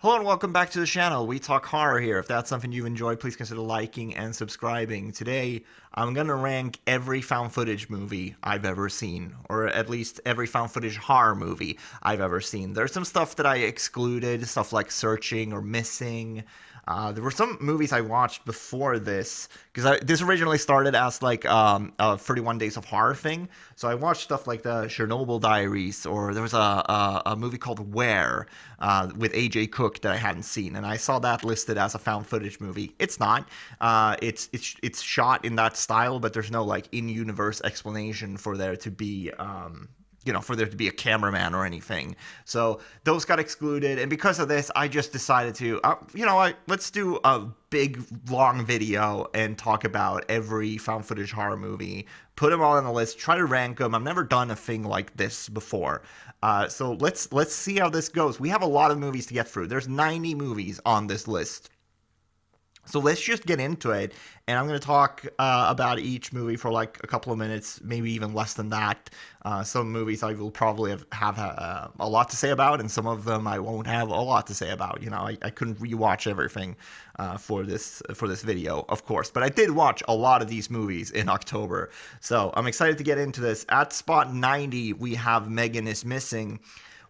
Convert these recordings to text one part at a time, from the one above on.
Hello and welcome back to the channel. We talk horror here. If that's something you enjoy, please consider liking and subscribing. Today, I'm gonna rank every found footage movie I've ever seen, or at least every found footage horror movie I've ever seen. There's some stuff that I excluded, stuff like Searching or Missing. There were some movies I watched before this, because this originally started as like a 31 Days of Horror thing. So I watched stuff like the Chernobyl Diaries, or there was a movie called Where with AJ Cook that I hadn't seen, and I saw that listed as a found footage movie. It's not. It's shot in that style, but there's no like in-universe explanation for there to be for there to be a cameraman or anything. So those got excluded. And because of this, I just decided to, let's do a big, long video and talk about every found footage horror movie, put them all on the list, try to rank them. I've never done a thing like this before. So let's see how this goes. We have a lot of movies to get through. There's 90 movies on this list. So let's just get into it, and I'm going to talk about each movie for like a couple of minutes, maybe even less than that. Some movies I will probably have a lot to say about, and some of them I won't have a lot to say about. I couldn't rewatch everything for this video, of course, but I did watch a lot of these movies in October, so I'm excited to get into this. At spot 90, we have Megan is Missing,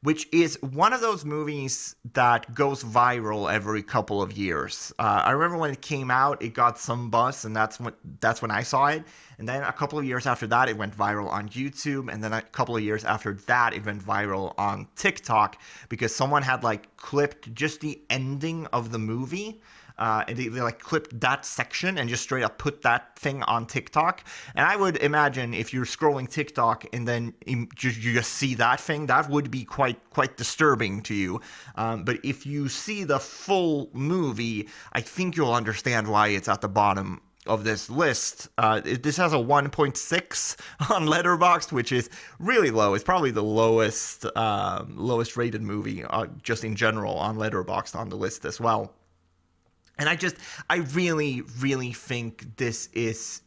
which is one of those movies that goes viral every couple of years. I remember when it came out, it got some buzz, and that's when I saw it. And then a couple of years after that, it went viral on YouTube, and then a couple of years after that, it went viral on TikTok because someone had like clipped just the ending of the movie. And they like clipped that section and just straight up put that thing on TikTok. And I would imagine if you're scrolling TikTok and then you just see that thing, that would be quite disturbing to you. But if you see the full movie, I think you'll understand why it's at the bottom of this list. This has a 1.6 on Letterboxd, which is really low. It's probably the lowest rated movie just in general on Letterboxd on the list as well. And I really, really think this is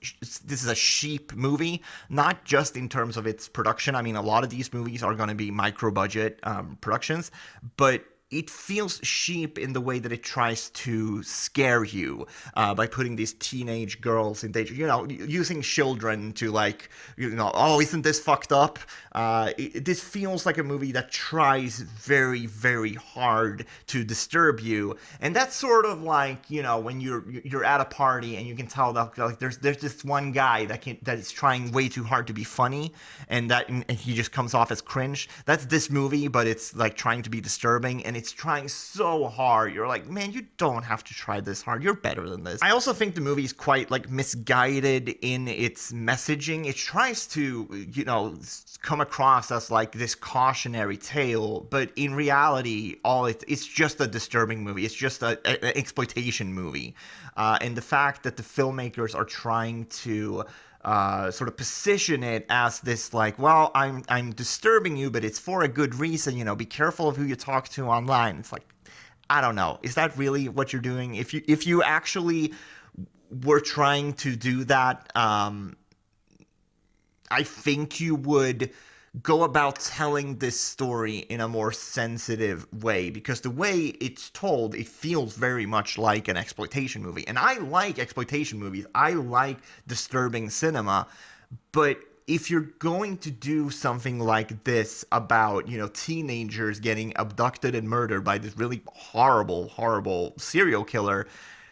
a cheap movie, not just in terms of its production. I mean, a lot of these movies are going to be micro-budget productions, but it feels cheap in the way that it tries to scare you by putting these teenage girls in danger, using children to oh, isn't this fucked up? This feels like a movie that tries very, very hard to disturb you. And that's sort of like, when you're at a party and you can tell that like there's this one guy that is trying way too hard to be funny, and he just comes off as cringe. That's this movie, but it's like trying to be disturbing, and it's trying so hard. You're like, man, you don't have to try this hard. You're better than this. I also think the movie is quite like misguided in its messaging. It tries to, come across as like this cautionary tale, but in reality, it's just a disturbing movie. It's just an exploitation movie. And the fact that the filmmakers are trying to sort of position it as this like, well, I'm disturbing you, but it's for a good reason, be careful of who you talk to online. It's like, I don't know. Is that really what you're doing? If you actually were trying to do that, I think you would go about telling this story in a more sensitive way, because the way it's told, it feels very much like an exploitation movie. And I like exploitation movies. I like disturbing cinema. But if you're going to do something like this about, teenagers getting abducted and murdered by this really horrible, horrible serial killer,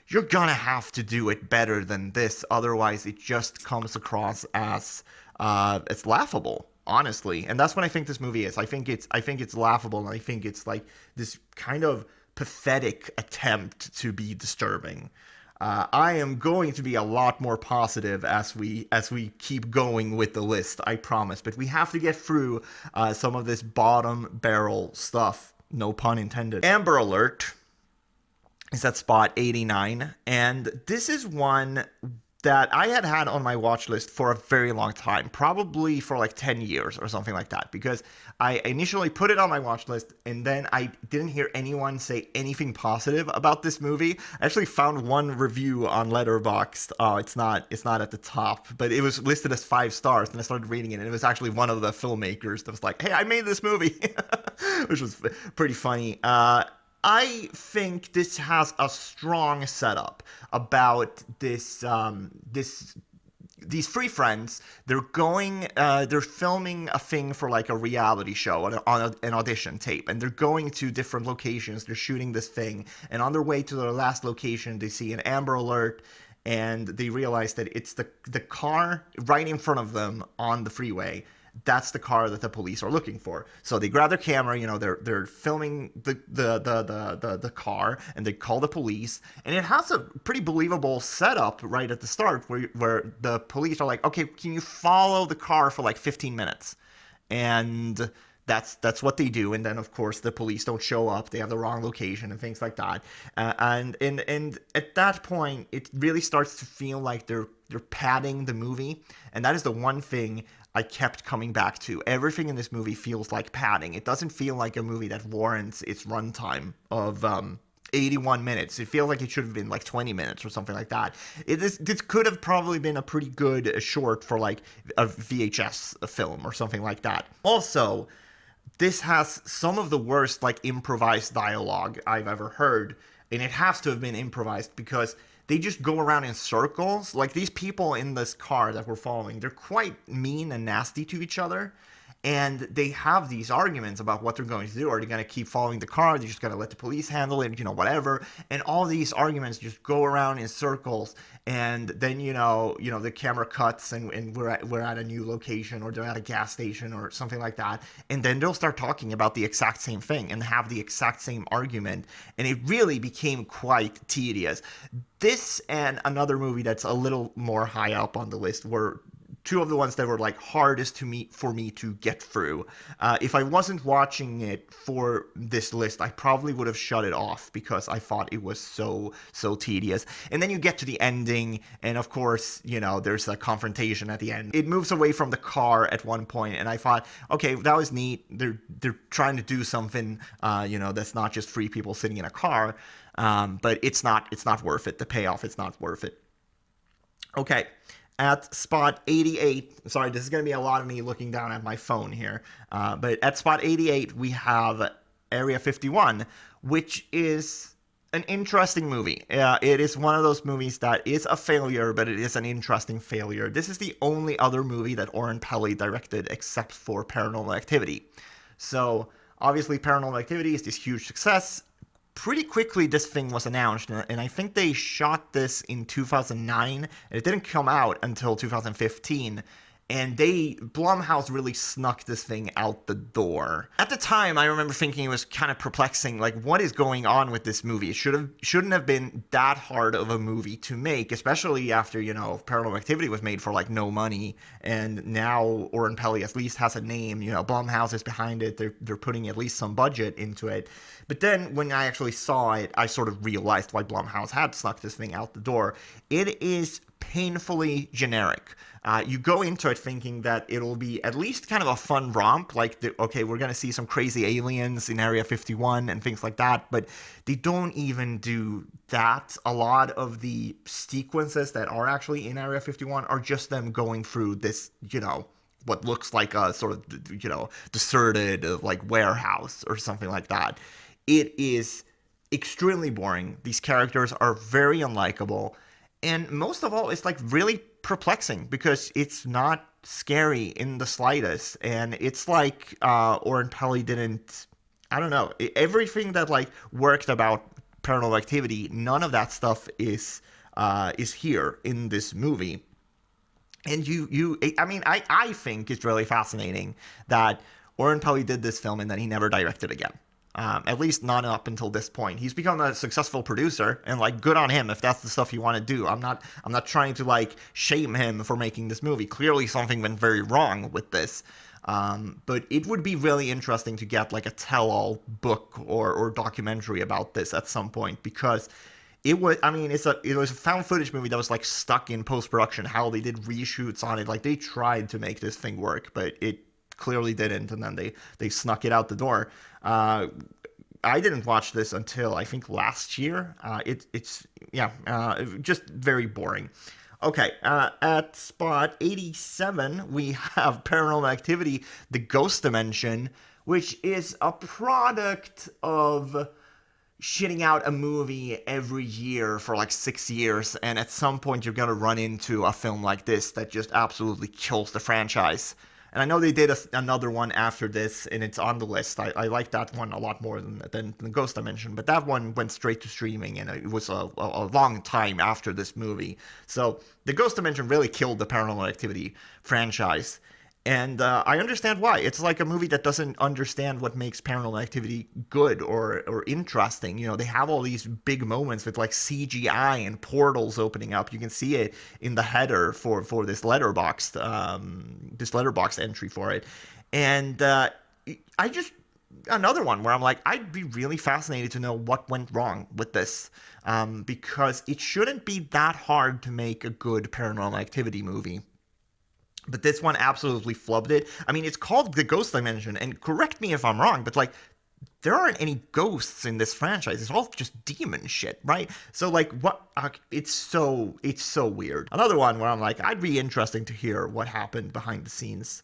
you're gonna have to do it better than this. Otherwise, it just comes across as it's laughable. Honestly, and that's what I think this movie is. I think it's laughable, and I think it's like this kind of pathetic attempt to be disturbing. I am going to be a lot more positive as we keep going with the list, I promise. But we have to get through some of this bottom barrel stuff. No pun intended. Amber Alert is at spot 89, and this is one that I had on my watch list for a very long time, probably for like 10 years or something like that, because I initially put it on my watch list, and then I didn't hear anyone say anything positive about this movie. I actually found one review on Letterboxd. It's not at the top, but it was listed as 5 stars, and I started reading it, and it was actually one of the filmmakers that was like, hey, I made this movie, which was pretty funny. I think this has a strong setup about these three friends. They're filming a thing for like a reality show on an audition tape, and they're going to different locations. They're shooting this thing, and on their way to their last location, they see an Amber Alert, and they realize that it's the car right in front of them on the freeway. That's the car that the police are looking for. So they grab their camera, they're filming the car, and they call the police. And it has a pretty believable setup right at the start where the police are like, okay, can you follow the car for like 15 minutes? And that's what they do. And then of course the police don't show up. They have the wrong location and things like that. And at that point, it really starts to feel like they're padding the movie. And that is the one thing I kept coming back to. Everything in this movie feels like padding. It doesn't feel like a movie that warrants its runtime of 81 minutes. It feels like it should have been like 20 minutes or something like that. This could have probably been a pretty good short for like a VHS film or something like that. Also, this has some of the worst like improvised dialogue I've ever heard. And it has to have been improvised because they just go around in circles. Like, these people in this car that we're following, they're quite mean and nasty to each other. And they have these arguments about what they're going to do. Are they going to keep following the car? They're just going to let the police handle it, whatever. And all these arguments just go around in circles. And then, the camera cuts and we're at a new location, or they're at a gas station or something like that. And then they'll start talking about the exact same thing and have the exact same argument. And it really became quite tedious. This and another movie that's a little more high up on the list were two of the ones that were like hardest for me to get through. If I wasn't watching it for this list, I probably would have shut it off because I thought it was so tedious. And then you get to the ending, and of course, there's a confrontation at the end. It moves away from the car at one point, and I thought, okay, that was neat. They're trying to do something, that's not just three people sitting in a car. But it's not worth it. The payoff is not worth it. Okay. At spot 88, sorry, this is going to be a lot of me looking down at my phone here, but at spot 88, we have Area 51, which is an interesting movie. It is one of those movies that is a failure, but it is an interesting failure. This is the only other movie that Oren Peli directed except for Paranormal Activity. So, obviously, Paranormal Activity is this huge success. Pretty quickly, this thing was announced, and I think they shot this in 2009, and it didn't come out until 2015, and Blumhouse really snuck this thing out the door. At the time, I remember thinking it was kind of perplexing, like, what is going on with this movie? It shouldn't have been that hard of a movie to make, especially after, Paranormal Activity was made for, like, no money, and now Oren Peli at least has a name, Blumhouse is behind it, they're putting at least some budget into it. But then, when I actually saw it, I sort of realized why Blumhouse had snuck this thing out the door. It is painfully generic. You go into it thinking that it'll be at least kind of a fun romp, like, okay, we're going to see some crazy aliens in Area 51 and things like that, but they don't even do that. A lot of the sequences that are actually in Area 51 are just them going through this, what looks like a sort of, deserted, like, warehouse or something like that. It is extremely boring. These characters are very unlikable. And most of all, it's like really perplexing because it's not scary in the slightest. And it's like Oren Peli didn't, I don't know, everything that like worked about Paranormal Activity, none of that stuff is here in this movie. And I think it's really fascinating that Oren Peli did this film and then he never directed again. At least not up until this point. He's become a successful producer, and like, good on him if that's the stuff you want to do. I'm not trying to like shame him for making this movie. Clearly something went very wrong with this. But it would be really interesting to get like a tell-all book or documentary about this at some point, because it was a found footage movie that was like stuck in post-production. How they did reshoots on it. Like, they tried to make this thing work, but it clearly didn't, and then they snuck it out the door. I didn't watch this until I think last year. It's just very boring. Okay, at spot 87 we have Paranormal Activity: The Ghost Dimension, which is a product of shitting out a movie every year for like 6 years, and at some point you're gonna run into a film like this that just absolutely kills the franchise. And I know they did another one after this, and it's on the list. I like that one a lot more than the Ghost Dimension, but that one went straight to streaming, and it was a long time after this movie. So the Ghost Dimension really killed the Paranormal Activity franchise. And I understand why. It's like a movie that doesn't understand what makes Paranormal Activity good or interesting. You know, they have all these big moments with like CGI and portals opening up. You can see it in the header for this letterbox entry for it. And I just another one where I'm like, I'd be really fascinated to know what went wrong with this, because it shouldn't be that hard to make a good Paranormal Activity movie. But this one absolutely flubbed it. I mean, it's called The Ghost Dimension, and correct me if I'm wrong, but like, there aren't any ghosts in this franchise. It's all just demon shit, right? So like, what? It's so weird. Another one where I'm like, I'd be interesting to hear what happened behind the scenes.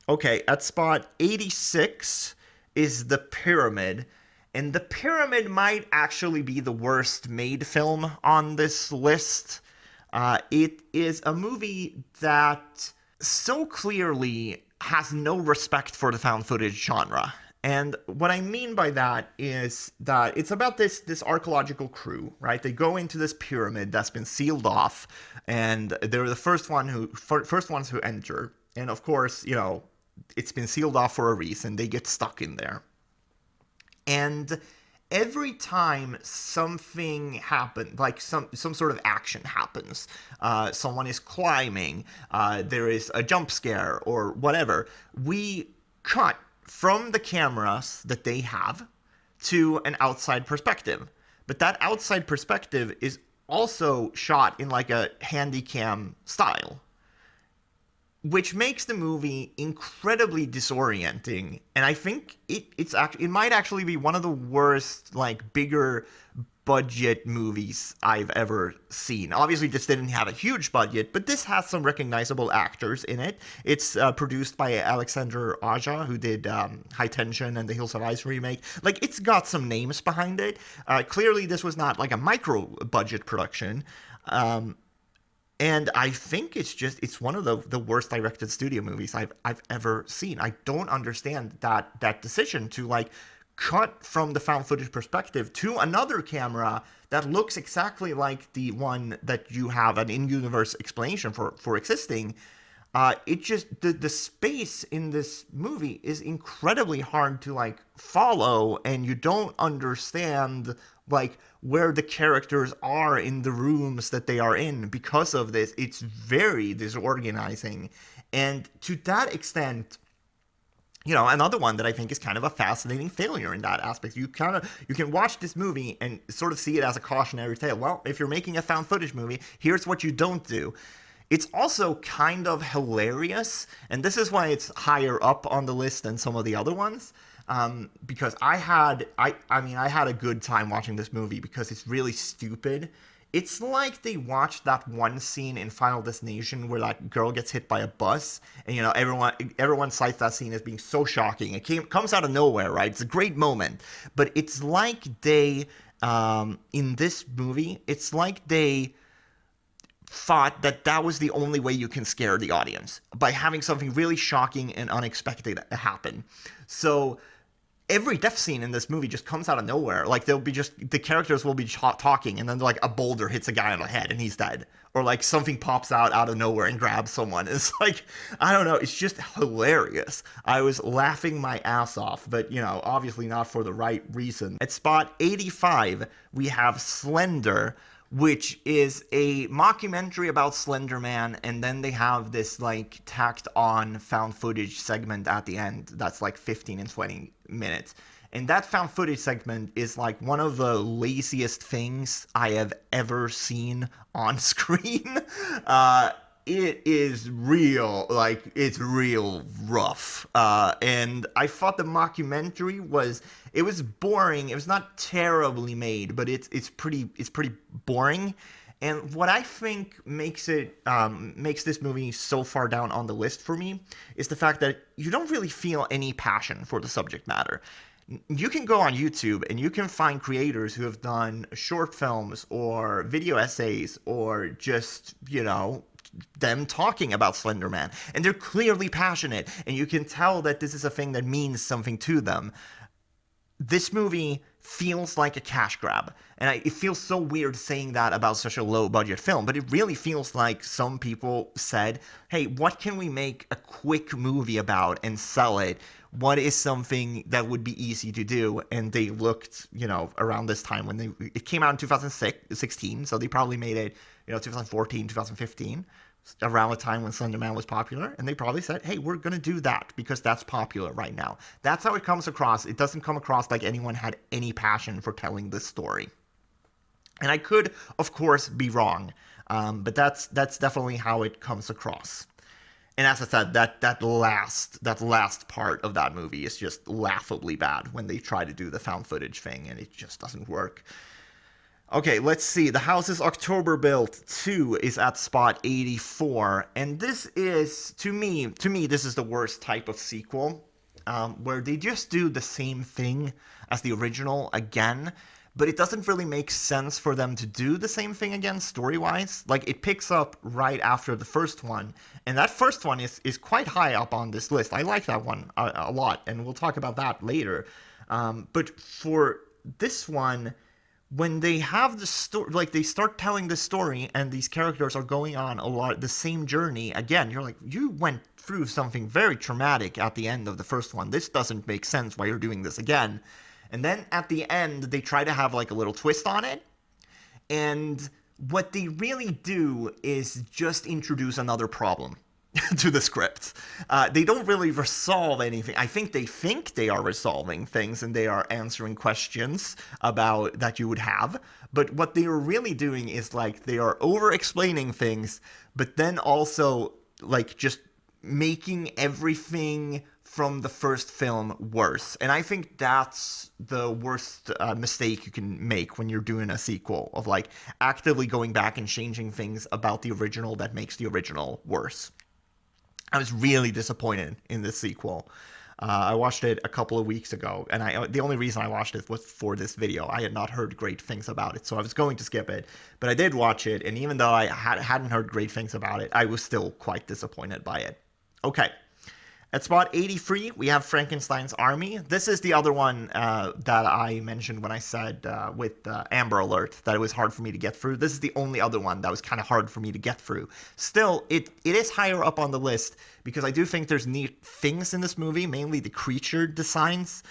Okay, at spot 86 is The Pyramid. And The Pyramid might actually be the worst made film on this list. It is a movie that so clearly has no respect for the found footage genre. And what I mean by that is that it's about this archaeological crew, right? They go into this pyramid that's been sealed off, and they're the first ones who enter. And of course, you know, it's been sealed off for a reason. They get stuck in there. And every time something happens, like some sort of action happens, someone is climbing, there is a jump scare or whatever, we cut from the cameras that they have to an outside perspective. But that outside perspective is also shot in like a handy cam style, which makes the movie incredibly disorienting. And I think it might actually be one of the worst, like, bigger budget movies I've ever seen. Obviously, this didn't have a huge budget, but this has some recognizable actors in it. It's produced by Alexander Aja, who did High Tension and the Hills of Ice remake. Like, it's got some names behind it. Clearly, this was not like a micro-budget production. And I think it's one of the worst directed studio movies I've ever seen. I don't understand that decision to like cut from the found footage perspective to another camera that looks exactly like the one that you have an in-universe explanation for existing. It just the space in this movie is incredibly hard to like follow, and you don't understand like where the characters are in the rooms that they are in because of this. It's very disorganizing, and to that extent, you know, another one that I think is kind of a fascinating failure in that aspect. You can watch this movie and sort of see it as a cautionary tale. Well, if you're making a found footage movie, here's what you don't do. It's also kind of hilarious, and this is why it's higher up on the list than some of the other ones. Because I had a good time watching this movie because it's really stupid. It's like they watched that one scene in Final Destination where that girl gets hit by a bus, and you know everyone cites that scene as being so shocking. It comes out of nowhere, right? It's a great moment, but it's like they in this movie, it's like they thought that was the only way you can scare the audience, by having something really shocking and unexpected happen. So every death scene in this movie just comes out of nowhere. Like the characters will be talking, and then like a boulder hits a guy on the head and he's dead, or like something pops out of nowhere and grabs someone. It's like, I don't know, it's just hilarious. I was laughing my ass off, but you know, obviously not for the right reason. At spot 85 we have Slender, which is a mockumentary about Slender Man, and then they have this like tacked on found footage segment at the end that's like 15 and 20 minutes. And that found footage segment is like one of the laziest things I have ever seen on screen. It is real, like, it's real rough. And I thought the mockumentary was boring. It was not terribly made, but it's pretty boring. And what I think makes this movie so far down on the list for me is the fact that you don't really feel any passion for the subject matter. You can go on YouTube and you can find creators who have done short films or video essays or just, them talking about Slender Man. And they're clearly passionate, and you can tell that this is a thing that means something to them. This movie feels like a cash grab. And it feels so weird saying that about such a low budget film, but it really feels like some people said, hey, what can we make a quick movie about and sell it? What is something that would be easy to do? And they looked, around this time when it came out in 2016, so they probably made it, 2014, 2015. Around the time when Slender Man was popular, and they probably said, hey, we're going to do that because that's popular right now. That's how it comes across. It doesn't come across like anyone had any passion for telling this story. And I could, of course, be wrong, but that's definitely how it comes across. And as I said, that last part of that movie is just laughably bad when they try to do the found footage thing, and it just doesn't work. Okay, let's see. The House's October Built 2 is at spot 84, and this is, to me, this is the worst type of sequel, where they just do the same thing as the original again, but it doesn't really make sense for them to do the same thing again story-wise. Like, it picks up right after the first one, and that first one is quite high up on this list. I like that one a lot, and we'll talk about that later. But for this one, when they have the story, like they start telling the story and these characters are going on a lot the same journey again, you're like, you went through something very traumatic at the end of the first one. This doesn't make sense why you're doing this again. And then at the end, they try to have like a little twist on it. And what they really do is just introduce another problem to the script. They don't really resolve anything. I think they are resolving things and they are answering questions about that you would have. But what they are really doing is like they are over-explaining things, but then also like just making everything from the first film worse. And I think that's the worst mistake you can make when you're doing a sequel, of like actively going back and changing things about the original that makes the original worse. I was really disappointed in this sequel. I watched it a couple of weeks ago, and the only reason I watched it was for this video. I had not heard great things about it, so I was going to skip it. But I did watch it, and even though I hadn't heard great things about it, I was still quite disappointed by it. Okay. At spot 83, we have Frankenstein's Army. This is the other one that I mentioned when I said with Amber Alert that it was hard for me to get through. This is the only other one that was kind of hard for me to get through. Still, it is higher up on the list because I do think there's neat things in this movie, mainly the creature designs.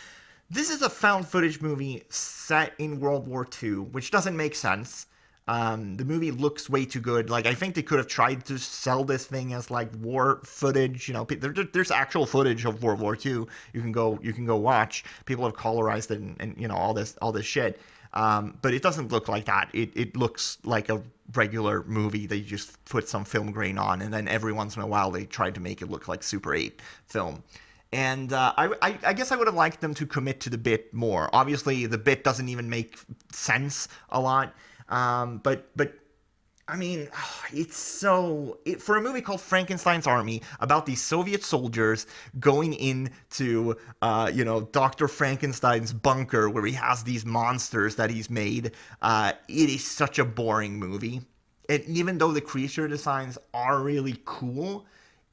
This is a found footage movie set in World War II, which doesn't make sense. The movie looks way too good. Like, I think they could have tried to sell this thing as like war footage. There's actual footage of World War II. You can go watch. People have colorized it and all this shit. But it doesn't look like that. It looks like a regular movie. They just put some film grain on, and then every once in a while they tried to make it look like Super 8 film. And I guess I would have liked them to commit to the bit more. Obviously, the bit doesn't even make sense a lot. But I mean, for a movie called Frankenstein's Army about these Soviet soldiers going into, Dr. Frankenstein's bunker where he has these monsters that he's made, it is such a boring movie. And even though the creature designs are really cool,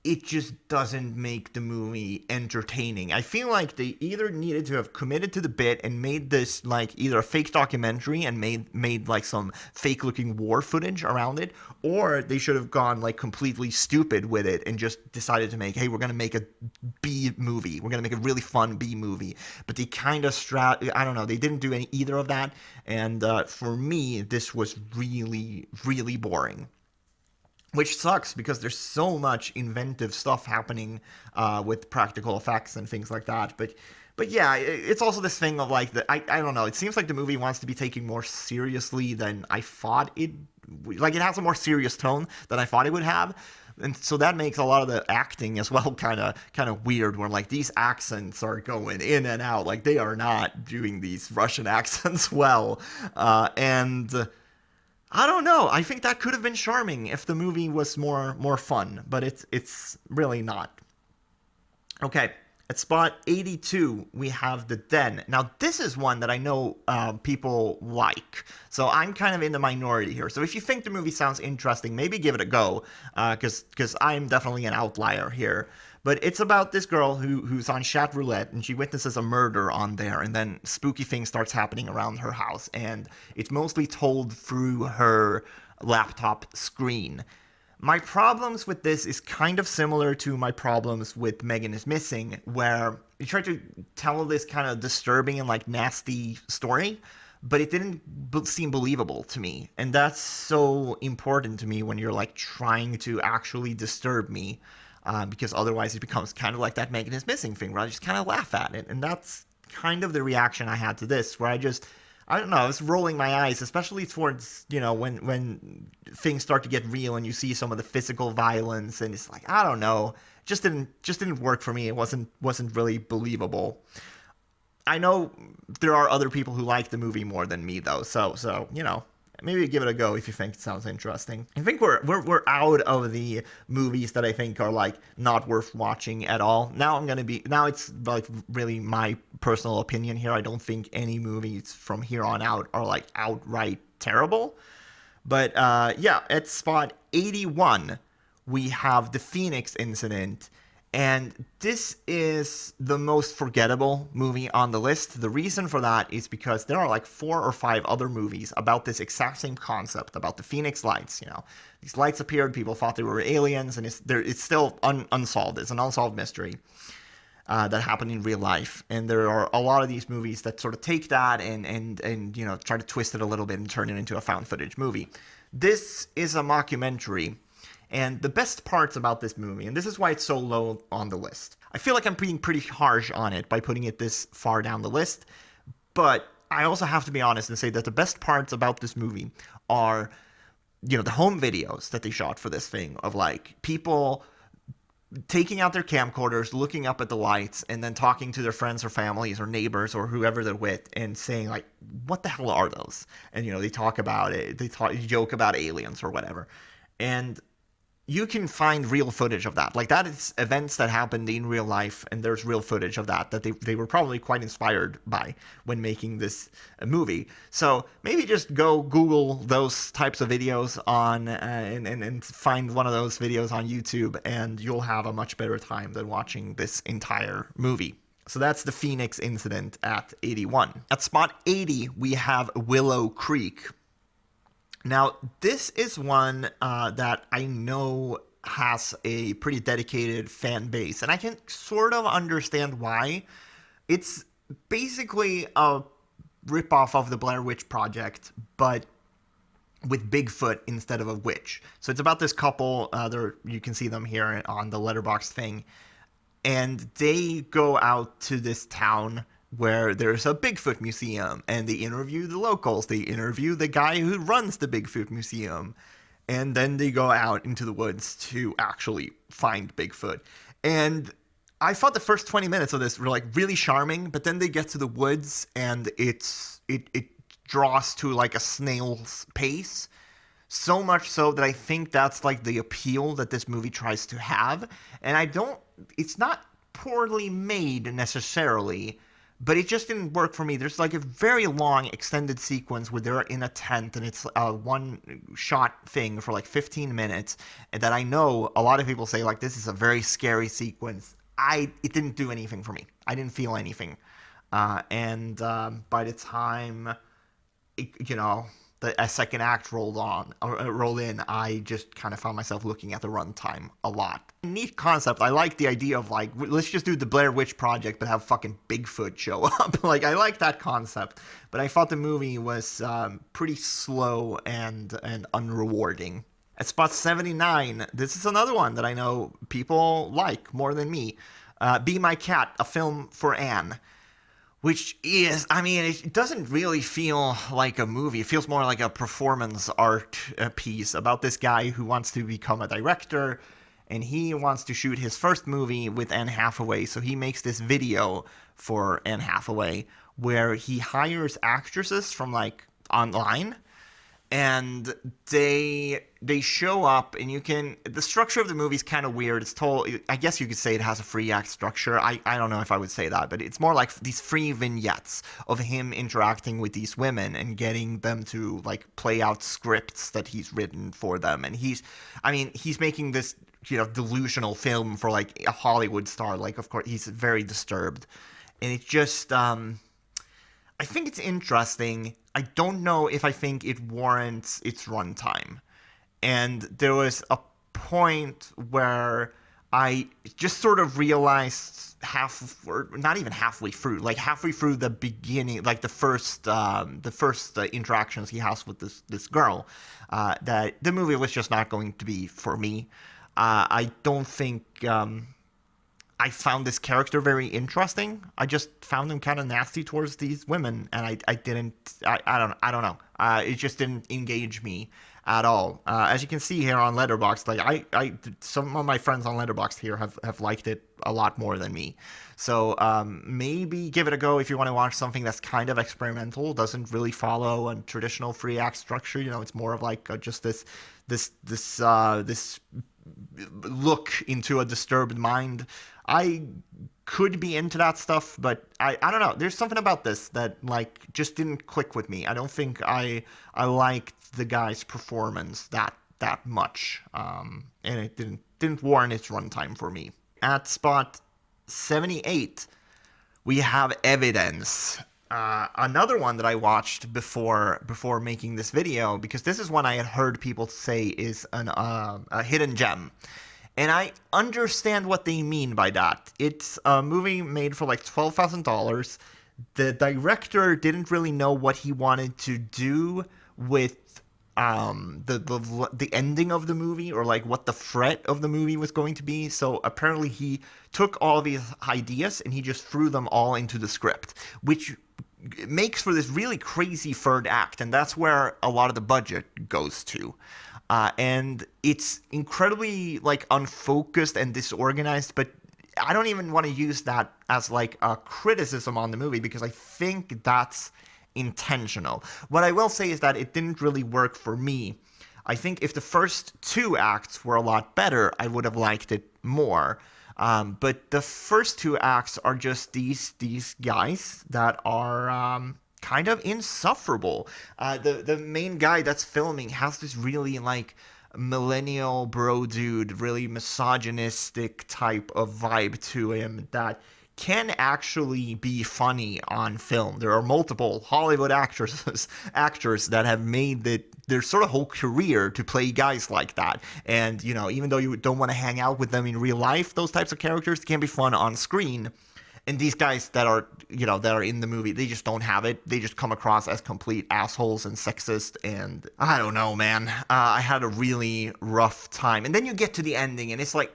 it just doesn't make the movie entertaining. I feel like they either needed to have committed to the bit and made this like either a fake documentary and made like some fake looking war footage around it, or they should have gone like completely stupid with it and just decided to make, hey, we're going to make a B movie. We're going to make a really fun B movie. But they kind of I don't know, they didn't do either of that. And for me, this was really, really boring. Which sucks because there's so much inventive stuff happening with practical effects and things like that. But yeah, it's also this thing of like, I don't know, it seems like the movie wants to be taken more seriously than I thought it, like it has a more serious tone than I thought it would have. And so that makes a lot of the acting as well kind of weird, where like these accents are going in and out, like they are not doing these Russian accents well. And I don't know. I think that could have been charming if the movie was more fun, but it's really not. Okay, At spot 82, we have The Den. Now, this is one that I know people like, so I'm kind of in the minority here. So if you think the movie sounds interesting, maybe give it a go, because I'm definitely an outlier here. But it's about this girl who's on chat roulette, and she witnesses a murder on there, and then spooky things starts happening around her house, and it's mostly told through her laptop screen. My problems with this is kind of similar to my problems with Megan is Missing, where you try to tell this kind of disturbing and like nasty story, but it didn't seem believable to me. And that's so important to me when you're like trying to actually disturb me, because otherwise it becomes kind of like that Megan is Missing thing where I just kind of laugh at it. And that's kind of the reaction I had to this, where I don't know, I was rolling my eyes, especially towards, when things start to get real and you see some of the physical violence, and it's like, I don't know, just didn't work for me. It wasn't really believable. I know there are other people who like the movie more than me though, so maybe give it a go if you think it sounds interesting. I think we're out of the movies that I think are like not worth watching at all. Now it's like really my personal opinion here. I don't think any movies from here on out are like outright terrible. But yeah, at spot 81, we have The Phoenix Incident. And this is the most forgettable movie on the list. The reason for that is because there are like 4 or 5 other movies about this exact same concept, about the Phoenix Lights. These lights appeared, people thought they were aliens, and it's still unsolved. It's an unsolved mystery that happened in real life. And there are a lot of these movies that sort of take that and try to twist it a little bit and turn it into a found footage movie. This is a mockumentary. And the best parts about this movie, and this is why it's so low on the list. I feel like I'm being pretty harsh on it by putting it this far down the list, but I also have to be honest and say that the best parts about this movie are, the home videos that they shot for this thing of like people taking out their camcorders, looking up at the lights, and then talking to their friends or families or neighbors or whoever they're with and saying like, what the hell are those? And, they talk about it, joke about aliens or whatever. And you can find real footage of that. Like, that is events that happened in real life, and there's real footage of that they were probably quite inspired by when making this movie. So maybe just go Google those types of videos on and find one of those videos on YouTube, and you'll have a much better time than watching this entire movie. So that's The Phoenix Incident at 81. At spot 80, we have Willow Creek. Now, this is one that I know has a pretty dedicated fan base, and I can sort of understand why. It's basically a ripoff of the Blair Witch Project, but with Bigfoot instead of a witch. So it's about this couple, you can see them here on the Letterboxd thing, and they go out to this town where there's a Bigfoot museum, and they interview the locals. They interview the guy who runs the Bigfoot museum, and then they go out into the woods to actually find Bigfoot. And I thought the first 20 minutes of this were like really charming, but then they get to the woods and it draws to like a snail's pace. So much so that I think that's like the appeal that this movie tries to have. And it's not poorly made necessarily, but it just didn't work for me. There's like a very long extended sequence where they're in a tent, and it's a one-shot thing for like 15 minutes, and that I know a lot of people say like this is a very scary sequence. It didn't do anything for me. I didn't feel anything. And by the time, a second act rolled in, I just kind of found myself looking at the runtime a lot. Neat concept. I like the idea of like, let's just do the Blair Witch Project but have fucking Bigfoot show up. Like, I like that concept, but I thought the movie was pretty slow and unrewarding. At spot 79, this is another one that I know people like more than me. Be My Cat, a film for Anne. Which is, it doesn't really feel like a movie. It feels more like a performance art piece about this guy who wants to become a director, and he wants to shoot his first movie with Anne Hathaway. So he makes this video for Anne Hathaway where he hires actresses from like online, and they show up, and the structure of the movie is kind of weird. It's told, I guess you could say it has a 3-act structure. I don't know if I would say that, but it's more like these 3 vignettes of him interacting with these women and getting them to like play out scripts that he's written for them. And he's making this, delusional film for like a Hollywood star. Like, of course, he's very disturbed, and it's just I think it's interesting. I don't know if I think it warrants its runtime. And there was a point where I just sort of realized or not even halfway through, like halfway through the beginning, like the first interactions he has with this girl, that the movie was just not going to be for me. I don't think I found this character very interesting. I just found him kind of nasty towards these women, and I don't know. It just didn't engage me at all. As you can see here on Letterboxd, like some of my friends on Letterboxd here have liked it a lot more than me. So maybe give it a go if you want to watch something that's kind of experimental, doesn't really follow a traditional 3-act structure. It's more of like just this look into a disturbed mind. I could be into that stuff, but I don't know. There's something about this that like just didn't click with me. I don't think I liked the guy's performance that much, and it didn't warrant its runtime for me. At spot 78, we have Evidence. Another one that I watched before making this video, because this is one I had heard people say is a hidden gem. And I understand what they mean by that. It's a movie made for like $12,000. The director didn't really know what he wanted to do with the ending of the movie, or like what the threat of the movie was going to be. So apparently he took all of these ideas and he just threw them all into the script, which makes for this really crazy third act, and that's where a lot of the budget goes to. And it's incredibly like unfocused and disorganized, but I don't even want to use that as like a criticism on the movie, because I think that's intentional. What I will say is that it didn't really work for me. I think if the first 2 acts were a lot better, I would have liked it more. But the first 2 acts are just these guys that are kind of insufferable. The main guy that's filming has this really like millennial bro dude, really misogynistic type of vibe to him that can actually be funny on film. There are multiple Hollywood actors that have made their sort of whole career to play guys like that. And, even though you don't want to hang out with them in real life, those types of characters can be fun on screen. And these guys that are in the movie, they just don't have it. They just come across as complete assholes and sexist. And I don't know, man. I had a really rough time. And then you get to the ending, and it's like,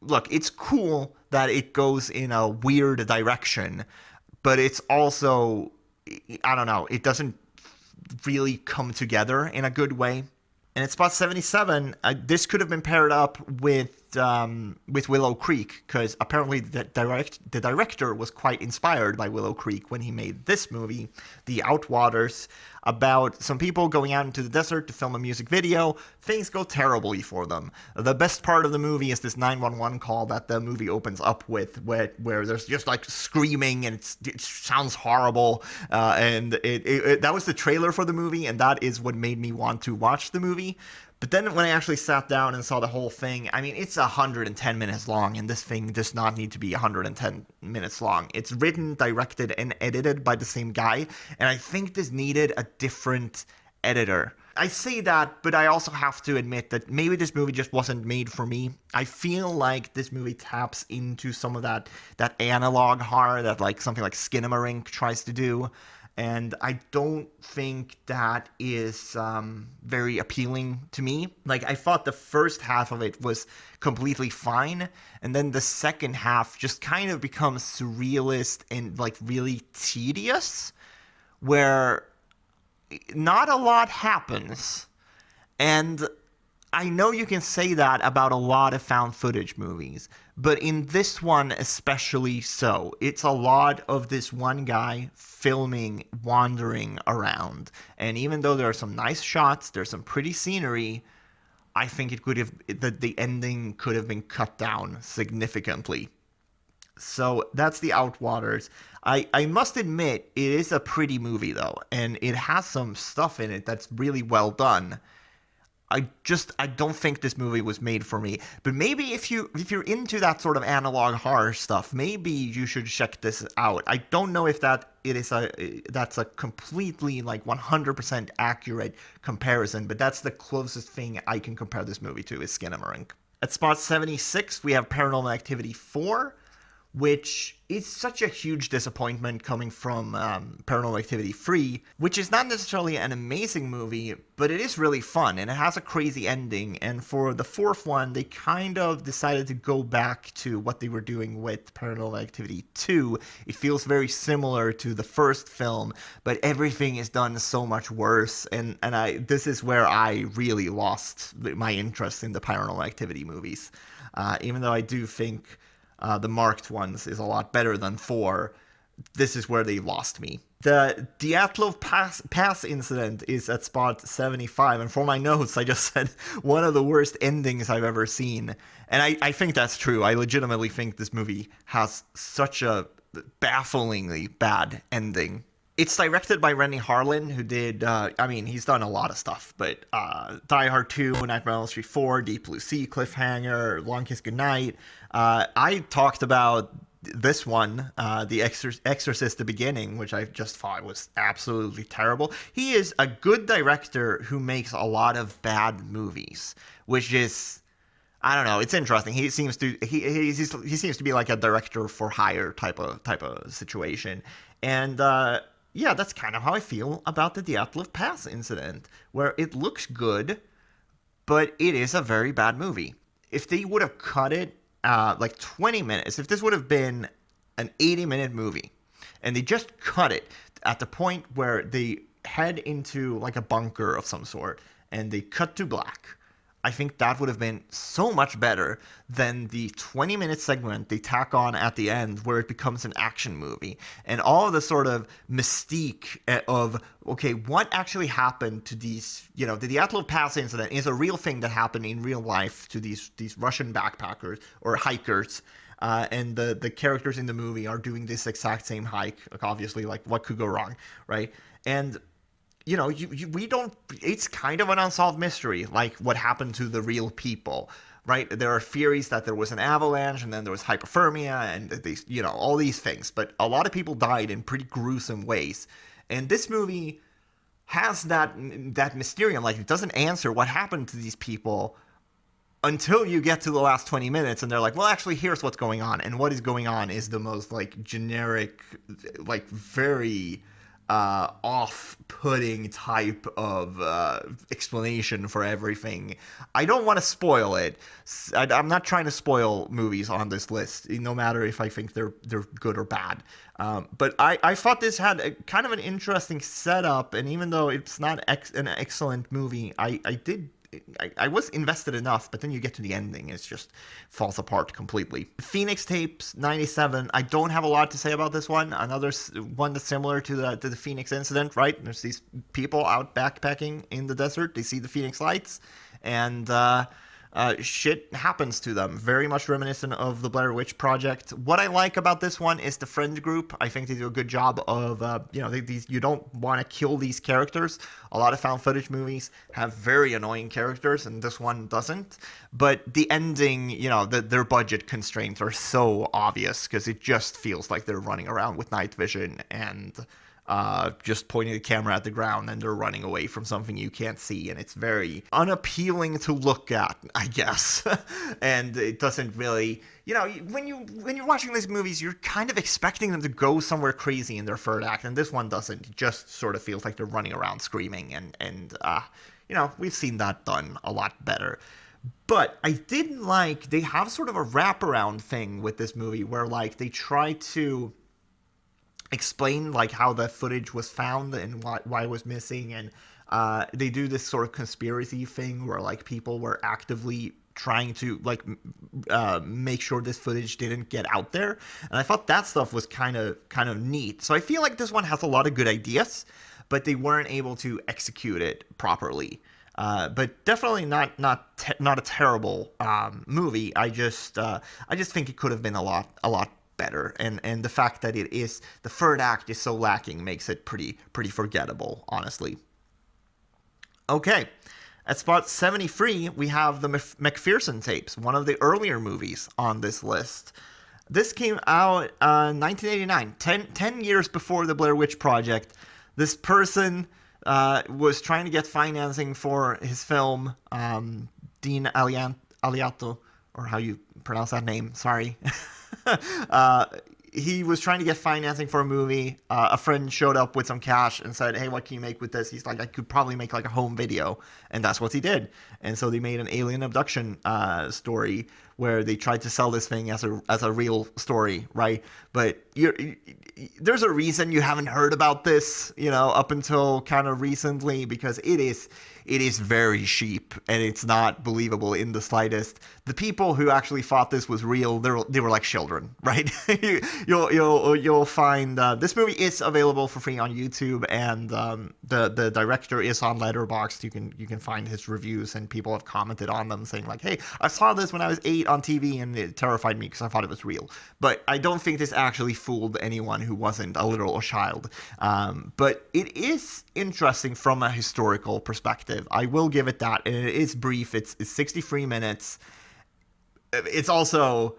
look, it's cool that it goes in a weird direction, but it's also, I don't know, it doesn't really come together in a good way. And at spot 77, this could have been paired up with Willow Creek, because apparently the director was quite inspired by Willow Creek when he made this movie, The Outwaters, about some people going out into the desert to film a music video. Things go terribly for them. The best part of the movie is this 911 call that the movie opens up with, where there's just like screaming, and it sounds horrible. And that was the trailer for the movie, and that is what made me want to watch the movie. But then when I actually sat down and saw the whole thing, I mean, it's 110 minutes long, and this thing does not need to be 110 minutes long. It's written, directed, and edited by the same guy, and I think this needed a different editor. I say that, but I also have to admit that maybe this movie just wasn't made for me. I feel like this movie taps into some of that analog horror that like something like Skinamarink tries to do. And I don't think that is very appealing to me. Like, I thought the first half of it was completely fine, and then the second half just kind of becomes surrealist and like really tedious, where not a lot happens. And I know you can say that about a lot of found footage movies, but in this one especially so. It's a lot of this one guy filming, wandering around. And even though there are some nice shots, there's some pretty scenery, I think the ending could have been cut down significantly. So that's the Outwaters. I must admit, it is a pretty movie though, and it has some stuff in it that's really well done. I don't think this movie was made for me. But maybe if you're into that sort of analog horror stuff, maybe you should check this out. I don't know if that's a completely like 100% accurate comparison, but that's the closest thing I can compare this movie to is Skinamarink. At spot 76, we have Paranormal Activity 4, which is such a huge disappointment coming from Paranormal Activity 3, which is not necessarily an amazing movie, but it is really fun, and it has a crazy ending, and for the fourth one, they kind of decided to go back to what they were doing with Paranormal Activity 2. It feels very similar to the first film, but everything is done so much worse, and this is where I really lost my interest in the Paranormal Activity movies. Even though I do think the marked ones is a lot better than 4. This is where they lost me. The Dyatlov pass incident is at spot 75, and for my notes, I just said one of the worst endings I've ever seen. And I think that's true. I legitimately think this movie has such a bafflingly bad ending. It's directed by Rennie Harlin, who did, he's done a lot of stuff, but Die Hard 2, Nightmare on Elm Street 4, Deep Blue Sea, Cliffhanger, Long Kiss Goodnight. I talked about this one, The Exorcist: The Beginning, which I just thought was absolutely terrible. He is a good director who makes a lot of bad movies, which is, I don't know, it's interesting. He seems to be like a director for hire type of situation, and yeah, that's kind of how I feel about the Dyatlov Pass incident, where it looks good, but it is a very bad movie. If they would have cut it like 20 minutes, if this would have been an 80-minute movie, and they just cut it at the point where they head into like a bunker of some sort, and they cut to black, I think that would have been so much better than the 20-minute segment they tack on at the end where it becomes an action movie. And all of the sort of mystique of, okay, what actually happened to these, the Dyatlov Pass incident is a real thing that happened in real life to these Russian backpackers or hikers. And the characters in the movie are doing this exact same hike. Like, obviously, like, what could go wrong, right? And we don't, it's kind of an unsolved mystery, like what happened to the real people, right? There are theories that there was an avalanche and then there was hypothermia and these, all these things, but a lot of people died in pretty gruesome ways. And this movie has that mysterium, like it doesn't answer what happened to these people until you get to the last 20 minutes and they're like, well, actually, here's what's going on. And what is going on is the most like generic, like very off-putting type of explanation for everything. I don't want to spoil it. I'm not trying to spoil movies on this list, no matter if I think they're good or bad. But I thought this had kind of an interesting setup, and even though it's not an excellent movie, I was invested enough, but then you get to the ending, it just falls apart completely. Phoenix Tapes 97. I don't have a lot to say about this one. Another one that's similar to the Phoenix incident, right? There's these people out backpacking in the desert. They see the Phoenix lights, and shit happens to them. Very much reminiscent of the Blair Witch Project. What I like about this one is the friend group. I think they do a good job of, you don't want to kill these characters. A lot of found footage movies have very annoying characters, and this one doesn't. But the ending, their budget constraints are so obvious because it just feels like they're running around with night vision and just pointing the camera at the ground and they're running away from something you can't see, and it's very unappealing to look at, I guess. And it doesn't really, when you're watching these movies, you're kind of expecting them to go somewhere crazy in their third act, and this one doesn't. It just sort of feels like they're running around screaming, and we've seen that done a lot better. But I did like, they have sort of a wraparound thing with this movie where like they try to explain like how the footage was found and why it was missing, and They do this sort of conspiracy thing where like people were actively trying to like make sure this footage didn't get out there, and I thought that stuff was kind of neat. So I feel like this one has a lot of good ideas, but they weren't able to execute it properly. But definitely not a terrible movie. I just think it could have been a lot better, and the fact that it is the third act is so lacking makes it pretty forgettable, honestly. Okay. At spot 73, we have the McPherson Tapes, one of the earlier movies on this list. This came out 1989, 10 years before the Blair Witch Project. This person was trying to get financing for his film, Dean Aliato, or how you pronounce that name, sorry. He was trying to get financing for a movie. A friend showed up with some cash and said, hey, what can you make with this? He's like, I could probably make like a home video. And that's what he did. And so they made an alien abduction story where they tried to sell this thing as a real story, right? But there's a reason you haven't heard about this, up until kind of recently, because it is very cheap and it's not believable in the slightest. The people who actually thought this was real, they were like children, right? You'll find this movie is available for free on YouTube, and the director is on Letterboxd. You can find his reviews, and people have commented on them saying like, hey, I saw this when I was 8 on TV and it terrified me because I thought it was real. But I don't think this actually fooled anyone who wasn't a literal child. But it is interesting from a historical perspective. I will give it that, and it is brief. It's 63 minutes. There's also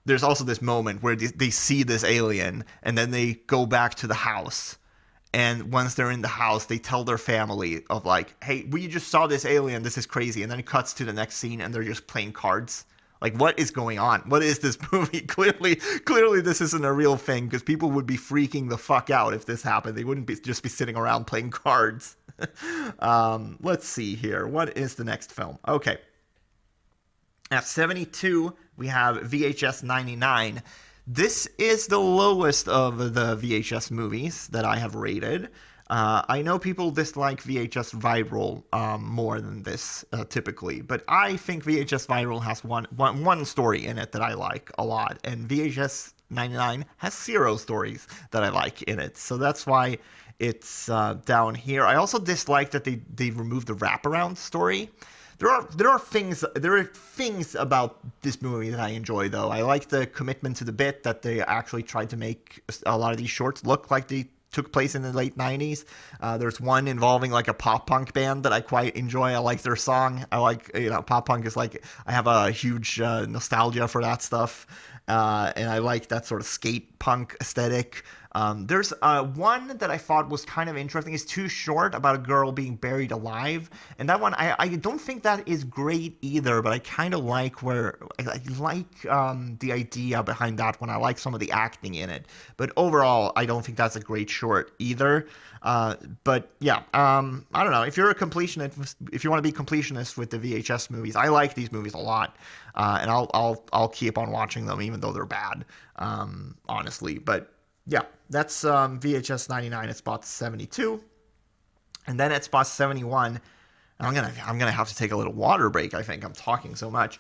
this moment where they see this alien, and then they go back to the house. And once they're in the house, they tell their family of like, hey, we just saw this alien. This is crazy. And then it cuts to the next scene, and they're just playing cards. Like, what is going on? What is this movie? Clearly this isn't a real thing, because people would be freaking the fuck out if this happened. They wouldn't just be sitting around playing cards. Let's see here. What is the next film? Okay. At 72, we have VHS 99. This is the lowest of the VHS movies that I have rated. I know people dislike VHS Viral more than this typically, but I think VHS Viral has one story in it that I like a lot, and VHS 99 has 0 stories that I like in it, so that's why it's down here. I also dislike that they removed the wraparound story. There are things about this movie that I enjoy, though. I like the commitment to the bit that they actually tried to make a lot of these shorts look like they took place in the late 90s. There's one involving like a pop punk band that I quite enjoy. I like their song. I like, pop punk is like, I have a huge nostalgia for that stuff. And I like that sort of skate punk aesthetic. There's one that I thought was kind of interesting. It's too short, about a girl being buried alive. And that one, I don't think that is great either, but I kind of like the idea behind that one. I like some of the acting in it. But overall, I don't think that's a great short either. But yeah, I don't know. If you're a completionist, if you want to be completionist with the VHS movies, I like these movies a lot. And I'll keep on watching them even though they're bad, honestly. But yeah, that's VHS 99 at spot 72. And then at spot 71, I'm gonna have to take a little water break, I think. I'm talking so much.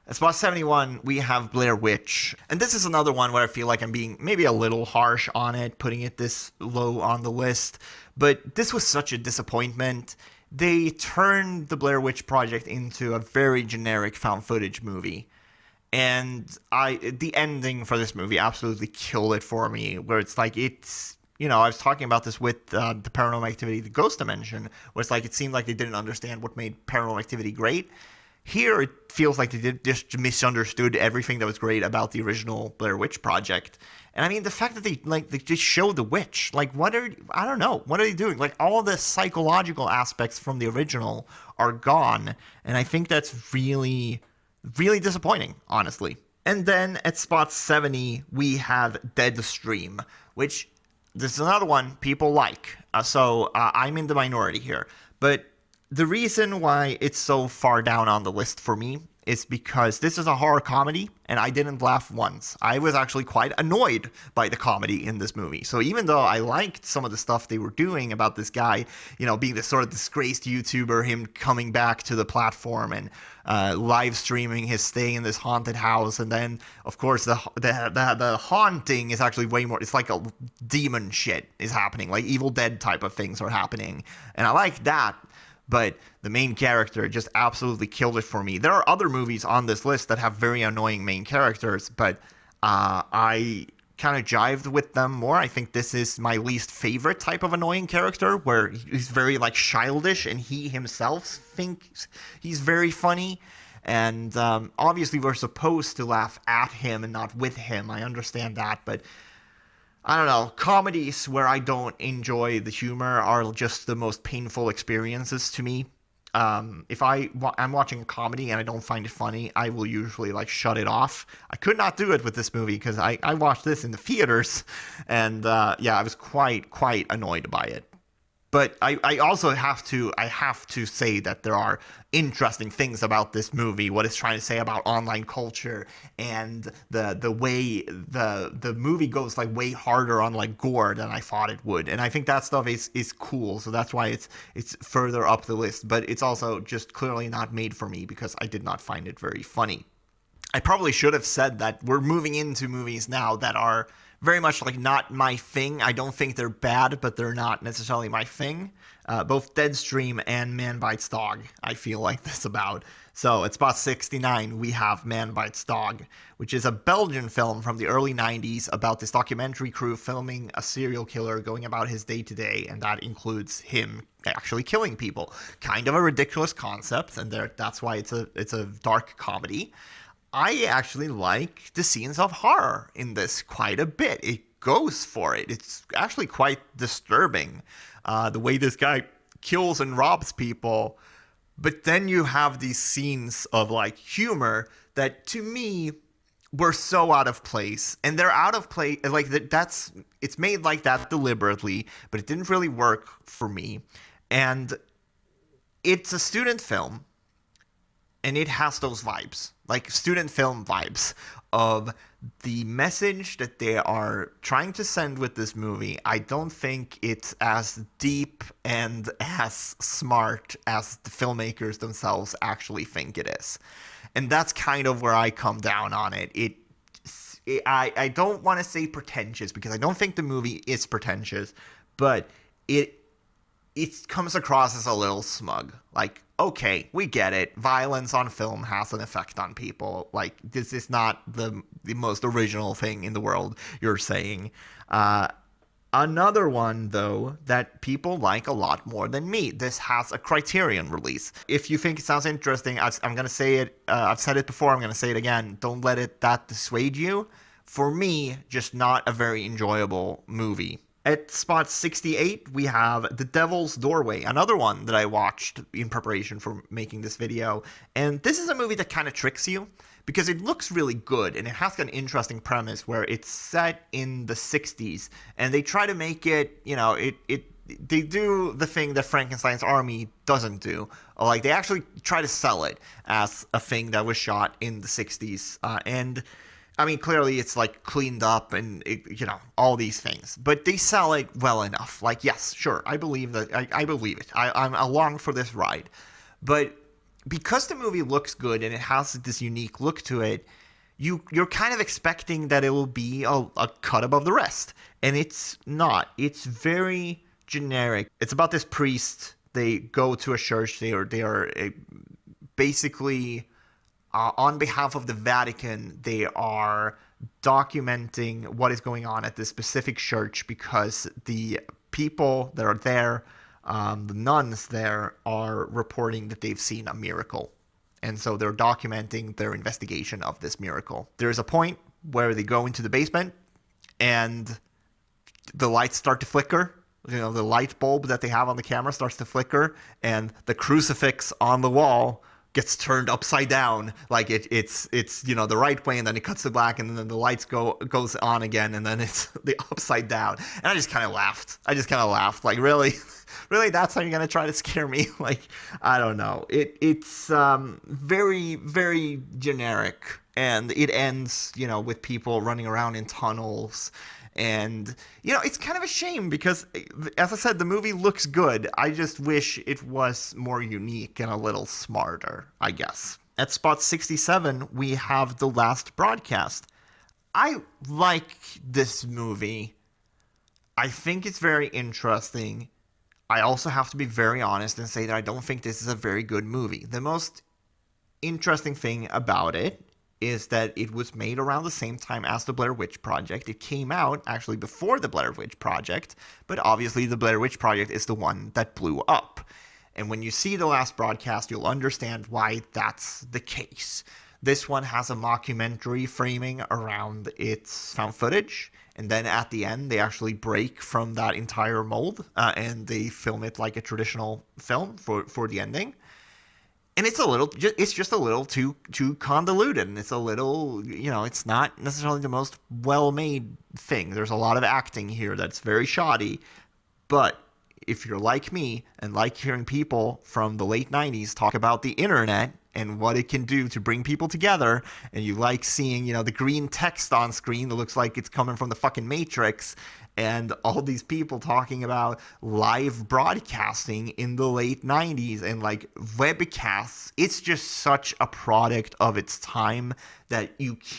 At spot 71, we have Blair Witch. And this is another one where I feel like I'm being maybe a little harsh on it, putting it this low on the list. But this was such a disappointment. They turned the Blair Witch Project into a very generic found footage movie. And the ending for this movie absolutely killed it for me, where it's like, I was talking about this with the Paranormal Activity, the Ghost Dimension, where it's like, it seemed like they didn't understand what made Paranormal Activity great. Here, it feels like they just misunderstood everything that was great about the original Blair Witch Project. And I mean, the fact that they just show the witch, like, I don't know, what are they doing? Like, all the psychological aspects from the original are gone, and I think that's really disappointing, honestly. And then at spot 70, we have Deadstream, which this is another one people like. So I'm in the minority here. But the reason why it's so far down on the list for me is because this is a horror comedy, and I didn't laugh once. I was actually quite annoyed by the comedy in this movie. So even though I liked some of the stuff they were doing about this guy, being this sort of disgraced YouTuber, him coming back to the platform and live streaming his stay in this haunted house, and then of course the haunting is actually way more. It's like a demon shit is happening, like Evil Dead type of things are happening, and I like that. But the main character just absolutely killed it for me. There are other movies on this list that have very annoying main characters, but I kind of jived with them more. I think this is my least favorite type of annoying character, where he's very like childish and he himself thinks he's very funny. And obviously we're supposed to laugh at him and not with him. I understand that, but I don't know, comedies where I don't enjoy the humor are just the most painful experiences to me. If I'm watching a comedy and I don't find it funny, I will usually like shut it off. I could not do it with this movie because I watched this in the theaters, and yeah, I was quite annoyed by it. But I also have to say that there are interesting things about this movie, what it's trying to say about online culture, and the way the movie goes like way harder on like gore than I thought it would. And I think that stuff is cool, so that's why it's further up the list. But it's also just clearly not made for me because I did not find it very funny. I probably should have said that we're moving into movies now that are very much like not my thing. I don't think they're bad, but they're not necessarily my thing. Both Deadstream and Man Bites Dog, I feel like this about. So at spot 69, we have Man Bites Dog, which is a Belgian film from the early 90s about this documentary crew filming a serial killer going about his day-to-day, and that includes him actually killing people. Kind of a ridiculous concept, and that's why it's a dark comedy. I actually like the scenes of horror in this quite a bit. It goes for it. It's actually quite disturbing, the way this guy kills and robs people. But then you have these scenes of like humor that to me were so out of place. And they're out of place. Like it's made like that deliberately, but it didn't really work for me. And it's a student film. And it has those vibes, like student film vibes of the message that they are trying to send with this movie. I don't think it's as deep and as smart as the filmmakers themselves actually think it is. And that's kind of where I come down on it. I don't want to say pretentious because I don't think the movie is pretentious, but it comes across as a little smug. Like, okay, we get it. Violence on film has an effect on people. Like, this is not the most original thing in the world you're saying. Another one, though, that people like a lot more than me. This has a Criterion release. If you think it sounds interesting, I'm going to say it. I've said it before. I'm going to say it again. Don't let that dissuade you. For me, just not a very enjoyable movie. At spot 68, we have The Devil's Doorway, another one that I watched in preparation for making this video. And this is a movie that kind of tricks you because it looks really good and it has an interesting premise where it's set in the 60s and they try to make it, they do the thing that Frankenstein's army doesn't do. Like, they actually try to sell it as a thing that was shot in the 60s. And I mean, clearly it's like cleaned up and, all these things. But they sell it well enough. Like, yes, sure, I believe that. I believe it. I'm along for this ride. But because the movie looks good and it has this unique look to it, you're kind of expecting that it will be a cut above the rest. And it's not. It's very generic. It's about this priest. They go to a church. They are basically... on behalf of the Vatican, they are documenting what is going on at this specific church because the people that are there, the nuns there, are reporting that they've seen a miracle. And so they're documenting their investigation of this miracle. There's a point where they go into the basement and the lights start to flicker. The light bulb that they have on the camera starts to flicker, and the crucifix on the wall gets turned upside down, like it's the right way, and then it cuts to black, and then the lights goes on again, and then it's the upside down. And I just kind of laughed. Like, really? Really, that's how you're gonna try to scare me? Like, I don't know. It's very, very generic, and it ends, with people running around in tunnels. And, it's kind of a shame because, as I said, the movie looks good. I just wish it was more unique and a little smarter, I guess. At spot 67, we have The Last Broadcast. I like this movie. I think it's very interesting. I also have to be very honest and say that I don't think this is a very good movie. The most interesting thing about it is that it was made around the same time as the Blair Witch Project. It came out actually before the Blair Witch Project, but obviously the Blair Witch Project is the one that blew up. And when you see The Last Broadcast, you'll understand why that's the case. This one has a mockumentary framing around its found footage, and then at the end they actually break from that entire mold and they film it like a traditional film for the ending. And it's just a little too convoluted, and it's a little, it's not necessarily the most well-made thing. There's a lot of acting here that's very shoddy, but if you're like me and like hearing people from the late 90s talk about the internet and what it can do to bring people together, and you like seeing, the green text on screen that looks like it's coming from the fucking Matrix, and all these people talking about live broadcasting in the late 90s and like webcasts, it's just such a product of its time that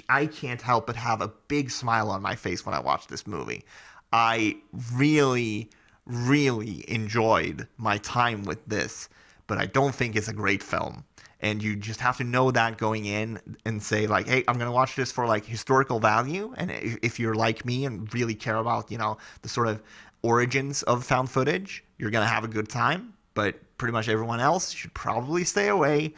I can't help but have a big smile on my face when I watch this movie. I really, really enjoyed my time with this, but I don't think it's a great film. And you just have to know that going in and say, like, hey, I'm going to watch this for, like, historical value. And if you're like me and really care about, the sort of origins of found footage, you're going to have a good time. But pretty much everyone else should probably stay away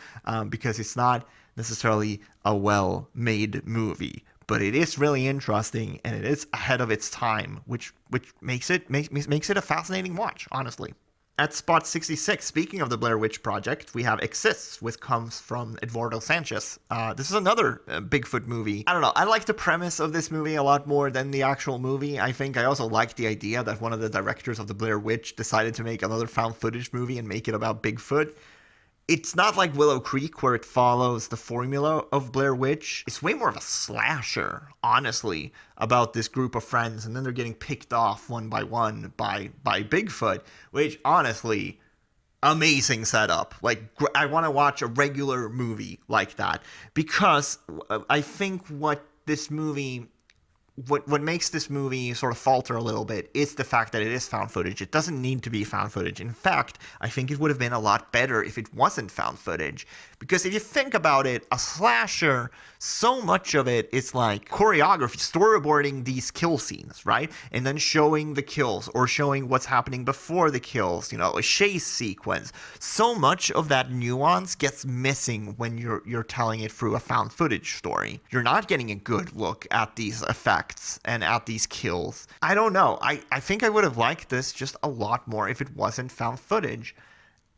because it's not necessarily a well-made movie. But it is really interesting, and it is ahead of its time, which makes it a fascinating watch, honestly. At spot 66, speaking of the Blair Witch Project, we have Exists, which comes from Eduardo Sanchez. This is another Bigfoot movie. I don't know, I like the premise of this movie a lot more than the actual movie. I think I also like the idea that one of the directors of the Blair Witch decided to make another found footage movie and make it about Bigfoot. It's not like Willow Creek, where it follows the formula of Blair Witch. It's way more of a slasher, honestly, about this group of friends, and then they're getting picked off one by one by Bigfoot, which, honestly, amazing setup. Like, I want to watch a regular movie like that, because I think what makes this movie sort of falter a little bit is the fact that it is found footage. It doesn't need to be found footage. In fact, I think it would have been a lot better if it wasn't found footage. Because if you think about it, a slasher, so much of it is like choreography, storyboarding these kill scenes, right? And then showing the kills or showing what's happening before the kills, a chase sequence. So much of that nuance gets missing when you're telling it through a found footage story. You're not getting a good look at these effects and at these kills. I don't know. I think I would have liked this just a lot more if it wasn't found footage.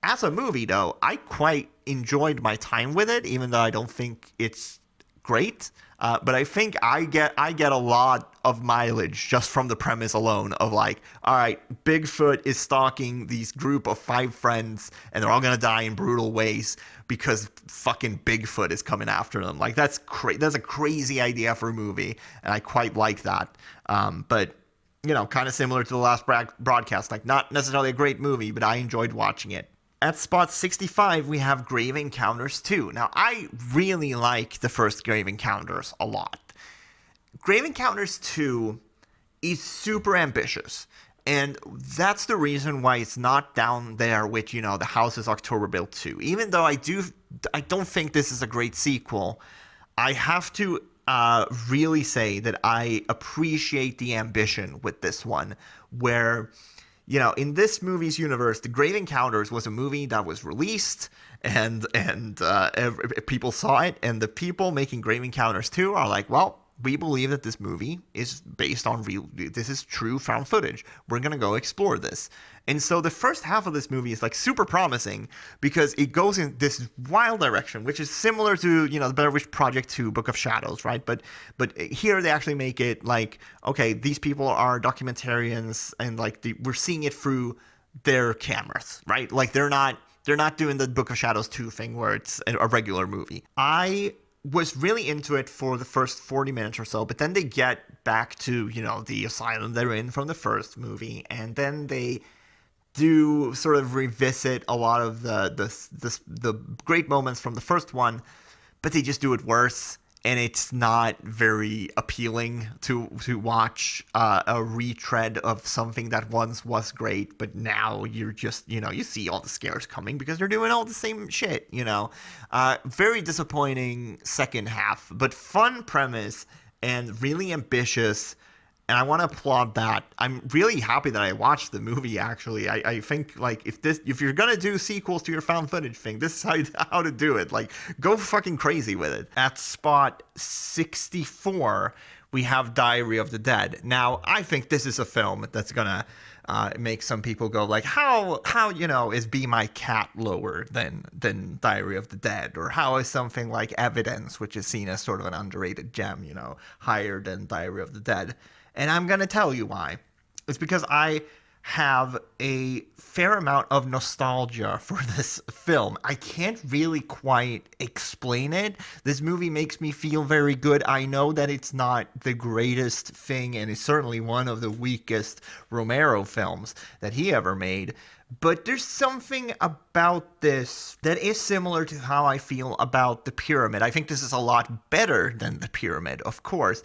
As a movie, though, I quite enjoyed my time with it, even though I don't think it's great. But I think I get a lot of mileage just from the premise alone of like, all right, Bigfoot is stalking these group of 5 friends, and they're all gonna die in brutal ways because fucking Bigfoot is coming after them. Like, that's a crazy idea for a movie, and I quite like that. But kind of similar to The Last Broadcast, like not necessarily a great movie, but I enjoyed watching it. At spot 65, we have Grave Encounters 2. Now, I really like the first Grave Encounters a lot. Grave Encounters 2 is super ambitious, and that's the reason why it's not down there with, The House is October Built 2. Even though I don't think this is a great sequel, I have to really say that I appreciate the ambition with this one, where in this movie's universe, The Grave Encounters was a movie that was released, and people saw it, and the people making Grave Encounters 2 are like, well, we believe that this movie is based on this is true found footage. We're going to go explore this. And so the first half of this movie is like super promising because it goes in this wild direction, which is similar to, the Blair Witch Project 2 Book of Shadows, right? But here they actually make it like, okay, these people are documentarians and like we're seeing it through their cameras, right? Like they're not doing the Book of Shadows 2 thing where it's a regular movie. I was really into it for the first 40 minutes or so, but then they get back to, the asylum they're in from the first movie, and then they do sort of revisit a lot of the great moments from the first one, but they just do it worse. And it's not very appealing to watch a retread of something that once was great, but now you're just, you see all the scares coming because they're doing all the same shit, Very disappointing second half, but fun premise and really ambitious. And I want to applaud that. I'm really happy that I watched the movie, actually. I think, like, if you're going to do sequels to your found footage thing, this is how to do it. Like, go fucking crazy with it. At spot 64, we have Diary of the Dead. Now, I think this is a film that's going to make some people go, like, how is Be My Cat lower than Diary of the Dead? Or how is something like Evidence, which is seen as sort of an underrated gem, higher than Diary of the Dead? And I'm going to tell you why. It's because I have a fair amount of nostalgia for this film. I can't really quite explain it. This movie makes me feel very good. I know that it's not the greatest thing, and it's certainly one of the weakest Romero films that he ever made. But there's something about this that is similar to how I feel about The Pyramid. I think this is a lot better than The Pyramid, of course,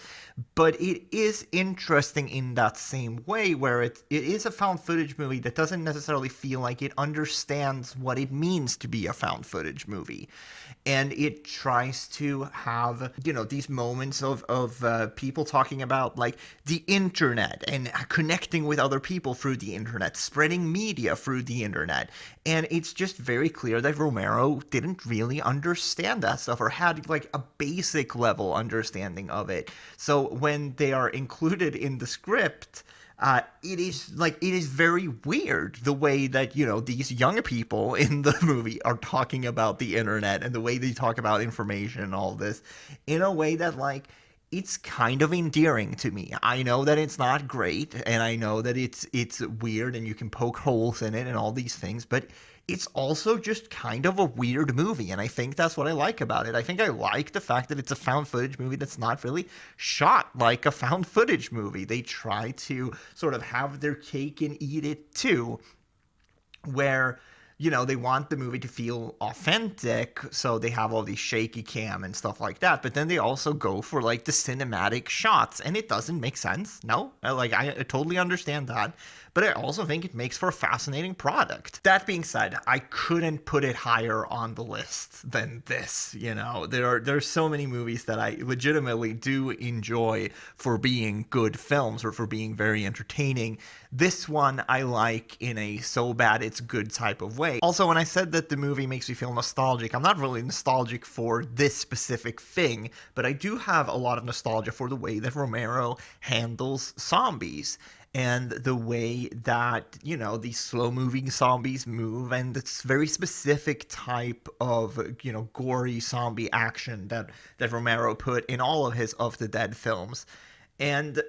but it is interesting in that same way where it is a found footage movie that doesn't necessarily feel like it understands what it means to be a found footage movie. And it tries to have, these moments of people talking about, like, the internet and connecting with other people through the internet, spreading media through the internet. And it's just very clear that Romero didn't really understand that stuff or had, like, a basic level understanding of it. So when they are included in the script, it is very weird the way that, these young people in the movie are talking about the internet and the way they talk about information and all this in a way that, like, it's kind of endearing to me. I know that it's not great, and I know that it's weird and you can poke holes in it and all these things, but it's also just kind of a weird movie, and I think that's what I like about it. I think I like the fact that it's a found footage movie that's not really shot like a found footage movie. They try to sort of have their cake and eat it too, where they want the movie to feel authentic, so they have all these shaky cam and stuff like that, but then they also go for, like, the cinematic shots, and it doesn't make sense. No, I totally understand that, but I also think it makes for a fascinating product. That being said, I couldn't put it higher on the list than this. There's so many movies that I legitimately do enjoy for being good films or for being very entertaining. This one I like in a so bad it's good type of way. Also, when I said that the movie makes me feel nostalgic, I'm not really nostalgic for this specific thing, but I do have a lot of nostalgia for the way that Romero handles zombies. And the way that, these slow-moving zombies move, and this very specific type of, gory zombie action that Romero put in all of his Of the Dead films. And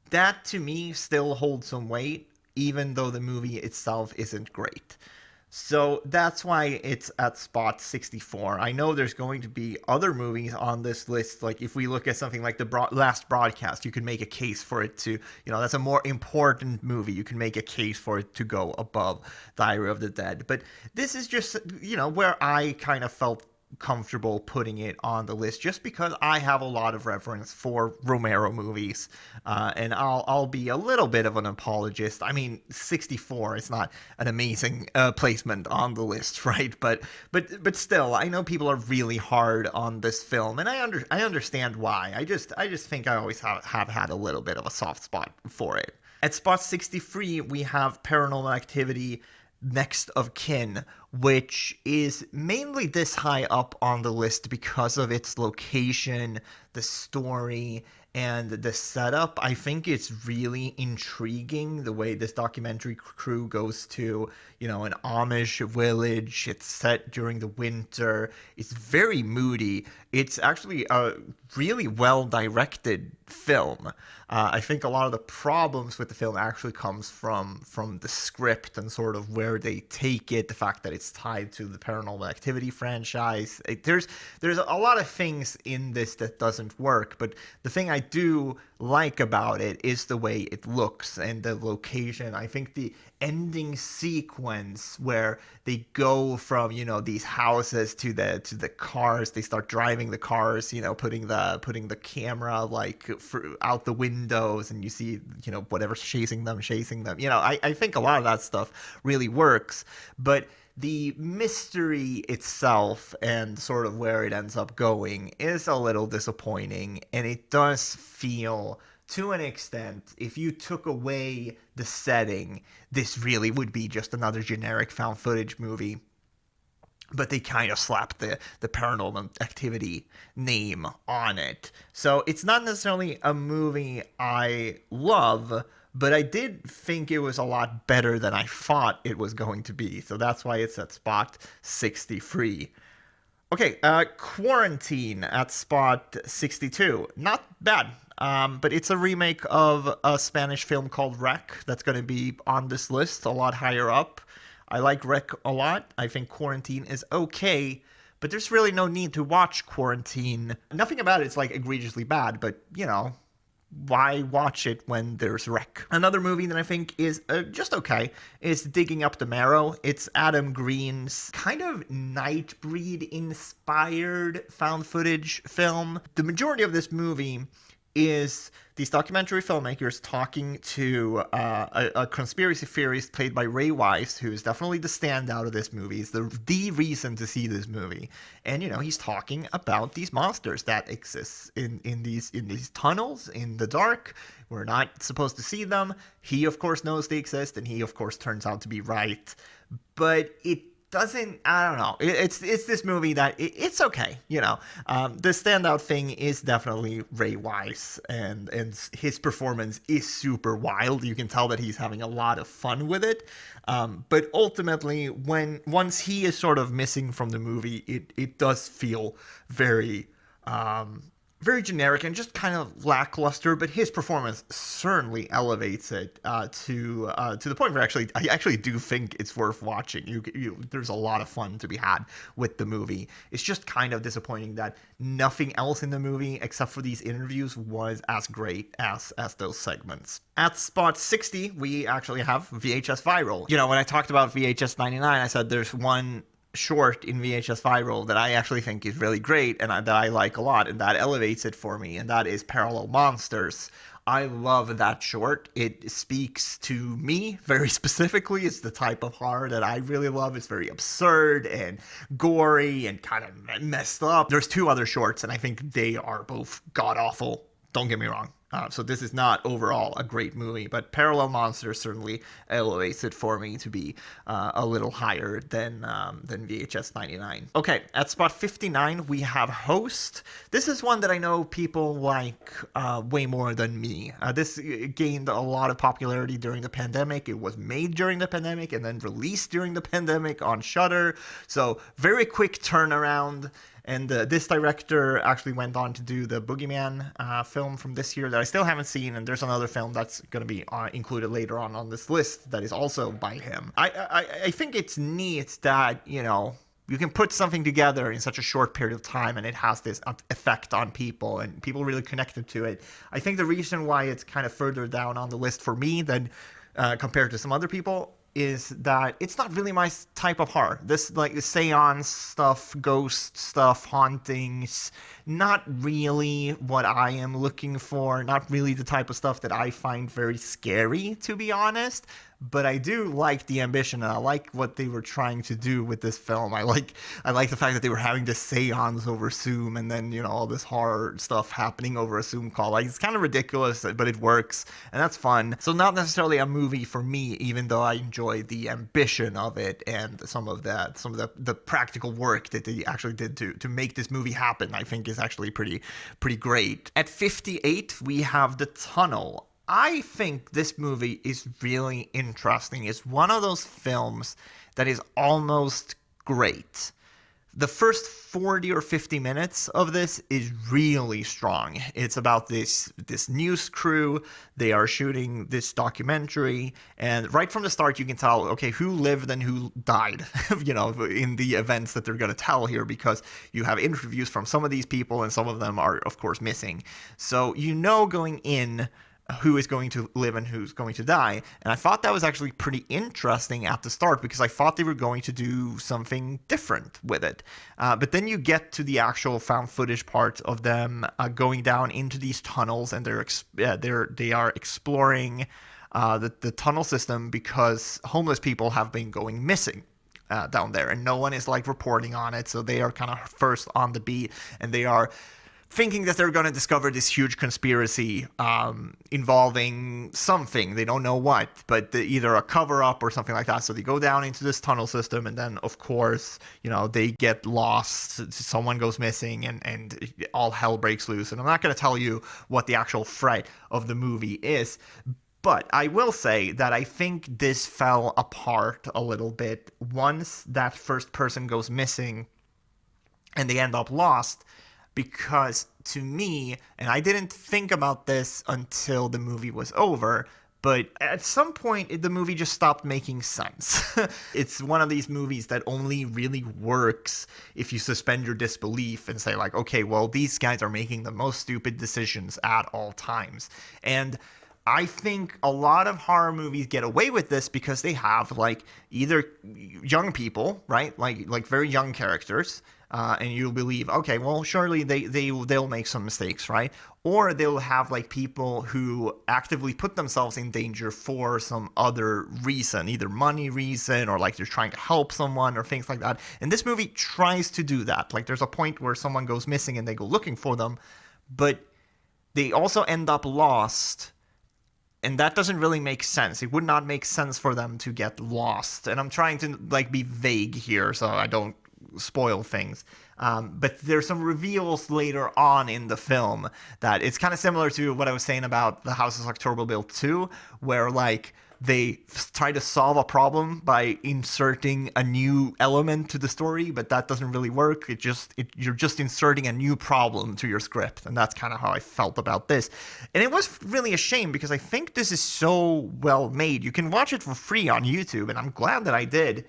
that, to me, still holds some weight, even though the movie itself isn't great. So that's why it's at spot 64. I know there's going to be other movies on this list. Like, if we look at something like the Last Broadcast, you could make a case for it to, that's a more important movie. You can make a case for it to go above Diary of the Dead. But this is just, where I kind of felt comfortable putting it on the list, just because I have a lot of reference for Romero movies, and I'll be a little bit of an apologist. I mean, 64 is not an amazing placement on the list, right? But still, I know people are really hard on this film, and I understand why. I just think I always have had a little bit of a soft spot for it. At spot 63, we have Paranormal Activity, Next of Kin, which is mainly this high up on the list because of its location, the story, and the setup. I think it's really intriguing the way this documentary crew goes to, an Amish village. It's set during the winter. It's very moody. It's actually a really well directed film. I think a lot of the problems with the film actually comes from the script and sort of where they take it, the fact that it's tied to the Paranormal Activity franchise. There's a lot of things in this that doesn't work, but the thing I do like about it is the way it looks and the location. I think the ending sequence where they go from these houses to the cars, they start driving the cars, putting the camera out the windows, and you see whatever's chasing them. I think a lot of that stuff really works, but the mystery itself and sort of where it ends up going is a little disappointing, and it does feel, to an extent, if you took away the setting, this really would be just another generic found footage movie. But they kind of slapped the Paranormal Activity name on it. So it's not necessarily a movie I love, but I did think it was a lot better than I thought it was going to be. So that's why it's at spot 63. Okay, Quarantine at spot 62. Not bad. But it's a remake of a Spanish film called Wreck that's going to be on this list a lot higher up. I like Wreck a lot. I think Quarantine is okay, but there's really no need to watch Quarantine. Nothing about it's egregiously bad, but why watch it when there's Wreck? Another movie that I think is just okay is Digging Up the Marrow. It's Adam Green's kind of Nightbreed inspired found footage film. The majority of this movie is these documentary filmmakers talking to a conspiracy theorist played by Ray Wise, who is definitely the standout of this movie. He's the reason to see this movie. And, he's talking about these monsters that exist in these tunnels in the dark. We're not supposed to see them. He, of course, knows they exist, and he, of course, turns out to be right. But it doesn't, I don't know. It's this movie that it's okay, The standout thing is definitely Ray Wise, and his performance is super wild. You can tell that he's having a lot of fun with it. But ultimately, once he is sort of missing from the movie, it does feel very very generic and just kind of lackluster, but his performance certainly elevates it to the point where I actually do think it's worth watching. There's a lot of fun to be had with the movie. It's just kind of disappointing that nothing else in the movie except for these interviews was as great as those segments. At spot 60, we actually have VHS Viral. When I talked about VHS 99, I said there's one short in VHS Viral that I actually think is really great and that I like a lot, and that elevates it for me, and that is Parallel Monsters. I love that short. It speaks to me very specifically. It's the type of horror that I really love. It's very absurd and gory and kind of messed up. There's two other shorts, and I think they are both god-awful. Don't get me wrong. So this is not overall a great movie, but Parallel Monsters certainly elevates it for me to be a little higher than VHS 99. Okay, at spot 59, we have Host. This is one that I know people like way more than me. This gained a lot of popularity during the pandemic. It was made during the pandemic and then released during the pandemic on Shudder. So very quick turnaround. And this director actually went on to do the Boogeyman film from this year that I still haven't seen, and there's another film that's going to be included later on this list that is also by him. I think it's neat that, you can put something together in such a short period of time and it has this effect on people and people really connected to it. I think the reason why it's kind of further down on the list for me than compared to some other people is that it's not really my type of horror. This the seance stuff, ghost stuff, hauntings, not really what I am looking for, not really the type of stuff that I find very scary, to be honest. but I do like the ambition, and I like what they were trying to do with this film. I like the fact that they were having this seance over Zoom, and then, all this horror stuff happening over a Zoom call. Like, it's kind of ridiculous, but it works, and that's fun. So not necessarily a movie for me, even though I enjoy the ambition of it and some of the practical work that they actually did to make this movie happen. I think is actually pretty great. At 58, we have The Tunnel. I think this movie is really interesting. It's one of those films that is almost great. The first 40 or 50 minutes of this is really strong. It's about this news crew. They are shooting this documentary, and right from the start you can tell, okay, who lived and who died, in the events that they're going to tell here, because you have interviews from some of these people, and some of them are, of course, missing. So going in who is going to live and who's going to die. And I thought that was actually pretty interesting at the start, because I thought they were going to do something different with it. But then you get to the actual found footage part of them going down into these tunnels, and they are exploring the tunnel system, because homeless people have been going missing down there, and no one is reporting on it. So they are kind of first on the beat, and they are thinking that they're going to discover this huge conspiracy involving something. They don't know what, but either a cover-up or something like that. So they go down into this tunnel system, and then, of course, they get lost. Someone goes missing, and all hell breaks loose. And I'm not going to tell you what the actual threat of the movie is, but I will say that I think this fell apart a little bit once that first person goes missing and they end up lost. Because to me, and I didn't think about this until the movie was over, but at some point the movie just stopped making sense. It's one of these movies that only really works if you suspend your disbelief and say, okay, well, these guys are making the most stupid decisions at all times. And I think a lot of horror movies get away with this because they have either young people, right? Like very young characters. And you'll believe, okay, well, surely they'll make some mistakes, right? Or they'll have people who actively put themselves in danger for some other reason, either money reason, or they're trying to help someone, or things like that. And this movie tries to do that. There's a point where someone goes missing and they go looking for them, but they also end up lost. And that doesn't really make sense. It would not make sense for them to get lost. And I'm trying to be vague here so I don't spoil things. But there's some reveals later on in the film that it's kind of similar to what I was saying about the House October Build 2, where they try to solve a problem by inserting a new element to the story, but that doesn't really work. You're just inserting a new problem to your script, and that's kind of how I felt about this. And it was really a shame, because I think this is so well made. You can watch it for free on YouTube, and I'm glad that I did.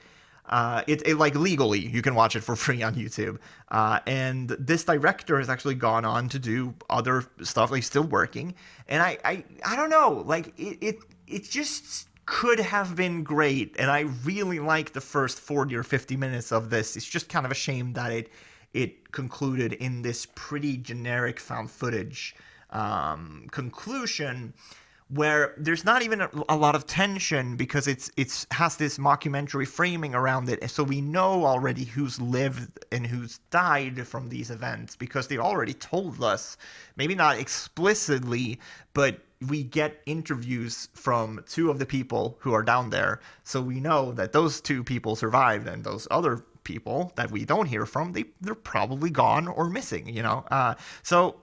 Legally, you can watch it for free on YouTube. And this director has actually gone on to do other stuff. He's still working, and I don't know. It just could have been great, and I really like the first 40 or 50 minutes of this. It's just kind of a shame that it concluded in this pretty generic found footage conclusion, where there's not even a lot of tension, because it has this mockumentary framing around it, so we know already who's lived and who's died from these events, because they already told us, maybe not explicitly, but we get interviews from two of the people who are down there, so we know that those two people survived, and those other people that we don't hear from, they're probably gone or missing, so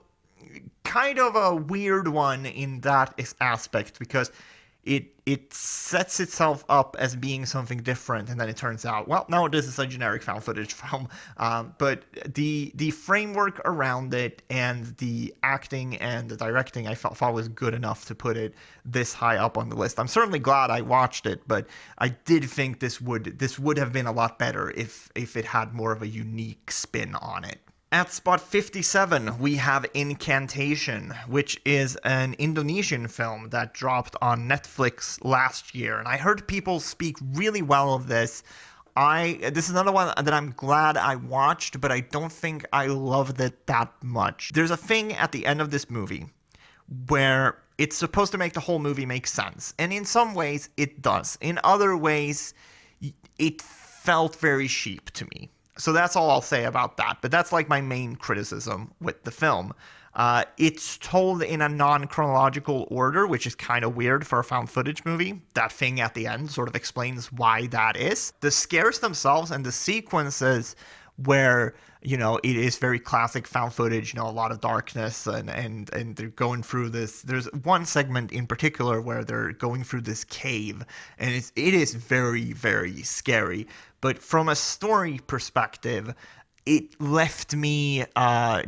kind of a weird one in that aspect, because it sets itself up as being something different, and then it turns out, well, no, this is a generic found footage film. But the framework around it, and the acting and the directing, I thought was good enough to put it this high up on the list. I'm certainly glad I watched it, but I did think this would have been a lot better if it had more of a unique spin on it. At spot 57, we have Incantation, which is an Indonesian film that dropped on Netflix last year. And I heard people speak really well of this. This is another one that I'm glad I watched, but I don't think I loved it that much. There's a thing at the end of this movie where It's supposed to make the whole movie make sense. And in some ways, it does. In other ways, it felt very cheap to me. So that's all I'll say about that. But that's like my main criticism with the film. It's told in a non-chronological order, which is kind of weird for a found footage movie. That thing at the end sort of explains why that is. The scares themselves and the sequences where, you know, it is very classic found footage, you know, a lot of darkness and they're going through this. There's one segment in particular where they're going through this cave, and it is very, very scary. But from a story perspective, it left me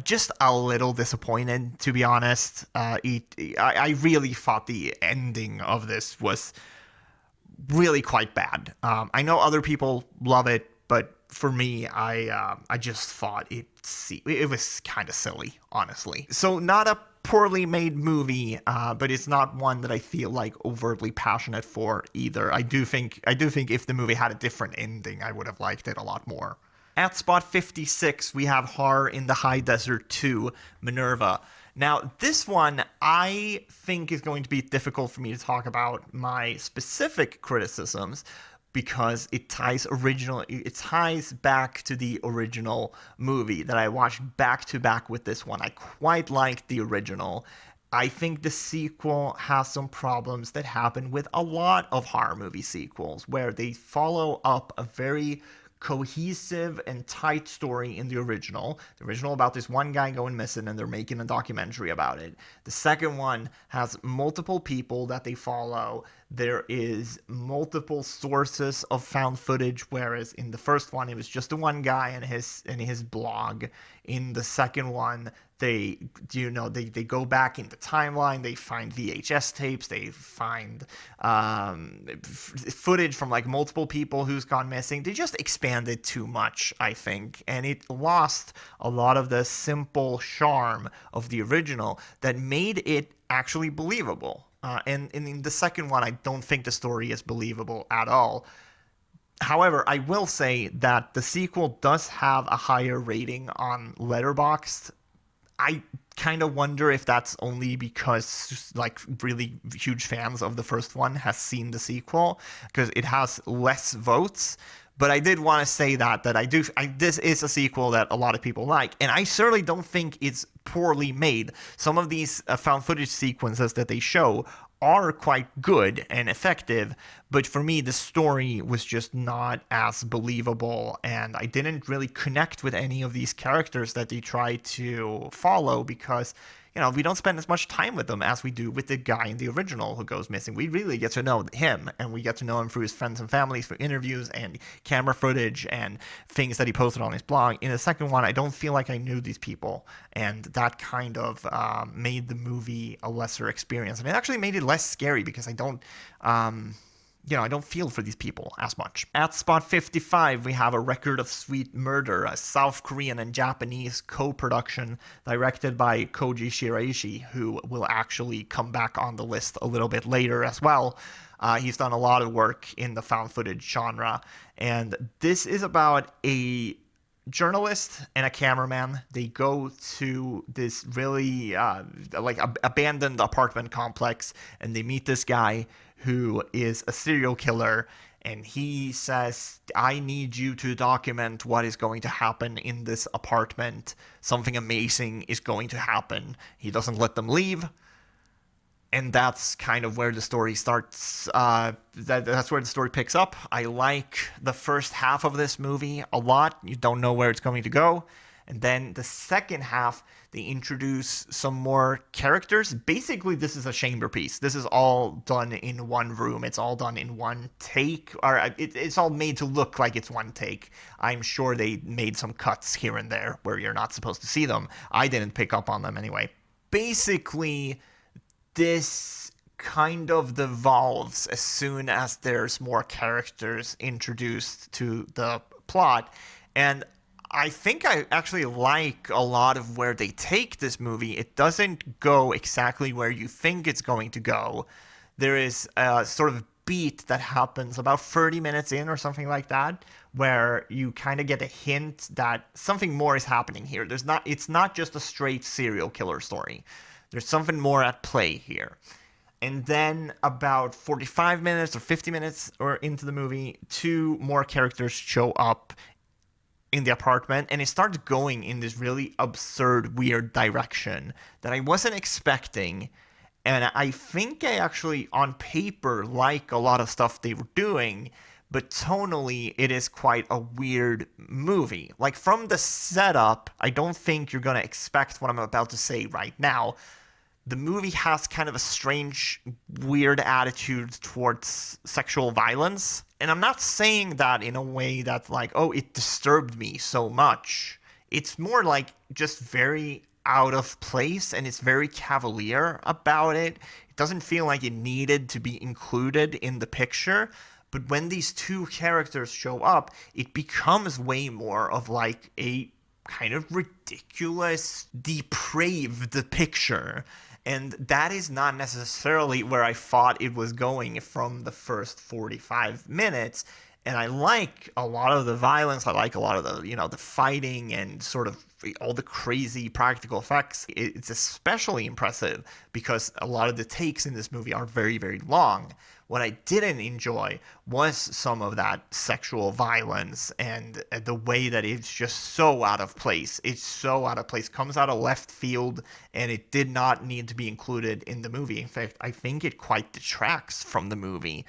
just a little disappointed, to be honest. I really thought the ending of this was really quite bad. I know other people love it, but for me, I just thought it was kind of silly, honestly. So not a poorly made movie, but it's not one that I feel like overtly passionate for either. I do think if the movie had a different ending, I would have liked it a lot more. At spot 56, we have Horror in the High Desert 2, Minerva. Now, this one I think is going to be difficult for me to talk about my specific criticisms, because it ties back to the original movie that I watched back to back with this one. I quite liked the original. I think the sequel has some problems that happen with a lot of horror movie sequels, where they follow up a very cohesive and tight story in the original. The original about this one guy going missing, and they're making a documentary about it. The second one has multiple people that they follow. There is multiple sources of found footage, whereas in the first one it was just the one guy and his blog. In the second one, they go back in the timeline, they find VHS tapes, they find footage from like multiple people who's gone missing. They just expanded too much, I think, and it lost a lot of the simple charm of the original that made it actually believable. And in the second one, I don't think the story is believable at all. However, I will say that the sequel does have a higher rating on Letterboxd. I kind of wonder if that's only because like really huge fans of the first one has seen the sequel, because it has less votes. But I did want to say that this is a sequel that a lot of people like, and I certainly don't think it's poorly made. Some of these found footage sequences that they show are quite good and effective, but for me the story was just not as believable, and I didn't really connect with any of these characters that they try to follow, because we don't spend as much time with them as we do with the guy in the original who goes missing. We really get to know him, and we get to know him through his friends and family, through interviews and camera footage and things that he posted on his blog. In the second one, I don't feel like I knew these people, and that kind of made the movie a lesser experience. And it actually made it less scary, because I don't feel for these people as much. At spot 55, we have A Record of Sweet Murder, a South Korean and Japanese co-production directed by Koji Shiraishi, who will actually come back on the list a little bit later as well. He's done a lot of work in the found footage genre, and this is about a journalist and a cameraman. They go to this really abandoned apartment complex, and they meet this guy who is a serial killer, and he says, I need you to document what is going to happen in this apartment. Something amazing is going to happen. He doesn't let them leave, and that's kind of where the story starts. That's where the story picks up. I like the first half of this movie a lot. You don't know where it's going to go. And then the second half, they introduce some more characters. Basically, this is a chamber piece. This is all done in one room. It's all done in one take. Or it's all made to look like it's one take. I'm sure they made some cuts here and there where you're not supposed to see them. I didn't pick up on them anyway. Basically, this kind of devolves as soon as there's more characters introduced to the plot. And I think I actually like a lot of where they take this movie. It doesn't go exactly where you think it's going to go. There is a sort of beat that happens about 30 minutes in or something like that, where you kind of get a hint that something more is happening here. It's not just a straight serial killer story. There's something more at play here. And then about 45 minutes or 50 minutes or into the movie, two more characters show up in the apartment, and it starts going in this really absurd, weird direction that I wasn't expecting. And I think I actually, on paper, like a lot of stuff they were doing, but tonally, it is quite a weird movie. Like, from the setup, I don't think you're going to expect what I'm about to say right now. The movie has kind of a strange, weird attitude towards sexual violence. And I'm not saying that in a way that's like, oh, it disturbed me so much. It's more like just very out of place, and it's very cavalier about it. It doesn't feel like it needed to be included in the picture. But when these two characters show up, it becomes way more of like a kind of ridiculous, depraved picture. And that is not necessarily where I thought it was going from the first 45 minutes. And I like a lot of the violence. I like a lot of the, the fighting and sort of all the crazy practical effects. It's especially impressive because a lot of the takes in this movie are very, very long. What I didn't enjoy was some of that sexual violence and the way that it's just so out of place. It's so out of place, comes out of left field, and it did not need to be included in the movie. In fact, I think it quite detracts from the movie.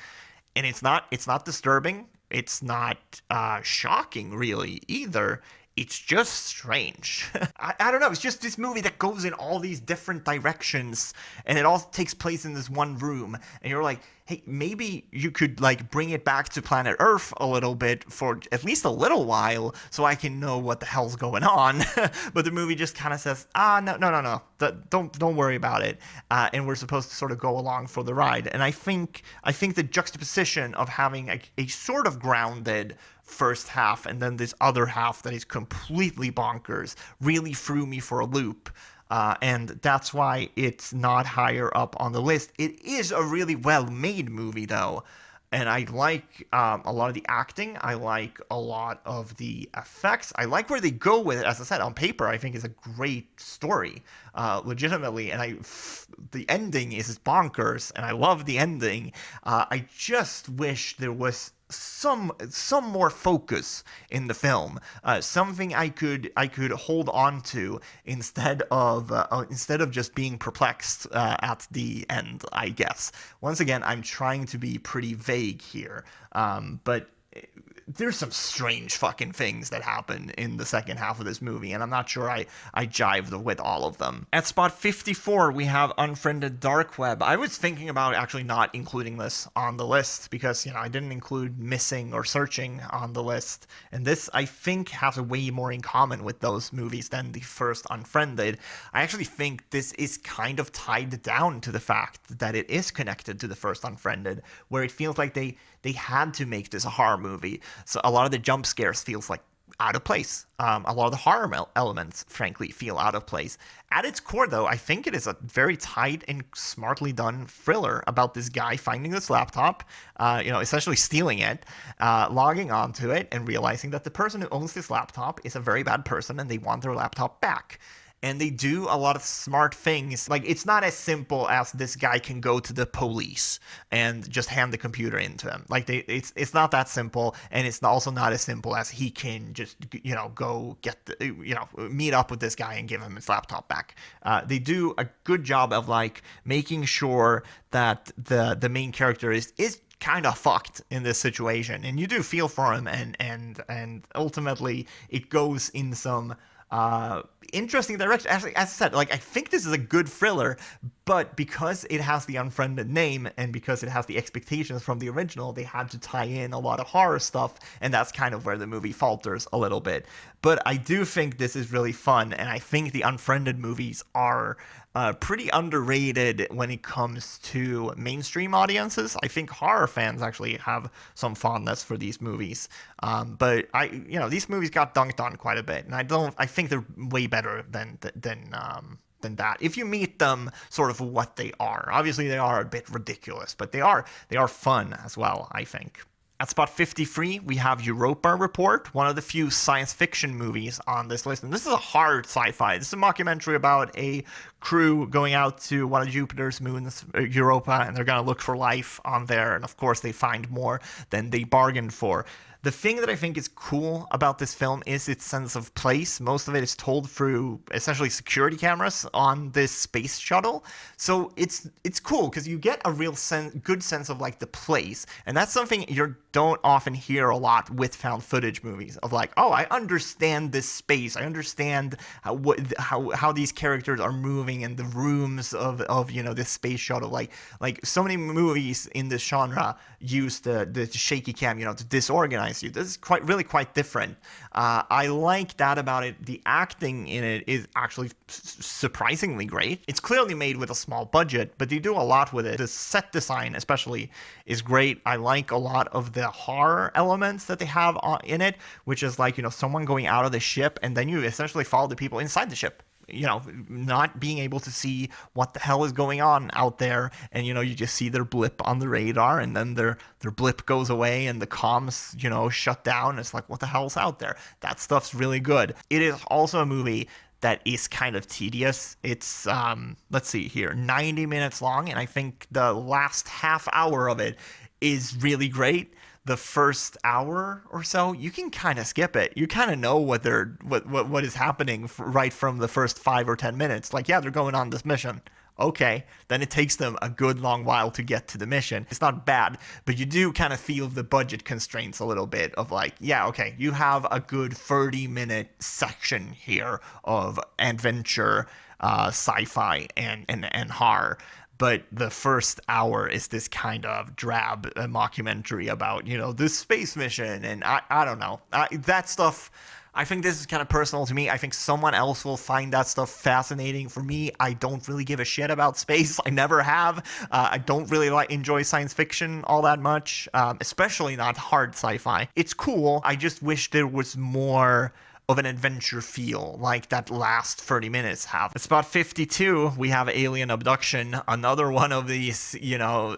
And it's not disturbing. It's not shocking, really, either. It's just strange. I don't know. It's just this movie that goes in all these different directions, and it all takes place in this one room. And you're like, hey, maybe you could like bring it back to planet Earth a little bit for at least a little while, so I can know what the hell's going on. But the movie just kind of says, no, don't worry about it. And we're supposed to sort of go along for the ride. And I think the juxtaposition of having a sort of grounded first half and then this other half that is completely bonkers really threw me for a loop. And that's why it's not higher up on the list. It is a really well-made movie, though. And I like a lot of the acting. I like a lot of the effects. I like where they go with it. As I said, on paper, I think it's a great story, legitimately. And the ending is bonkers, and I love the ending. I just wish there was some more focus in the film, something I could hold on to instead of just being perplexed at the end, I guess. Once again, I'm trying to be pretty vague here, but there's some strange fucking things that happen in the second half of this movie, and I'm not sure I jived with all of them. At spot 54, we have Unfriended Dark Web. I was thinking about actually not including this on the list because, I didn't include Missing or Searching on the list, and this, I think, has a way more in common with those movies than the first Unfriended. I actually think this is kind of tied down to the fact that it is connected to the first Unfriended, where it feels like they had to make this a horror movie. So a lot of the jump scares feels like out of place. A lot of the horror elements, frankly, feel out of place. At its core, though, I think it is a very tight and smartly done thriller about this guy finding this laptop, essentially stealing it, logging onto it, and realizing that the person who owns this laptop is a very bad person and they want their laptop back. And they do a lot of smart things. Like, it's not as simple as this guy can go to the police and just hand the computer into him. Like, it's not that simple, and it's also not as simple as he can just, go get meet up with this guy and give him his laptop back. They do a good job of like making sure that the main character is kind of fucked in this situation, and you do feel for him, and ultimately it goes in some interesting direction. Actually, as I said, like, I think this is a good thriller, but because it has the Unfriended name and because it has the expectations from the original, they had to tie in a lot of horror stuff, and that's kind of where the movie falters a little bit. But I do think this is really fun, and I think the Unfriended movies are pretty underrated when it comes to mainstream audiences. I think horror fans actually have some fondness for these movies, but these movies got dunked on quite a bit, and I think they're way better than that. If you meet them sort of what they are, obviously they are a bit ridiculous, but they are fun as well, I think. At spot 53, we have Europa Report, one of the few science fiction movies on this list. And this is a hard sci-fi. This is a mockumentary about a crew going out to one of Jupiter's moons, Europa, and they're going to look for life on there. And of course, they find more than they bargained for. The thing that I think is cool about this film is its sense of place. Most of it is told through essentially security cameras on this space shuttle. So it's cool because you get a real good sense of like the place. And that's something you don't often hear a lot with found footage movies of like, oh, I understand this space. I understand how these characters are moving and the rooms of this space shuttle. Like so many movies in this genre use the shaky cam, to disorganize you. This is quite different. I like that about it. The acting in it is actually surprisingly great. It's clearly made with a small budget, but they do a lot with it. The set design especially is great. I like a lot of the horror elements that they have in it, which is like, someone going out of the ship and then you essentially follow the people inside the ship. Not being able to see what the hell is going on out there, and you just see their blip on the radar, and then their blip goes away and the comms shut down. It's like, what the hell's out there? That stuff's really good. It is also a movie that is kind of tedious. It's let's see here, 90 minutes long, and I think the last half hour of it is really great. The first hour or so, you can kind of skip it. You kind of know what is happening right from the first 5 or 10 minutes. Like, yeah, they're going on this mission. Okay, then it takes them a good long while to get to the mission. It's not bad, but you do kind of feel the budget constraints a little bit of like, yeah, okay, you have a good 30-minute section here of adventure, sci-fi, and horror. But the first hour is this kind of drab mockumentary about, this space mission. And I don't know. That stuff, I think this is kind of personal to me. I think someone else will find that stuff fascinating. For me, I don't really give a shit about space. I never have. I don't really enjoy science fiction all that much, especially not hard sci-fi. It's cool. I just wish there was more of an adventure feel like that last 30 minutes have. At spot 52, we have Alien Abduction, another one of these,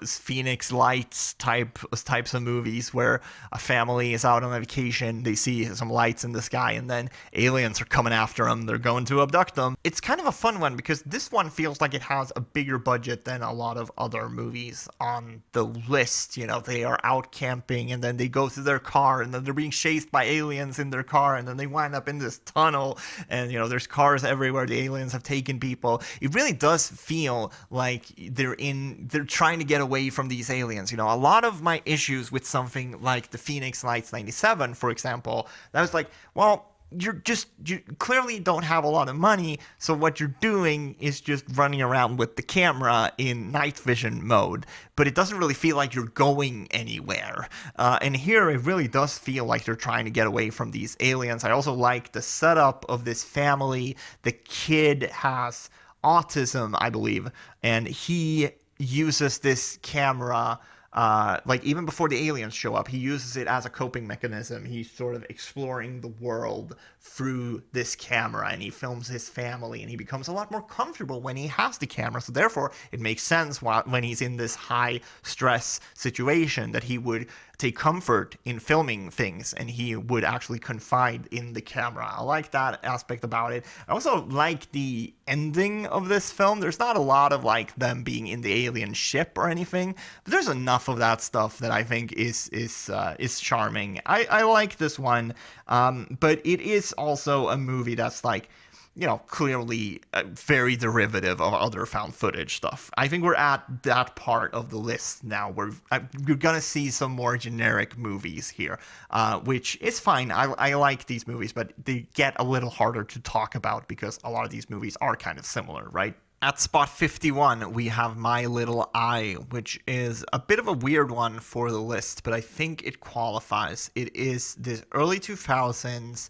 Phoenix Lights types of movies where a family is out on a vacation, they see some lights in the sky, and then aliens are coming after them, they're going to abduct them. It's kind of a fun one because this one feels like it has a bigger budget than a lot of other movies on the list. They are out camping and then they go to their car and then they're being chased by aliens in their car and then they wind up in this tunnel and there's cars everywhere. The aliens have taken people. It really does feel like they're trying to get away from these aliens. A lot of my issues with something like the Phoenix Lights 97, for example, that was like, well, you clearly don't have a lot of money, so what you're doing is just running around with the camera in night vision mode, but it doesn't really feel like you're going anywhere. And here it really does feel like they're trying to get away from these aliens. I also like the setup of this family. The kid has autism, I believe, and he uses this camera even before the aliens show up, he uses it as a coping mechanism. He's sort of exploring the world through this camera, and he films his family, and he becomes a lot more comfortable when he has the camera. So therefore, it makes sense when he's in this high stress situation that he would take comfort in filming things, and he would actually confide in the camera. I like that aspect about it. I also like the ending of this film. There's not a lot of like them being in the alien ship or anything, but there's enough of that stuff that I think is charming. I like this one, but it is also a movie that's like, clearly very derivative of other found footage stuff. I think we're at that part of the list now where you're gonna see some more generic movies here, which is fine. I like these movies, but they get a little harder to talk about because a lot of these movies are kind of similar, right? At spot 51, we have My Little Eye, which is a bit of a weird one for the list, but I think it qualifies. It is this early 2000s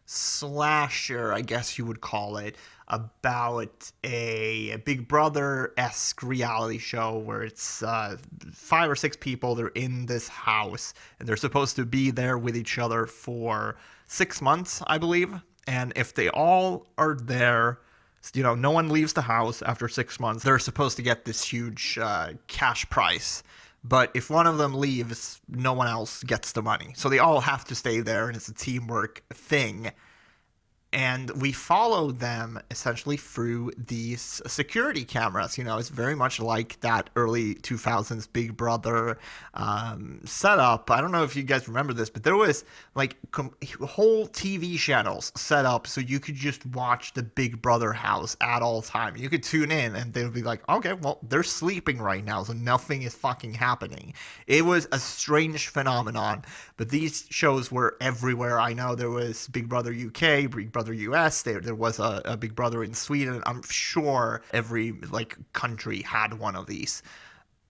slasher, I guess you would call it, about a Big Brother-esque reality show where it's 5 or 6 people. They're in this house, and they're supposed to be there with each other for 6 months, I believe. And if they all are there, no one leaves the house after 6 months, they're supposed to get this huge cash prize but if one of them leaves, no one else gets the money. So they all have to stay there, and it's a teamwork thing. And we follow them essentially through these security cameras. You know, it's very much like that early 2000s Big Brother setup. I don't know if you guys remember this, but there was like whole TV channels set up so you could just watch the Big Brother house at all time. You could tune in and they would be like, okay, well, they're sleeping right now, so nothing is fucking happening. It was a strange phenomenon, but these shows were everywhere. I know there was Big Brother UK, Big Brother US, there was a Big Brother in Sweden. I'm sure every like country had one of these.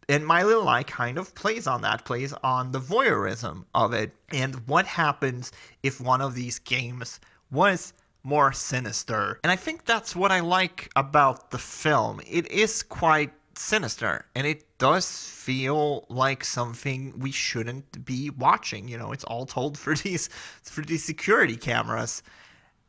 And My Little Lie kind of plays on that, plays on the voyeurism of it. And what happens if one of these games was more sinister? And I think that's what I like about the film. It is quite sinister, and it does feel like something we shouldn't be watching. You know, it's all told for these security cameras.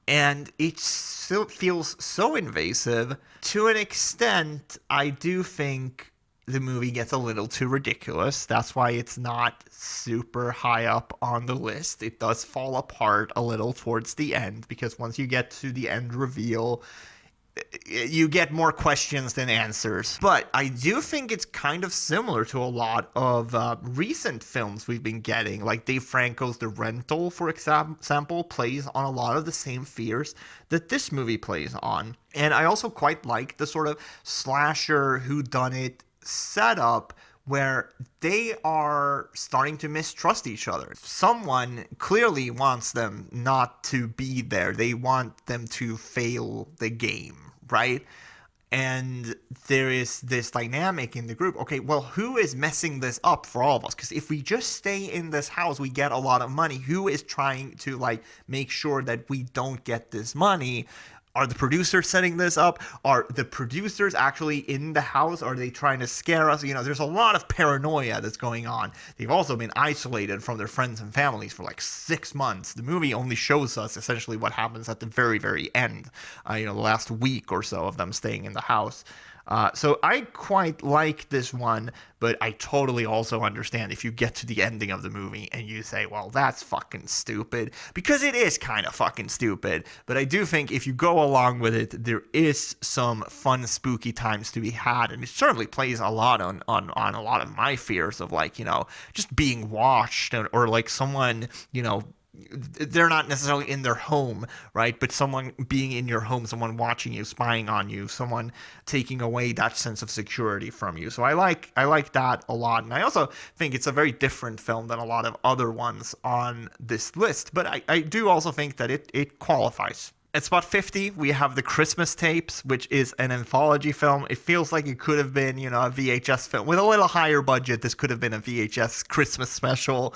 And it still feels so invasive. To an extent, I do think the movie gets a little too ridiculous. That's why it's not super high up on the list. It does fall apart a little towards the end, because once you get to the end reveal, you get more questions than answers. But I do think it's kind of similar to a lot of recent films we've been getting. Like Dave Franco's The Rental, for example, plays on a lot of the same fears that this movie plays on. And I also quite like the sort of slasher whodunit setup where they are starting to mistrust each other. Someone clearly wants them not to be there. They want them to fail the game, right? And there is this dynamic in the group. Okay, well, who is messing this up for all of us? Because if we just stay in this house, we get a lot of money. Who is trying to, like, make sure that we don't get this money? Are the producers setting this up? Are the producers actually in the house? Are they trying to scare us? You know, there's a lot of paranoia that's going on. They've also been isolated from their friends and families for like 6 months. The movie only shows us essentially what happens at the very, very end. The last week or so of them staying in the house. So I quite like this one, but I totally also understand if you get to the ending of the movie and you say, well, that's fucking stupid, because it is kind of fucking stupid. But I do think if you go along with it, there is some fun, spooky times to be had, and it certainly plays a lot on a lot of my fears of, like, just being watched, or like someone, they're not necessarily in their home, right? But someone being in your home, someone watching you, spying on you, someone taking away that sense of security from you. So I like that a lot. And I also think it's a very different film than a lot of other ones on this list. But I do also think that it qualifies. At spot 50, we have the Christmas Tapes, which is an anthology film. It feels like it could have been, a VHS film. With a little higher budget, this could have been a VHS Christmas special.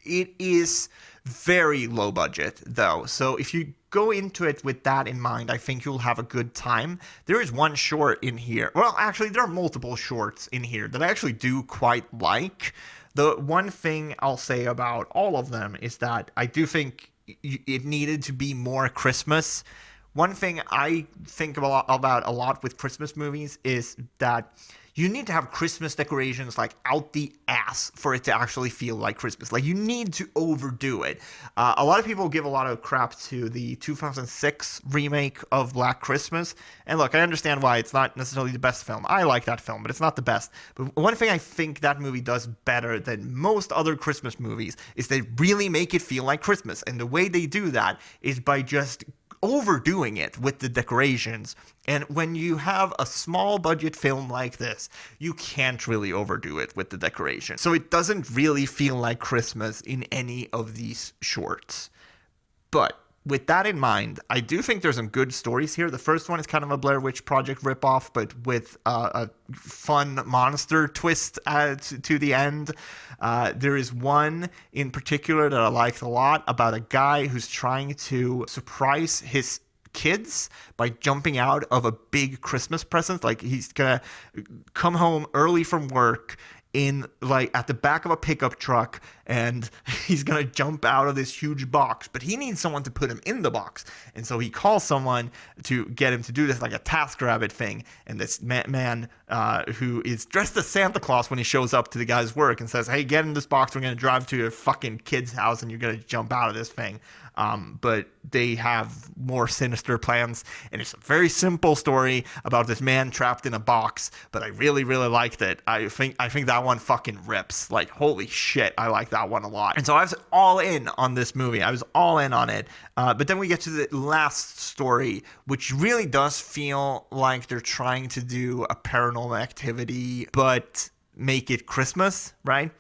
It is very low budget, though. So if you go into it with that in mind, I think you'll have a good time. There is one short in here. Well, actually, there are multiple shorts in here that I actually do quite like. The one thing I'll say about all of them is that I do think it needed to be more Christmas. One thing I think about a lot with Christmas movies is that you need to have Christmas decorations like out the ass for it to actually feel like Christmas. Like, you need to overdo it. A lot of people give a lot of crap to the 2006 remake of Black Christmas. And look, I understand why it's not necessarily the best film. I like that film, but it's not the best. But one thing I think that movie does better than most other Christmas movies is they really make it feel like Christmas. And the way they do that is by just overdoing it with the decorations. And when you have a small budget film like this, you can't really overdo it with the decorations. So it doesn't really feel like Christmas in any of these shorts. But with that in mind, I do think there's some good stories here. The first one is kind of a Blair Witch Project ripoff, but with a fun monster twist to the end. There is one in particular that I liked a lot about a guy who's trying to surprise his kids by jumping out of a big Christmas present. Like, he's gonna come home early from work in like at the back of a pickup truck, and he's gonna jump out of this huge box, but he needs someone to put him in the box, and so he calls someone to get him to do this, like a TaskRabbit thing. And this man who is dressed as Santa Claus when he shows up to the guy's work and says, hey, get in this box, we're gonna drive to your fucking kid's house and you're gonna jump out of this thing. But they have more sinister plans, and it's a very simple story about this man trapped in a box, but I really, really liked it. I think that one fucking rips. Like, holy shit, I like that one a lot. And so I was all in on this movie. I was all in on it. But then we get to the last story, which really does feel like they're trying to do a Paranormal Activity, but make it Christmas, right?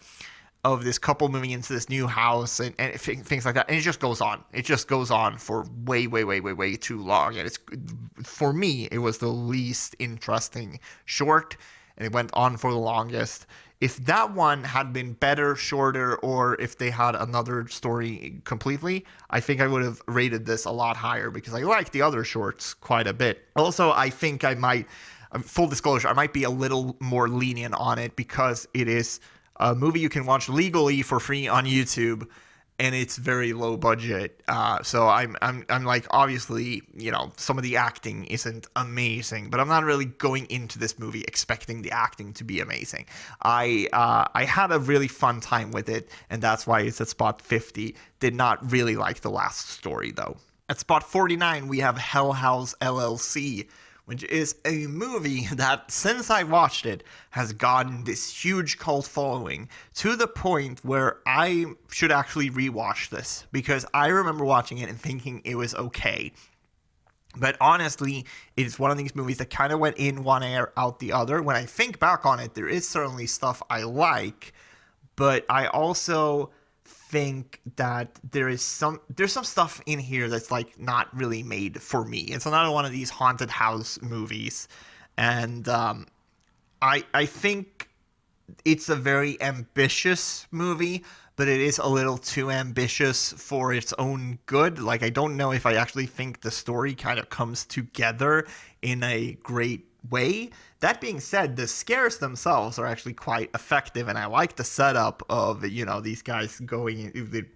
Of this couple moving into this new house and things like that. And it just goes on. It just goes on for way too long. And it's, for me, it was the least interesting short, and it went on for the longest. If that one had been better, shorter, or if they had another story completely, I think I would have rated this a lot higher, because I like the other shorts quite a bit. Also, I think I might, full disclosure, I might be a little more lenient on it because it is a movie you can watch legally for free on YouTube, and it's very low budget. So I'm like, obviously, you know, some of the acting isn't amazing, but I'm not really going into this movie expecting the acting to be amazing. I had a really fun time with it, and that's why it's at spot 50. Did not really like the last story though. At spot 49, we have House LLC, which is a movie that, since I watched it, has gotten this huge cult following, to the point where I should actually rewatch this, because I remember watching it and thinking it was okay. But honestly, it's one of these movies that kind of went in one ear, out the other. When I think back on it, there is certainly stuff I like, but I also think that there's some stuff in here that's like not really made for me. It's another one of these haunted house movies, and I think it's a very ambitious movie, but it is a little too ambitious for its own good. Like, I don't know if I actually think the story kind of comes together in a great way. That being said, the scares themselves are actually quite effective, and I like the setup of, you know, these guys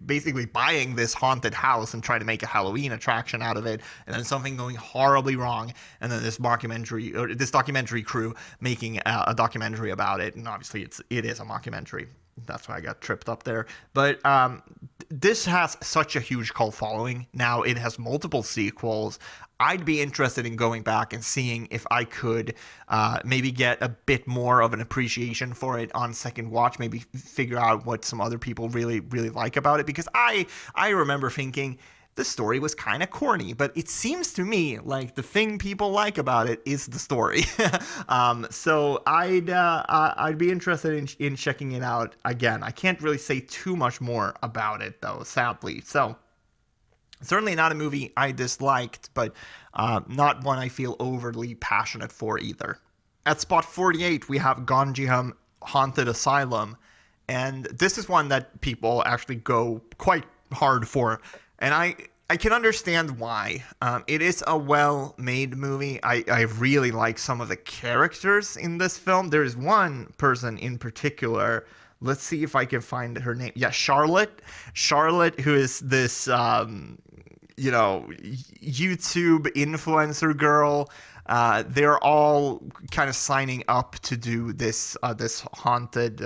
basically buying this haunted house and trying to make a Halloween attraction out of it, and then something going horribly wrong, and then this documentary crew making a documentary about it. And obviously it is a mockumentary. That's why I got tripped up there. But this has such a huge cult following. Now it has multiple sequels. I'd be interested in going back and seeing if I could maybe get a bit more of an appreciation for it on second watch. Maybe figure out what some other people really, really like about it. Because I remember thinking the story was kind of corny, but it seems to me like the thing people like about it is the story. So I'd be interested in checking it out again. I can't really say too much more about it though, sadly. So certainly not a movie I disliked, but not one I feel overly passionate for either. At spot 48, we have Gonjiam Haunted Asylum, and this is one that people actually go quite hard for. And I can understand why. It is a well-made movie. I really like some of the characters in this film. There is one person in particular. Let's see if I can find her name. Yeah, Charlotte. Charlotte, who is this, YouTube influencer girl. They're all kind of signing up to do this haunted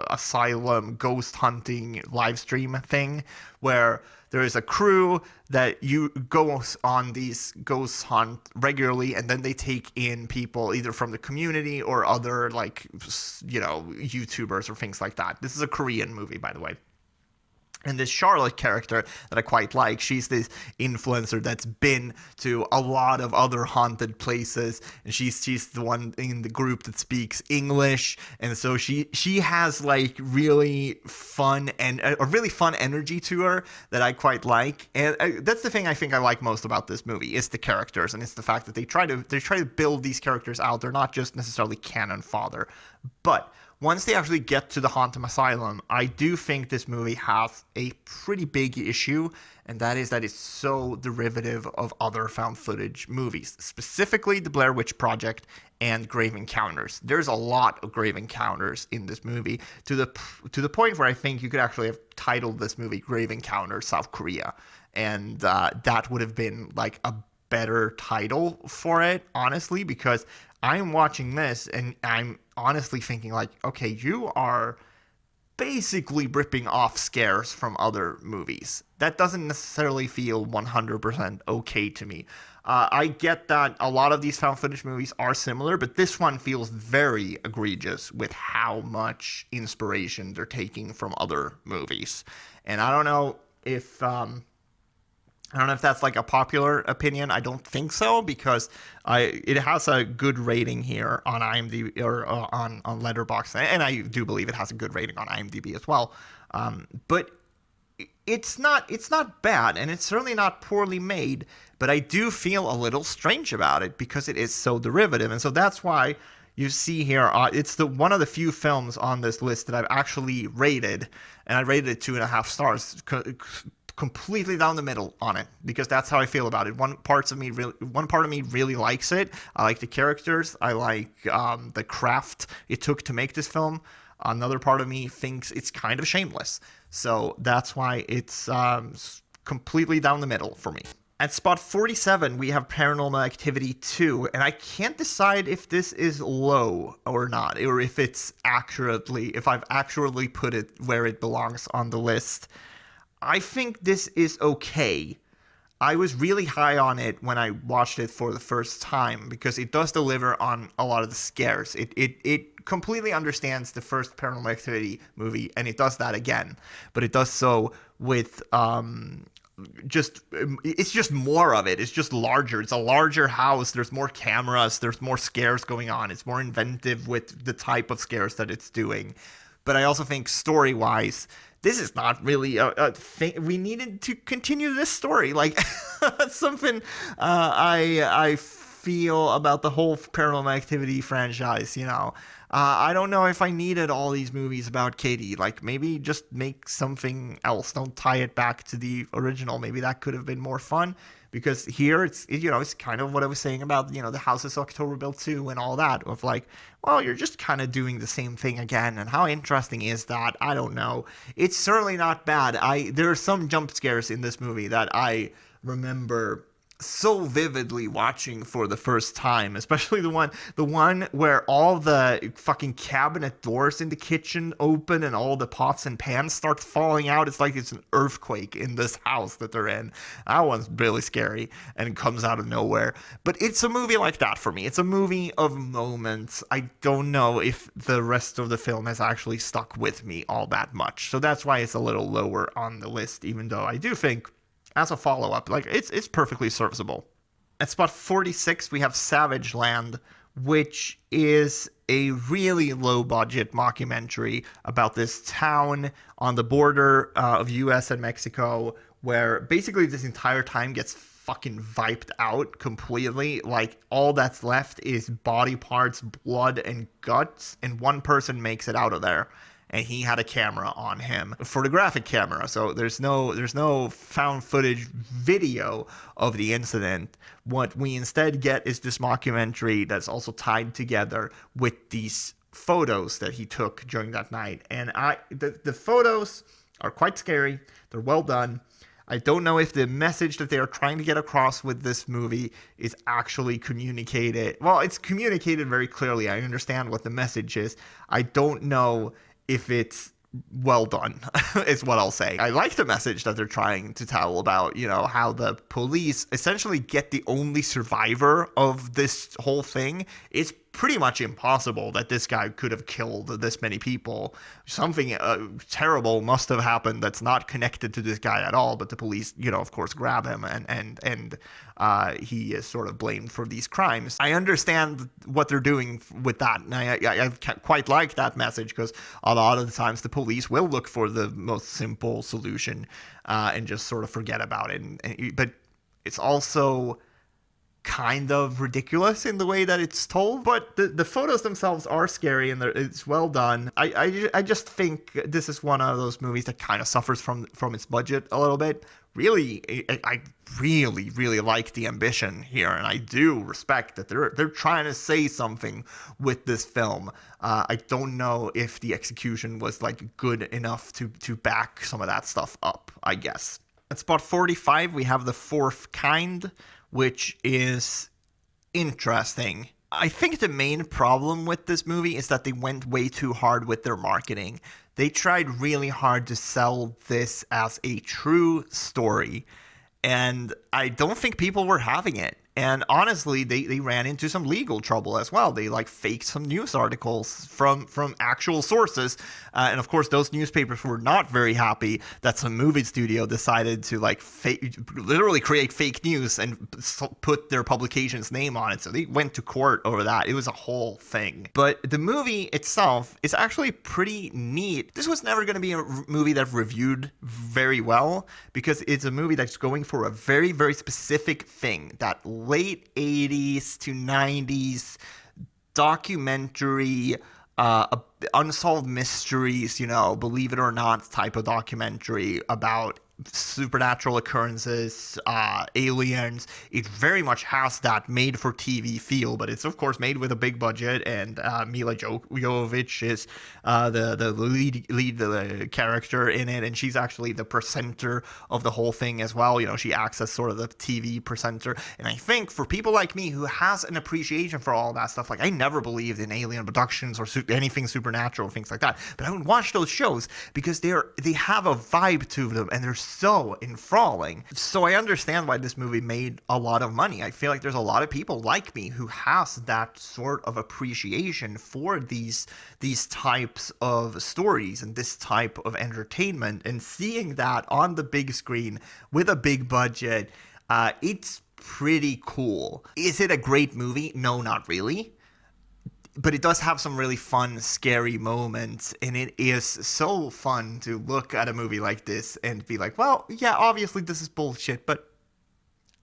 asylum ghost hunting live stream thing, where there is a crew that you go on these ghost hunt regularly, and then they take in people either from the community or other, like, YouTubers or things like that. This is a Korean movie, by the way. And this Charlotte character that I quite like, she's this influencer that's been to a lot of other haunted places, and she's the one in the group that speaks English, and so she has like really fun and a really fun energy to her that I quite like. And that's the thing I think I like most about this movie, is the characters, and it's the fact that they try to build these characters out. They're not just necessarily canon fodder. But once they actually get to the Haunted Asylum, I do think this movie has a pretty big issue, and that is that it's so derivative of other found footage movies, specifically the Blair Witch Project and Grave Encounters. There's a lot of Grave Encounters in this movie, to the point where I think you could actually have titled this movie Grave Encounters South Korea, and that would have been like a better title for it, honestly, because I'm watching this and I'm honestly thinking like, okay, you are basically ripping off scares from other movies. That doesn't necessarily feel 100% okay to me. I get that a lot of these found footage movies are similar, but this one feels very egregious with how much inspiration they're taking from other movies. And I don't know if that's like a popular opinion. I don't think so, because it has a good rating here on IMDb or on Letterboxd, and I do believe it has a good rating on IMDb as well. But it's not bad, and it's certainly not poorly made. But I do feel a little strange about it because it is so derivative, and so that's why you see here, it's one of the few films on this list that I've actually rated, and I rated it 2.5 stars. Completely down the middle on it, because that's how I feel about it. One part of me really likes it. I like the characters. I like the craft it took to make this film. Another part of me thinks it's kind of shameless. So that's why it's completely down the middle for me. At spot 47, we have Paranormal Activity 2, and I can't decide if this is low or not, or if I've accurately put it where it belongs on the list. I think this is okay. I was really high on it when I watched it for the first time, because it does deliver on a lot of the scares. It completely understands the first Paranormal Activity movie, and it does that again. But it does so with it's just more of it. It's just larger. It's a larger house. There's more cameras. There's more scares going on. It's more inventive with the type of scares that it's doing. But I also think story-wise, this is not really a thing. We needed to continue this story. Like, that's something I feel about the whole Paranormal Activity franchise, you know. I don't know if I needed all these movies about Katie. Like, maybe just make something else. Don't tie it back to the original. Maybe that could have been more fun. Because here, it's kind of what I was saying about, the Houses October Built 2 and all that, of like, well, you're just kind of doing the same thing again, and how interesting is that? I don't know. It's certainly not bad. There are some jump scares in this movie that I remember so vividly watching for the first time, especially the one where all the fucking cabinet doors in the kitchen open and all the pots and pans start falling out. It's like it's an earthquake in this house that they're in. That one's really scary, and it comes out of nowhere. But it's a movie like that for me. It's a movie of moments. I don't know if the rest of the film has actually stuck with me all that much, so that's why it's a little lower on the list, even though I do think, as a follow-up, like, it's perfectly serviceable. At spot 46, we have Savageland, which is a really low-budget mockumentary about this town on the border of US and Mexico, where basically this entire time gets fucking wiped out completely. Like, all that's left is body parts, blood, and guts, and one person makes it out of there. And he had a camera on him, a photographic camera. So there's no found footage video of the incident. What we instead get is this mockumentary that's also tied together with these photos that he took during that night. And the photos are quite scary. They're well done. I don't know if the message that they are trying to get across with this movie is actually communicated. Well, it's communicated very clearly. I understand what the message is. I don't know if it's well done, is what I'll say. I like the message that they're trying to tell about, how the police essentially get the only survivor of this whole thing. It's pretty much impossible that this guy could have killed this many people. Something terrible must have happened that's not connected to this guy at all, but the police, of course, grab him, and he is sort of blamed for these crimes. I understand what they're doing with that, and I quite like that message, because a lot of the times the police will look for the most simple solution and just sort of forget about it. But it's also kind of ridiculous in the way that it's told, but the photos themselves are scary and it's well done. I just think this is one of those movies that kind of suffers from its budget a little bit. Really, I really like the ambition here, and I do respect that they're trying to say something with this film. I don't know if the execution was like good enough to back some of that stuff up, I guess. At spot 45, we have The Fourth Kind, which is interesting. I think the main problem with this movie is that they went way too hard with their marketing. They tried really hard to sell this as a true story, and I don't think people were having it. And honestly, they ran into some legal trouble as well. They like faked some news articles from actual sources. And of course, those newspapers were not very happy that some movie studio decided to like literally create fake news and put their publication's name on it. So they went to court over that. It was a whole thing. But the movie itself is actually pretty neat. This was never going to be a movie that reviewed very well because it's a movie that's going for a very, very specific thing, that late 80s to 90s documentary, unsolved mysteries, believe it or not type of documentary about supernatural occurrences, aliens. It very much has that made for TV feel, but it's of course made with a big budget, and Mila Jovovich is the lead character in it, and she's actually the presenter of the whole thing as well. She acts as sort of the TV presenter, and I think for people like me who has an appreciation for all that stuff, like I never believed in alien abductions or anything supernatural, things like that, but I would watch those shows because they have a vibe to them, and they're so enthralling. So I understand why this movie made a lot of money. I feel like there's a lot of people like me who has that sort of appreciation for these types of stories and this type of entertainment, and seeing that on the big screen with a big budget, it's pretty cool. Is it a great movie? No, not really. But it does have some really fun, scary moments, and it is so fun to look at a movie like this and be like, well, yeah, obviously this is bullshit, but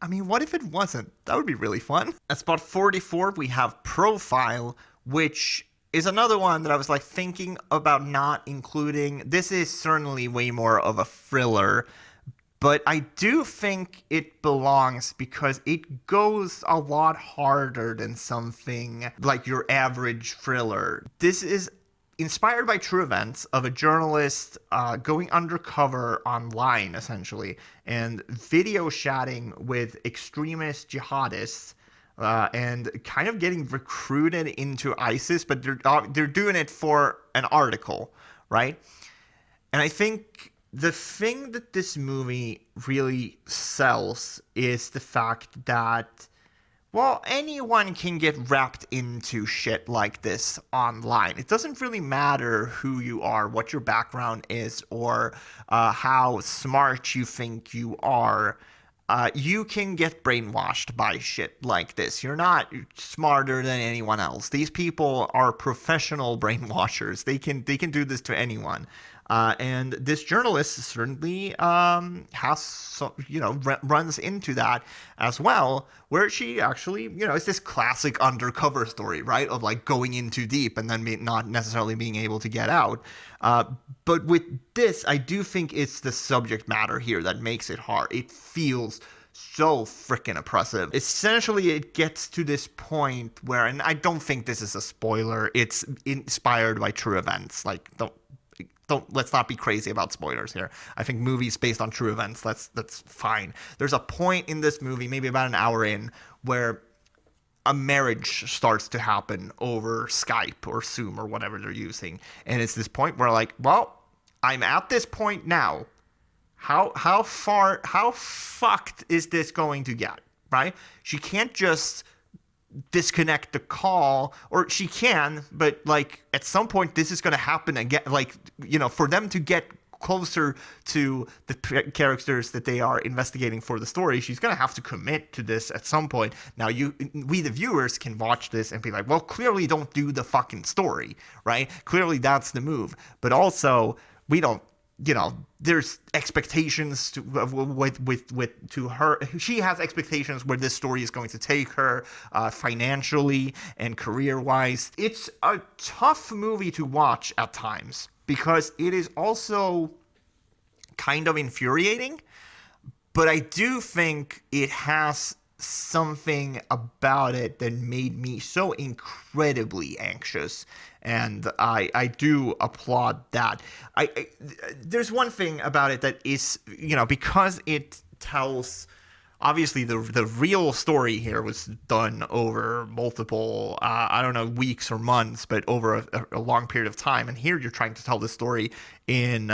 I mean, what if it wasn't? That would be really fun. At spot 44, we have Profile, which is another one that I was like thinking about not including. This is certainly way more of a thriller, but I do think it belongs because it goes a lot harder than something like your average thriller. This is inspired by true events of a journalist going undercover online, essentially, and video chatting with extremist jihadists, and kind of getting recruited into ISIS, but they're doing it for an article, right? And I think the thing that this movie really sells is the fact that, well, anyone can get wrapped into shit like this online. It doesn't really matter who you are, what your background is, or how smart you think you are. You can get brainwashed by shit like this. You're not smarter than anyone else. These people are professional brainwashers. They can do this to anyone. And this journalist certainly runs into that as well, where she actually, it's this classic undercover story, right, of like going in too deep and then not necessarily being able to get out. But with this, I do think it's the subject matter here that makes it hard. It feels so freaking oppressive. Essentially, it gets to this point where, and I don't think this is a spoiler, it's inspired by true events. Like, let's not be crazy about spoilers here. I think movies based on true events, that's fine. There's a point in this movie, maybe about an hour in, where a marriage starts to happen over Skype or Zoom or whatever they're using. And it's this point where, like, well, I'm at this point now. How fucked is this going to get, right? She can't just disconnect the call, or she can, but like at some point this is going to happen again, like, for them to get closer to the characters that they are investigating for the story, she's going to have to commit to this at some point. Now we the viewers can watch this and be like, well, clearly don't do the fucking story, right? Clearly that's the move. But also we don't there's expectations to her. She has expectations where this story is going to take her financially and career-wise. It's a tough movie to watch at times because it is also kind of infuriating, but I do think it has something about it that made me so incredibly anxious, and I do applaud that. There's one thing about it that is, because it tells, obviously the real story here was done over multiple I don't know, weeks or months, but over a long period of time, and here you're trying to tell the story in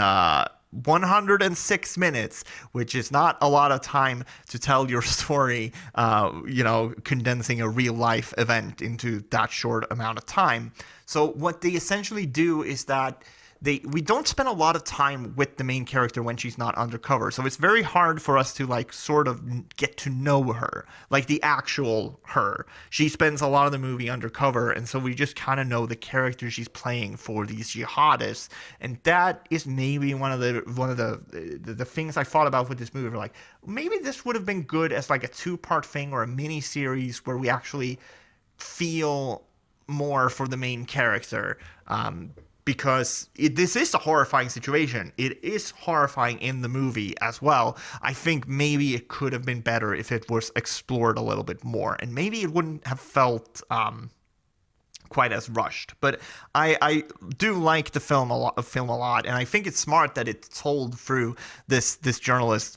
106 minutes, which is not a lot of time to tell your story, condensing a real life event into that short amount of time. So what they essentially do is that we don't spend a lot of time with the main character when she's not undercover. So it's very hard for us to sort of get to know her, like the actual her. She spends a lot of the movie undercover, and so we just kind of know the character she's playing for these jihadists. And that is maybe one of the things I thought about with this movie. Like, maybe this would have been good as a 2-part thing or a mini series where we actually feel more for the main character. Because this is a horrifying situation. It is horrifying in the movie as well. I think maybe it could have been better if it was explored a little bit more, and maybe it wouldn't have felt quite as rushed. But I do like the film a lot, and I think it's smart that it's told through this journalist's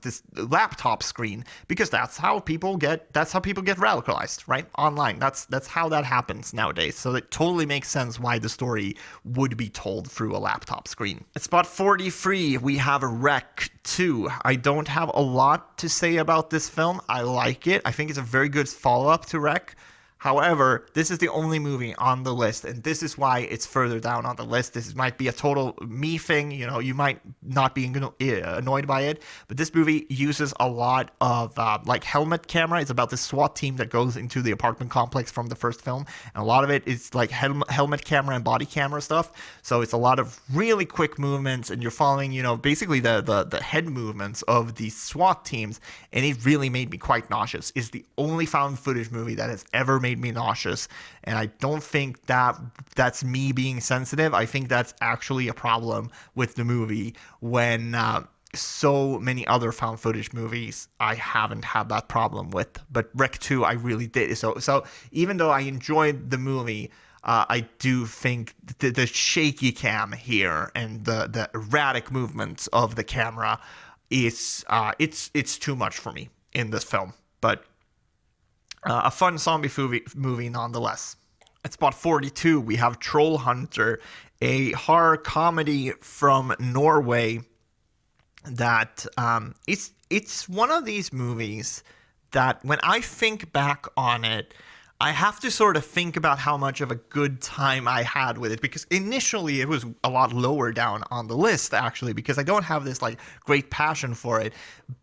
this laptop screen, because that's how people get radicalized, right? Online. That's how that happens nowadays. So it totally makes sense why the story would be told through a laptop screen. At spot 43, we have Wreck 2. I don't have a lot to say about this film. I like it. I think it's a very good follow-up to Wreck. However, this is the only movie on the list, and this is why it's further down on the list. This might be a total me thing. You might not be annoyed by it, but this movie uses a lot of helmet camera. It's about this SWAT team that goes into the apartment complex from the first film, and a lot of it is helmet camera and body camera stuff. So it's a lot of really quick movements, and you're following, basically the head movements of these SWAT teams, and it really made me quite nauseous. It's the only found footage movie that has ever made me nauseous, and I don't think that's me being sensitive. I think that's actually a problem with the movie when so many other found footage movies I haven't had that problem with, but Wreck 2 I really did. So even though I enjoyed the movie, I do think the shaky cam here and the erratic movements of the camera is it's too much for me in this film, but a fun zombie movie nonetheless. At spot 42, we have Troll Hunter, a horror comedy from Norway that it's one of these movies that when I think back on it, I have to sort of think about how much of a good time I had with it, because initially it was a lot lower down on the list, actually, because I don't have this great passion for it.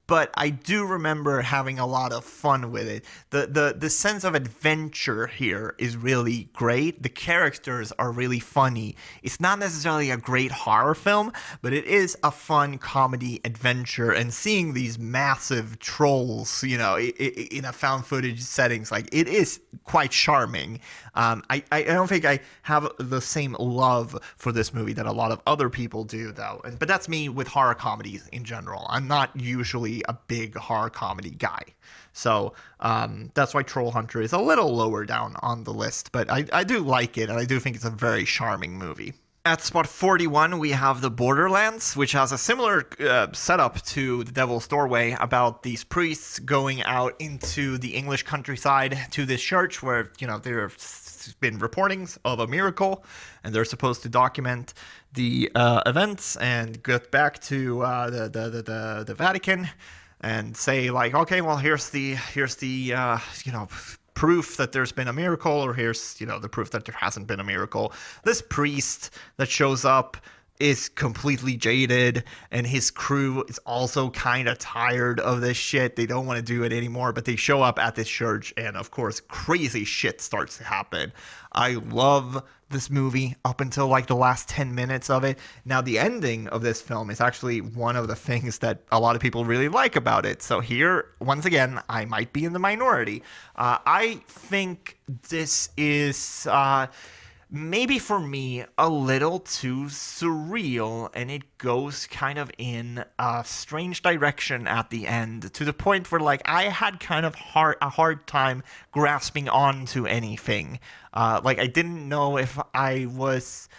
But I do remember having a lot of fun with it. The sense of adventure here is really great. The characters are really funny. It's not necessarily a great horror film, but it is a fun comedy adventure. And seeing these massive trolls, in a found footage settings, it is quite charming. I don't think I have the same love for this movie that a lot of other people do, though. But that's me with horror comedies in general. I'm not usually a big horror comedy guy. So that's why Troll Hunter is a little lower down on the list. But I do like it, and I do think it's a very charming movie. At spot 41, we have The Borderlands, which has a similar setup to The Devil's Doorway, about these priests going out into the English countryside to this church where, there's been reportings of a miracle, and they're supposed to document the events and get back to the Vatican and say, okay, well, here's the proof that there's been a miracle, or here's the proof that there hasn't been a miracle. This priest that shows up is completely jaded, and his crew is also kind of tired of this shit. They don't want to do it anymore, but they show up at this church, and of course crazy shit starts to happen. I love this movie up until like the last 10 minutes of it. Now, the ending of this film is actually one of the things that a lot of people really like about it. So here, once again, I might be in the minority. I think this is maybe for me a little too surreal, and it goes kind of in a strange direction at the end, to the point where like I had kind of a hard time grasping onto anything. Like I didn't know if I was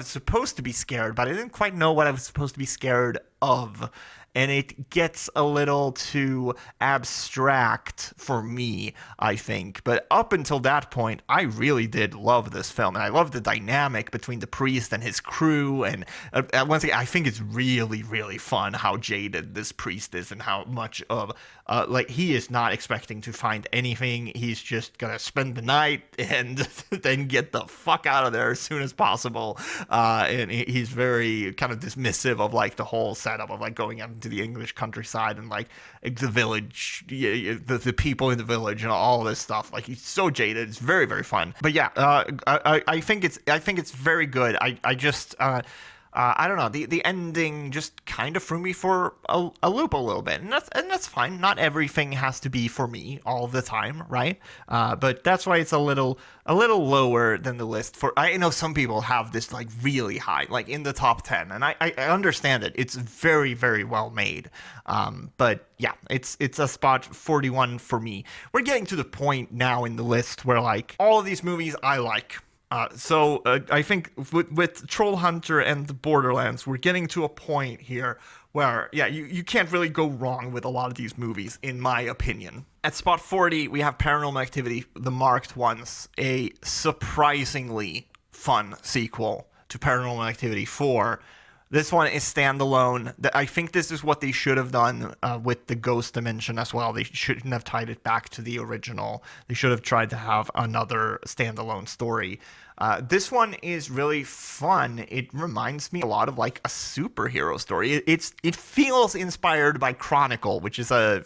supposed to be scared, but I didn't quite know what I was supposed to be scared of. And it gets a little too abstract for me, I think. But up until that point, I really did love this film. And I love the dynamic between the priest and his crew. And once again, I think it's really, really fun how jaded this priest is, and how much of, like, he is not expecting to find anything. He's just going to spend the night and then get the fuck out of there as soon as possible. And he's very kind of dismissive of, like, the whole setup of, like, going out into the English countryside and like the village, the people in the village and all this stuff. Like, he's so jaded. It's very, very fun. But yeah, I think it's very good. I just I don't know. The ending just kind of threw me for a loop a little bit, and that's fine. Not everything has to be for me all the time, right? But that's why it's a little lower than the list. For I know some people have this like really high, like in the top 10, and I understand it. It's very, very well made. But yeah, it's a spot 41 for me. We're getting to the point now in the list where like all of these movies I like. So I think with Troll Hunter and the Borderlands, we're getting to a point here where, yeah, you can't really go wrong with a lot of these movies, in my opinion. At spot 40, we have Paranormal Activity, The Marked Ones, a surprisingly fun sequel to Paranormal Activity 4. This one is standalone. I think this is what they should have done with the Ghost Dimension as well. They shouldn't have tied it back to the original. They should have tried to have another standalone story. This one is really fun. It reminds me a lot of like a superhero story. It feels inspired by Chronicle, which is a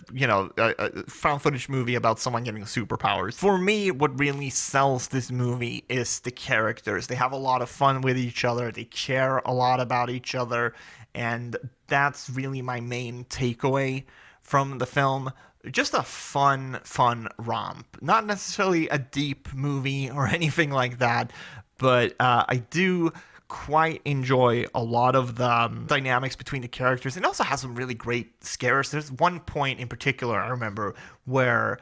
found footage movie about someone getting superpowers. For me, what really sells this movie is the characters. They have a lot of fun with each other. They care a lot about each other, and that's really my main takeaway from the film. Just a fun romp. Not necessarily a deep movie or anything like that, but I do quite enjoy a lot of the dynamics between the characters. It also has some really great scares. There's one point in particular I remember where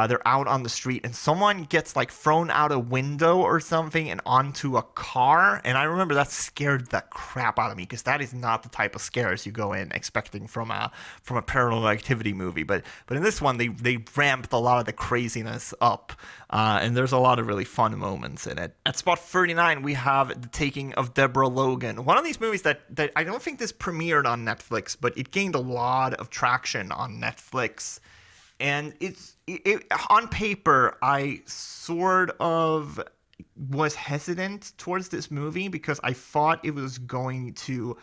they're out on the street and someone gets like thrown out a window or something and onto a car, and I remember that scared the crap out of me, because that is not the type of scares you go in expecting from a Paranormal Activity movie. But in this one, they ramped a lot of the craziness up, and there's a lot of really fun moments in it. At spot 39, we have The Taking of Deborah Logan, one of these movies that I don't think this premiered on Netflix, but it gained a lot of traction on Netflix. And it on paper, I sort of was hesitant towards this movie because I thought it was going to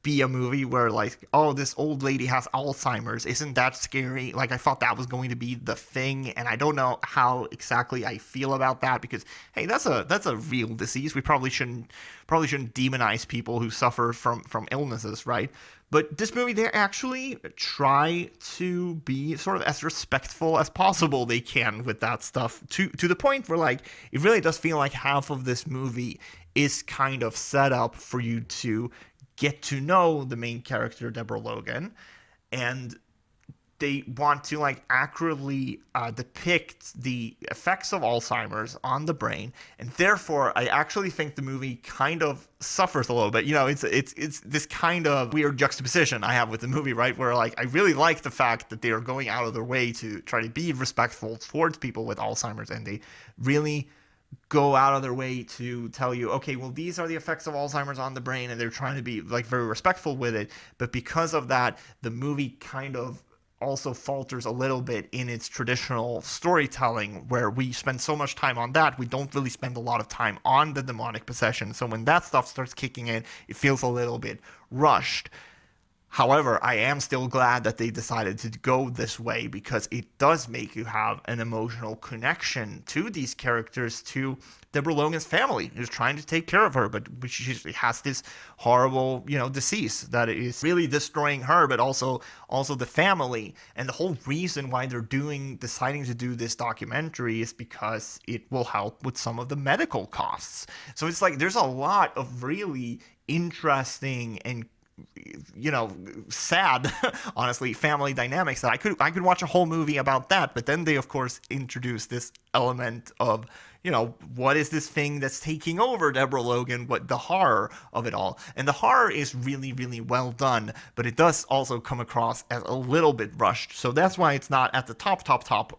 be a movie where like, oh, this old lady has Alzheimer's. Isn't that scary? Like, I thought that was going to be the thing, and I don't know how exactly I feel about that, because hey, that's a real disease. We probably shouldn't demonize people who suffer from illnesses, right? But this movie, they actually try to be sort of as respectful as possible they can with that stuff, to the point where like it really does feel like half of this movie is kind of set up for you to get to know the main character, Deborah Logan, and they want to like accurately depict the effects of Alzheimer's on the brain, and therefore I actually think the movie kind of suffers a little bit. You know, it's this kind of weird juxtaposition I have with the movie, right? Where like I really like the fact that they are going out of their way to try to be respectful towards people with Alzheimer's, and they really go out of their way to tell you, okay, well, these are the effects of Alzheimer's on the brain, and they're trying to be like very respectful with it. But because of that, the movie kind of also falters a little bit in its traditional storytelling, where we spend so much time on that, we don't really spend a lot of time on the demonic possession. So when that stuff starts kicking in, it feels a little bit rushed. However, I am still glad that they decided to go this way, because it does make you have an emotional connection to these characters, to Deborah Logan's family, who's trying to take care of her, but she has this horrible, disease that is really destroying her, but also the family. And the whole reason why they're deciding to do this documentary is because it will help with some of the medical costs. So it's like there's a lot of really interesting and sad, honestly, family dynamics that I could watch a whole movie about that. But then they, of course, introduce this element of, what is this thing that's taking over Deborah Logan, what the horror of it all. And the horror is really, really well done, but it does also come across as a little bit rushed. So that's why it's not at the top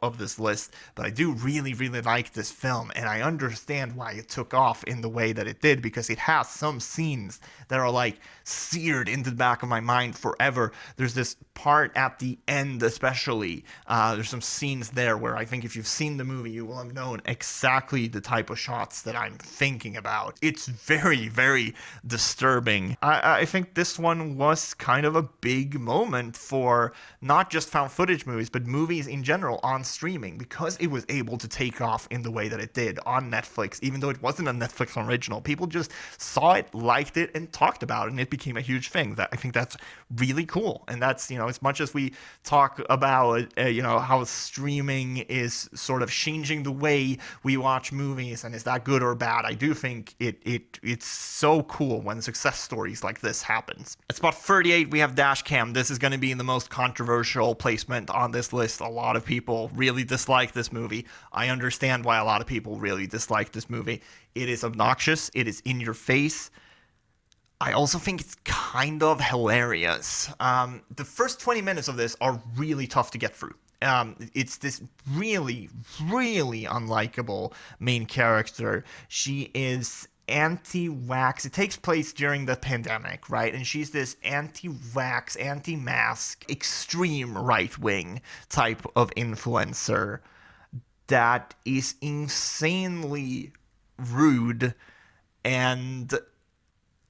of this list. But I do really, really like this film, and I understand why it took off in the way that it did, because it has some scenes that are like seared into the back of my mind forever. There's this part at the end, especially. There's some scenes there where I think if you've seen the movie, you will have known exactly the type of shots that I'm thinking about. It's very, very disturbing. I think this one was kind of a big moment for not just found footage movies, but movies in general on streaming, because it was able to take off in the way that it did on Netflix, even though it wasn't a Netflix original. People just saw it, liked it, and talked about it, and it became a huge thing. I think that's really cool. And that's, as much as we talk about, how streaming is sort of changing the way we watch movies, and is that good or bad, I do think it's so cool when success stories like this happens. At spot 38, we have Dashcam. This is going to be the most controversial placement on this list. A lot of people really dislike this movie. I understand why a lot of people really dislike this movie. It is obnoxious. It is in your face. I also think it's kind of hilarious. The first 20 minutes of this are really tough to get through. It's this really, really unlikable main character. She is anti-vax. It takes place during the pandemic, right? And she's this anti-vax, anti-mask, extreme right-wing type of influencer that is insanely rude. And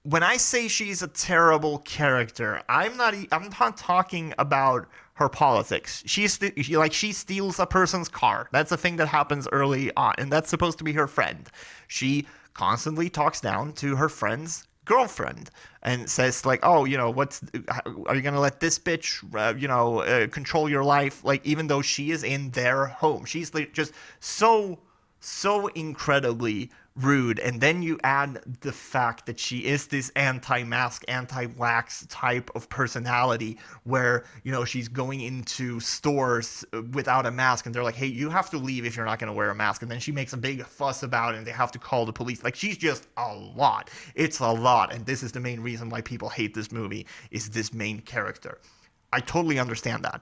when I say she's a terrible character, I'm not talking about her politics. She steals a person's car. That's a thing that happens early on, and that's supposed to be her friend. She constantly talks down to her friend's girlfriend and says like, "Oh, are you gonna let this bitch, control your life?" Like, even though she is in their home, she's like just so incredibly rude. And then you add the fact that she is this anti-mask, anti-vax type of personality where, she's going into stores without a mask, and they're like, "Hey, you have to leave if you're not going to wear a mask." And then she makes a big fuss about it, and they have to call the police. Like, she's just a lot. It's a lot. And this is the main reason why people hate this movie, is this main character. I totally understand that.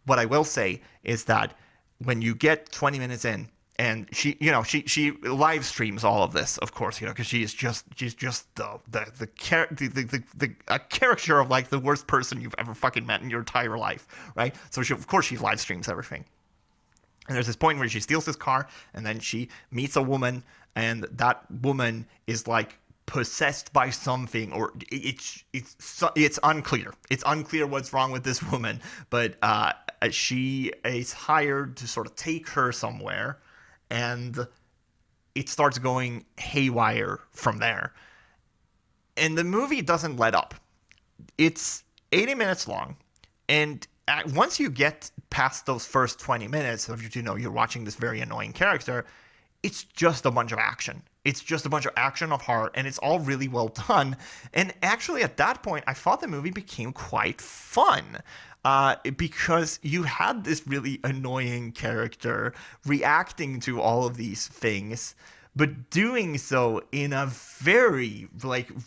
What I will say is that when you get 20 minutes in, and she live streams all of this, of course, because she's just a caricature of like the worst person you've ever fucking met in your entire life, right? So she live streams everything. And there's this point where she steals this car, and then she meets a woman, and that woman is like possessed by something, or it's unclear. It's unclear what's wrong with this woman, but she is hired to sort of take her somewhere. And it starts going haywire from there. And the movie doesn't let up. It's 80 minutes long. And once you get past those first 20 minutes of, you're watching this very annoying character, it's just a bunch of action. It's just a bunch of action of horror, and it's all really well done. And actually, at that point, I thought the movie became quite fun. Because you had this really annoying character reacting to all of these things, but doing so in a very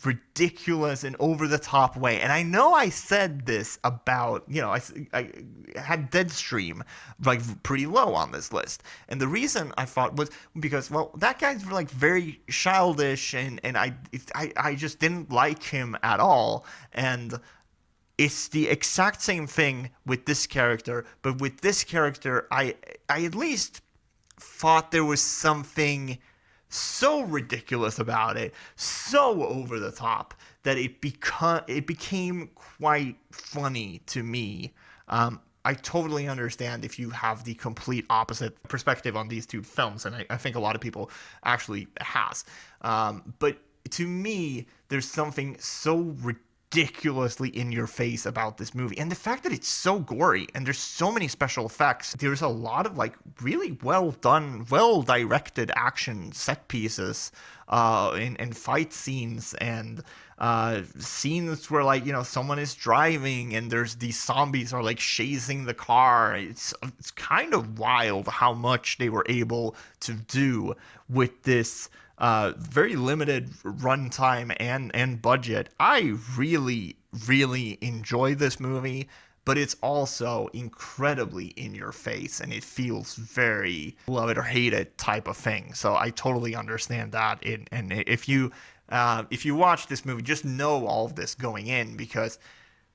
ridiculous and over-the-top way. And I know I said this about, I had Deadstream pretty low on this list. And the reason I thought was because, well, that guy's very childish, and I just didn't like him at all. And it's the exact same thing with this character, but with this character, I at least thought there was something so ridiculous about it, so over the top, that it became quite funny to me. I totally understand if you have the complete opposite perspective on these two films, and I think a lot of people actually has. But to me, there's something so ridiculously in your face about this movie, and the fact that it's so gory and there's so many special effects. There's a lot of like really well done, well directed action set pieces, and fight scenes, and scenes where, like, someone is driving and there's these zombies are like chasing the car. It's kind of wild how much they were able to do with this very limited runtime and budget. I really, really enjoy this movie, but it's also incredibly in your face, and it feels very love it or hate it type of thing. So I totally understand that. And if you watch this movie, just know all of this going in, because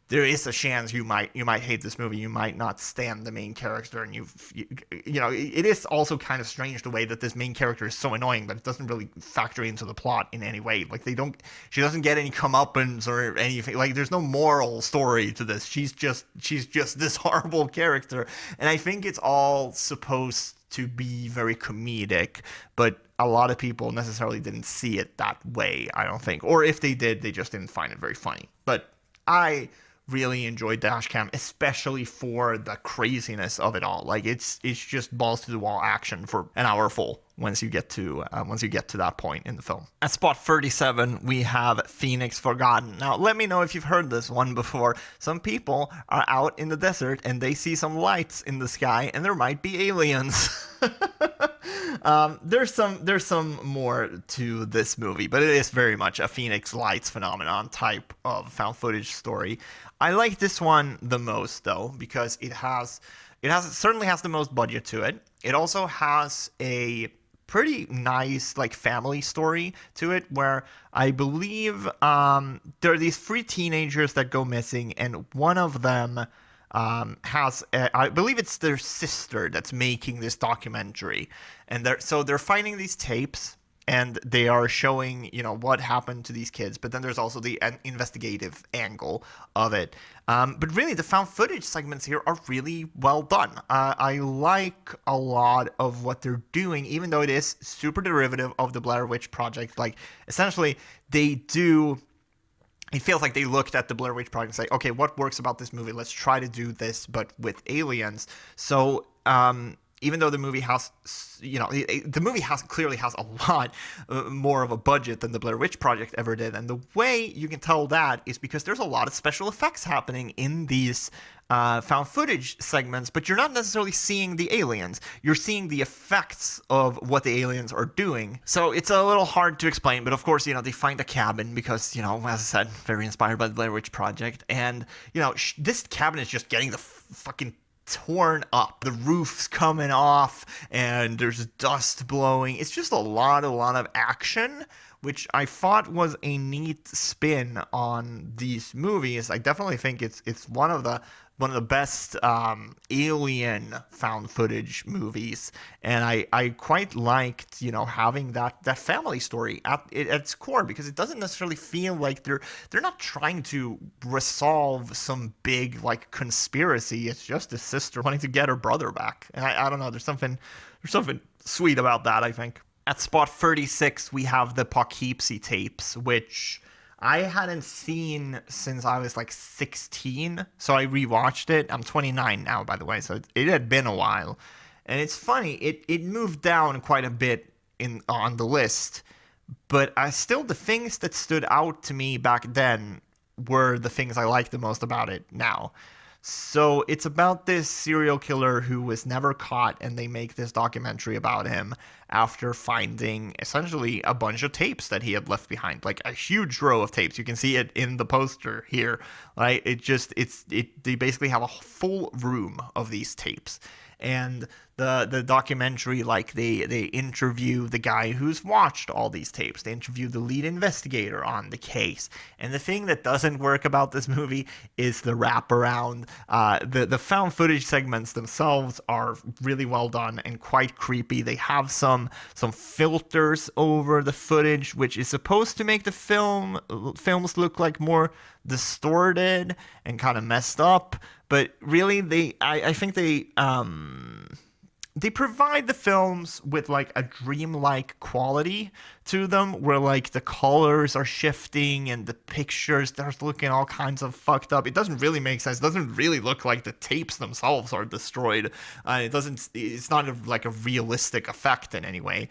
there is a chance you might hate this movie. You might not stand the main character, and it is also kind of strange the way that this main character is so annoying, but it doesn't really factor into the plot in any way. Like, she doesn't get any comeuppance or anything. Like, there's no moral story to this. She's just this horrible character, and I think it's all supposed to be very comedic, but a lot of people necessarily didn't see it that way, I don't think. Or if they did, they just didn't find it very funny. But I really enjoyed Dashcam, especially for the craziness of it all. Like, it's just balls to the wall action for an hour full once you get to that point in the film. At spot 37, we have Phoenix Forgotten. Now, let me know if you've heard this one before. Some people are out in the desert and they see some lights in the sky, and there might be aliens. There's some more to this movie, but it is very much a Phoenix Lights phenomenon type of found footage story. I like this one the most, though, because it certainly has the most budget to it. It also has a pretty nice, like, family story to it, where I believe there are these three teenagers that go missing, and one of them I believe it's their sister that's making this documentary, and they're finding these tapes, and they are showing what happened to these kids. But then there's also the investigative angle of it. But really, the found footage segments here are really well done. I like a lot of what they're doing, even though it is super derivative of the Blair Witch Project. Like, essentially, it feels like they looked at the Blair Witch Project and say, okay, what works about this movie? Let's try to do this, but with aliens. So even though the movie has, clearly has a lot more of a budget than the Blair Witch Project ever did. And the way you can tell that is because there's a lot of special effects happening in these found footage segments, but you're not necessarily seeing the aliens. You're seeing the effects of what the aliens are doing. So it's a little hard to explain, but of course, they find a cabin because, as I said, very inspired by the Blair Witch Project. And, this cabin is just getting the fucking torn up. The roof's coming off, and there's dust blowing. It's just a lot of action, which I thought was a neat spin on these movies. I definitely think it's one of the best alien found footage movies, and I quite liked having that family story at its core, because it doesn't necessarily feel like they're not trying to resolve some big, like, conspiracy. It's just a sister wanting to get her brother back, and I don't know, there's something sweet about that, I think. At spot 36, we have the Poughkeepsie Tapes, which I hadn't seen since I was like 16, so I rewatched it. I'm 29 now, by the way, so it had been a while. And it's funny, it moved down quite a bit on the list, but the things that stood out to me back then were the things I like the most about it now. So it's about this serial killer who was never caught, and they make this documentary about him after finding essentially a bunch of tapes that he had left behind, like a huge row of tapes. You can see it in the poster here, right? They basically have a full room of these tapes. And the documentary, like they interview the guy who's watched all these tapes. They interview the lead investigator on the case. And the thing that doesn't work about this movie is the wraparound. The found footage segments themselves are really well done and quite creepy. They have some filters over the footage, which is supposed to make the films look like more distorted and kind of messed up. But really, I think they provide the films with like a dreamlike quality to them, where like the colors are shifting and the pictures start looking all kinds of fucked up. It doesn't really make sense. It doesn't really look like the tapes themselves are destroyed. It's not like a realistic effect in any way.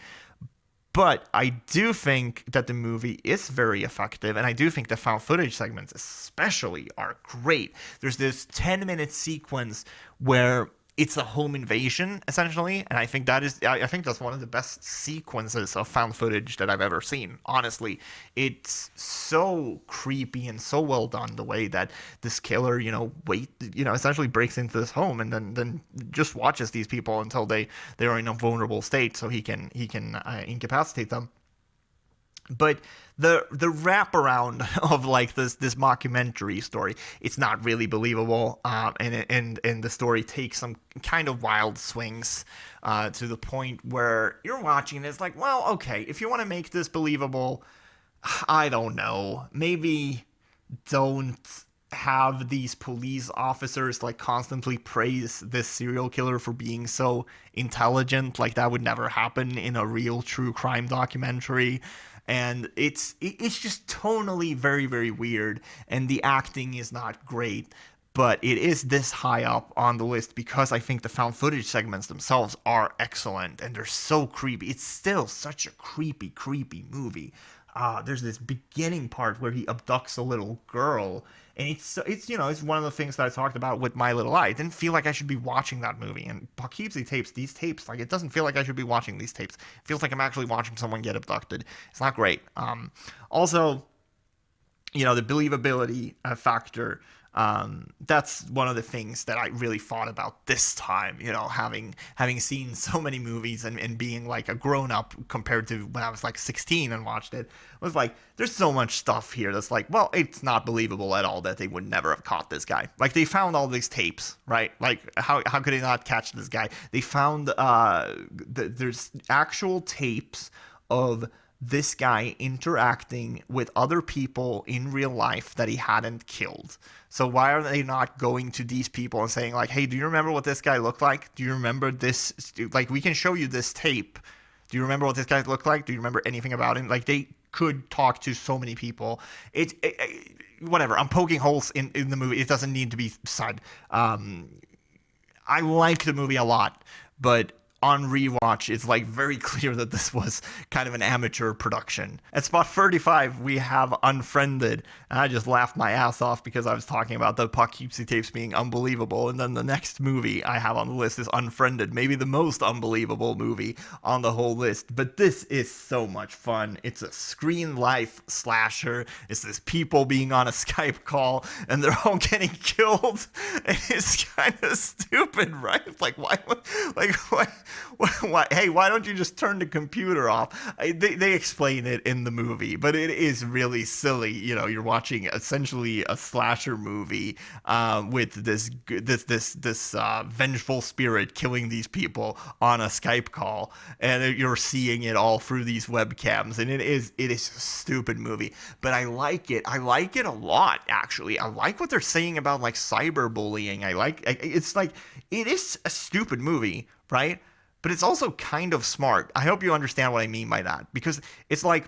But I do think that the movie is very effective, and I do think the found footage segments especially are great. There's this 10-minute sequence where it's a home invasion, essentially, and I think that's one of the best sequences of found footage that I've ever seen. Honestly, it's so creepy and so well done, the way that this killer, essentially breaks into this home and then just watches these people until they are in a vulnerable state, so he can incapacitate them. But the wraparound of like this mockumentary story, it's not really believable, and the story takes some kind of wild swings to the point where you're watching and it's like, well, okay, if you want to make this believable, I don't know, maybe don't have these police officers like constantly praise this serial killer for being so intelligent. Like, that would never happen in a real true crime documentary. And it's just tonally very, very weird, and the acting is not great, but it is this high up on the list because I think the found footage segments themselves are excellent, and they're so creepy. It's still such a creepy movie. There's this beginning part where he abducts a little girl, and it's one of the things that I talked about with My Little Eye. It didn't feel like I should be watching that movie. And Poughkeepsie Tapes, these tapes, like, it doesn't feel like I should be watching these tapes. It feels like I'm actually watching someone get abducted. It's not great. Also, the believability factor. That's one of the things that I really thought about this time, having seen so many movies and being like a grown up compared to when I was like 16 and watched it. It was like, there's so much stuff here that's like, well, it's not believable at all that they would never have caught this guy. Like, they found all these tapes, right? Like, how could they not catch this guy? They found there's actual tapes of this guy interacting with other people in real life that he hadn't killed. So why are they not going to these people and saying like, hey, do you remember what this guy looked like? Do you remember this? Like, we can show you this tape. Do you remember what this guy looked like? Do you remember anything about him? Like, they could talk to so many people. Whatever. I'm poking holes in the movie. It doesn't need to be said. I like the movie a lot, but on rewatch, it's like very clear that this was kind of an amateur production. At spot 35, we have Unfriended. And I just laughed my ass off because I was talking about the Poughkeepsie Tapes being unbelievable. And then the next movie I have on the list is Unfriended, maybe the most unbelievable movie on the whole list. But this is so much fun. It's a screen life slasher. It's this people being on a Skype call and they're all getting killed. And it's kind of stupid, right? Like, why? Hey, why don't you just turn the computer off? They explain it in the movie, but it is really silly. You're watching essentially a slasher movie with this vengeful spirit killing these people on a Skype call, and you're seeing it all through these webcams, and it is a stupid movie. But I like it. I like it a lot, actually. I like what they're saying about like cyberbullying. It is a stupid movie, right? But it's also kind of smart. I hope you understand what I mean by that, because it's like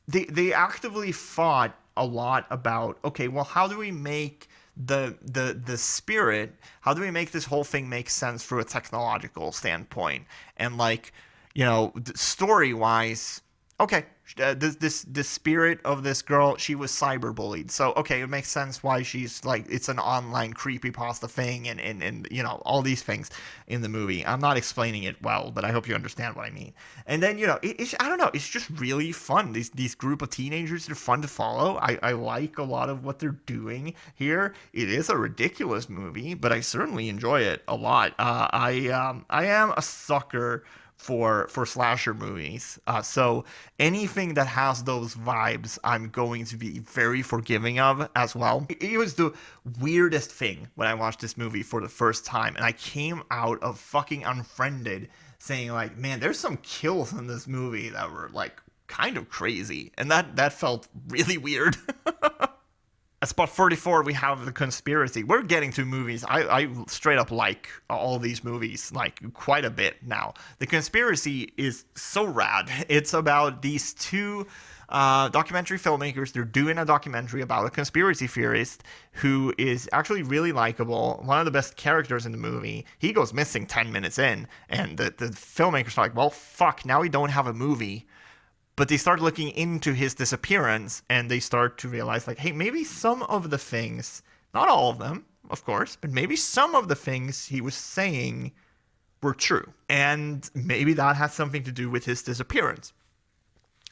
they actively thought a lot about, okay, well, how do we make the spirit, how do we make this whole thing make sense through a technological standpoint? And like, story wise, okay, This spirit of this girl, she was cyberbullied. So okay, it makes sense why she's like, it's an online creepypasta thing, and you know, all these things in the movie. I'm not explaining it well, but I hope you understand what I mean. And then, you know, I don't know, it's just really fun. These group of teenagers, they're fun to follow. I like a lot of what they're doing here. It is a ridiculous movie, but I certainly enjoy it a lot. I am a sucker for slasher movies. So anything that has those vibes, I'm going to be very forgiving of as well. It was the weirdest thing when I watched this movie for the first time, and I came out of fucking Unfriended saying like, man, there's some kills in this movie that were like kind of crazy, and that felt really weird. At spot 44, we have The Conspiracy. We're getting to movies. I straight up like all these movies, like, quite a bit now. The Conspiracy is so rad. It's about these two documentary filmmakers. They're doing a documentary about a conspiracy theorist who is actually really likable, one of the best characters in the movie. He goes missing 10 minutes in, and the filmmakers are like, well, fuck, now we don't have a movie. But they start looking into his disappearance, and they start to realize, like, hey, maybe some of the things, not all of them, of course, but maybe some of the things he was saying were true. And maybe that has something to do with his disappearance.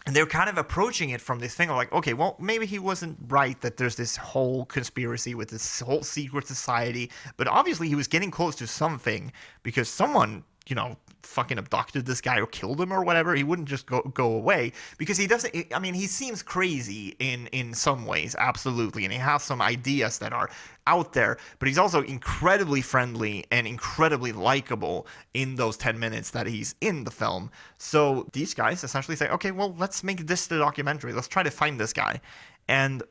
And they're kind of approaching it from this thing of like, okay, well, maybe he wasn't right that there's this whole conspiracy with this whole secret society. But obviously he was getting close to something, because someone, you know, fucking abducted this guy or killed him or whatever. He wouldn't just go away, because he doesn't, I mean, he seems crazy in some ways, absolutely, and he has some ideas that are out there, but he's also incredibly friendly and incredibly likable in those 10 minutes that he's in the film. So these guys essentially say, okay, well, let's make this the documentary, let's try to find this guy. And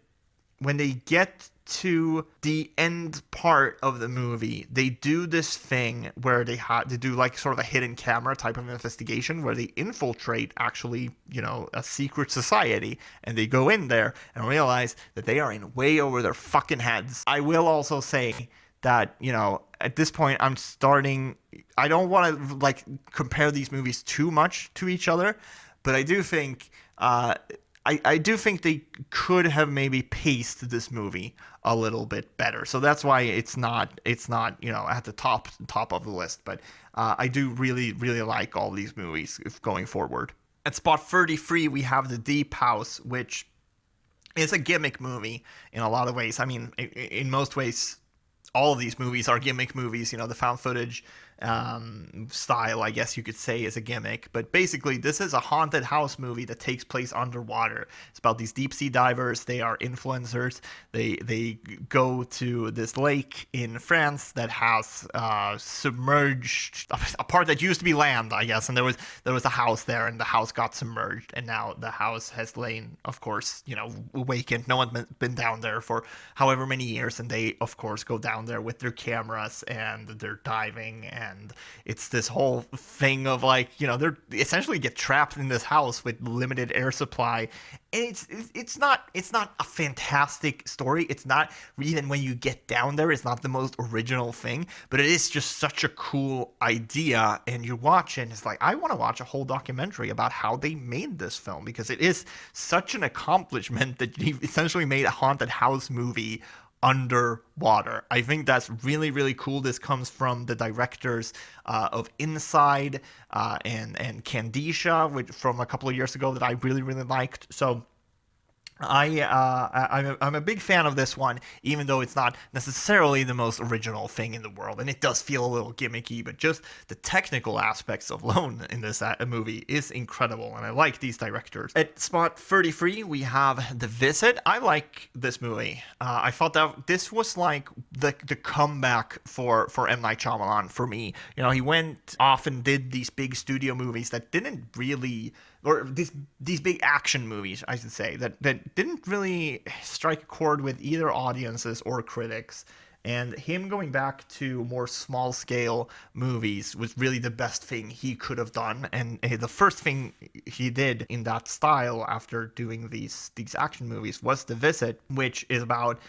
when they get to the end part of the movie, they do this thing where they do like sort of a hidden camera type of investigation, where they infiltrate actually, you know, a secret society, and they go in there and realize that they are in way over their fucking heads. I will also say that, you know, at this point I don't want to like compare these movies too much to each other, but I do think I do think they could have maybe paced this movie a little bit better. So that's why it's not, you know, at the top of the list. But I do really, really like all these movies going forward. At spot 33, we have The Deep House, which is a gimmick movie in a lot of ways. I mean, in most ways, all of these movies are gimmick movies. You know, the found footage style, I guess you could say, is a gimmick. But basically, this is a haunted house movie that takes place underwater. It's about these deep sea divers. They are influencers. They go to this lake in France that has submerged a part that used to be land, I guess. And there was a house there, and the house got submerged, and now the house has lain, of course, you know, vacant. No one's been down there for however many years, and they, of course, go down there with their cameras, and they're diving, and it's this whole thing of like, you know, they're essentially get trapped in this house with limited air supply. And it's not a fantastic story. It's not, even when you get down there, it's not the most original thing, but it is just such a cool idea. And you watch it and it's like, I want to watch a whole documentary about how they made this film, because it is such an accomplishment that you essentially made a haunted house movie underwater. I think that's really, really cool. This comes from the directors of Inside and Candisha, which from a couple of years ago, that I really, really liked. So I'm a big fan of this one, even though it's not necessarily the most original thing in the world, and it does feel a little gimmicky, but just the technical aspects alone in this movie is incredible, and I like these directors. At spot 33, we have The Visit. I like this movie. I thought that this was like the comeback for M. Night Shyamalan for me. You know, he went off and did these big studio movies that didn't really, or these big action movies, I should say, that didn't really strike a chord with either audiences or critics. And him going back to more small-scale movies was really the best thing he could have done. And the first thing he did in that style after doing these action movies was The Visit, which is about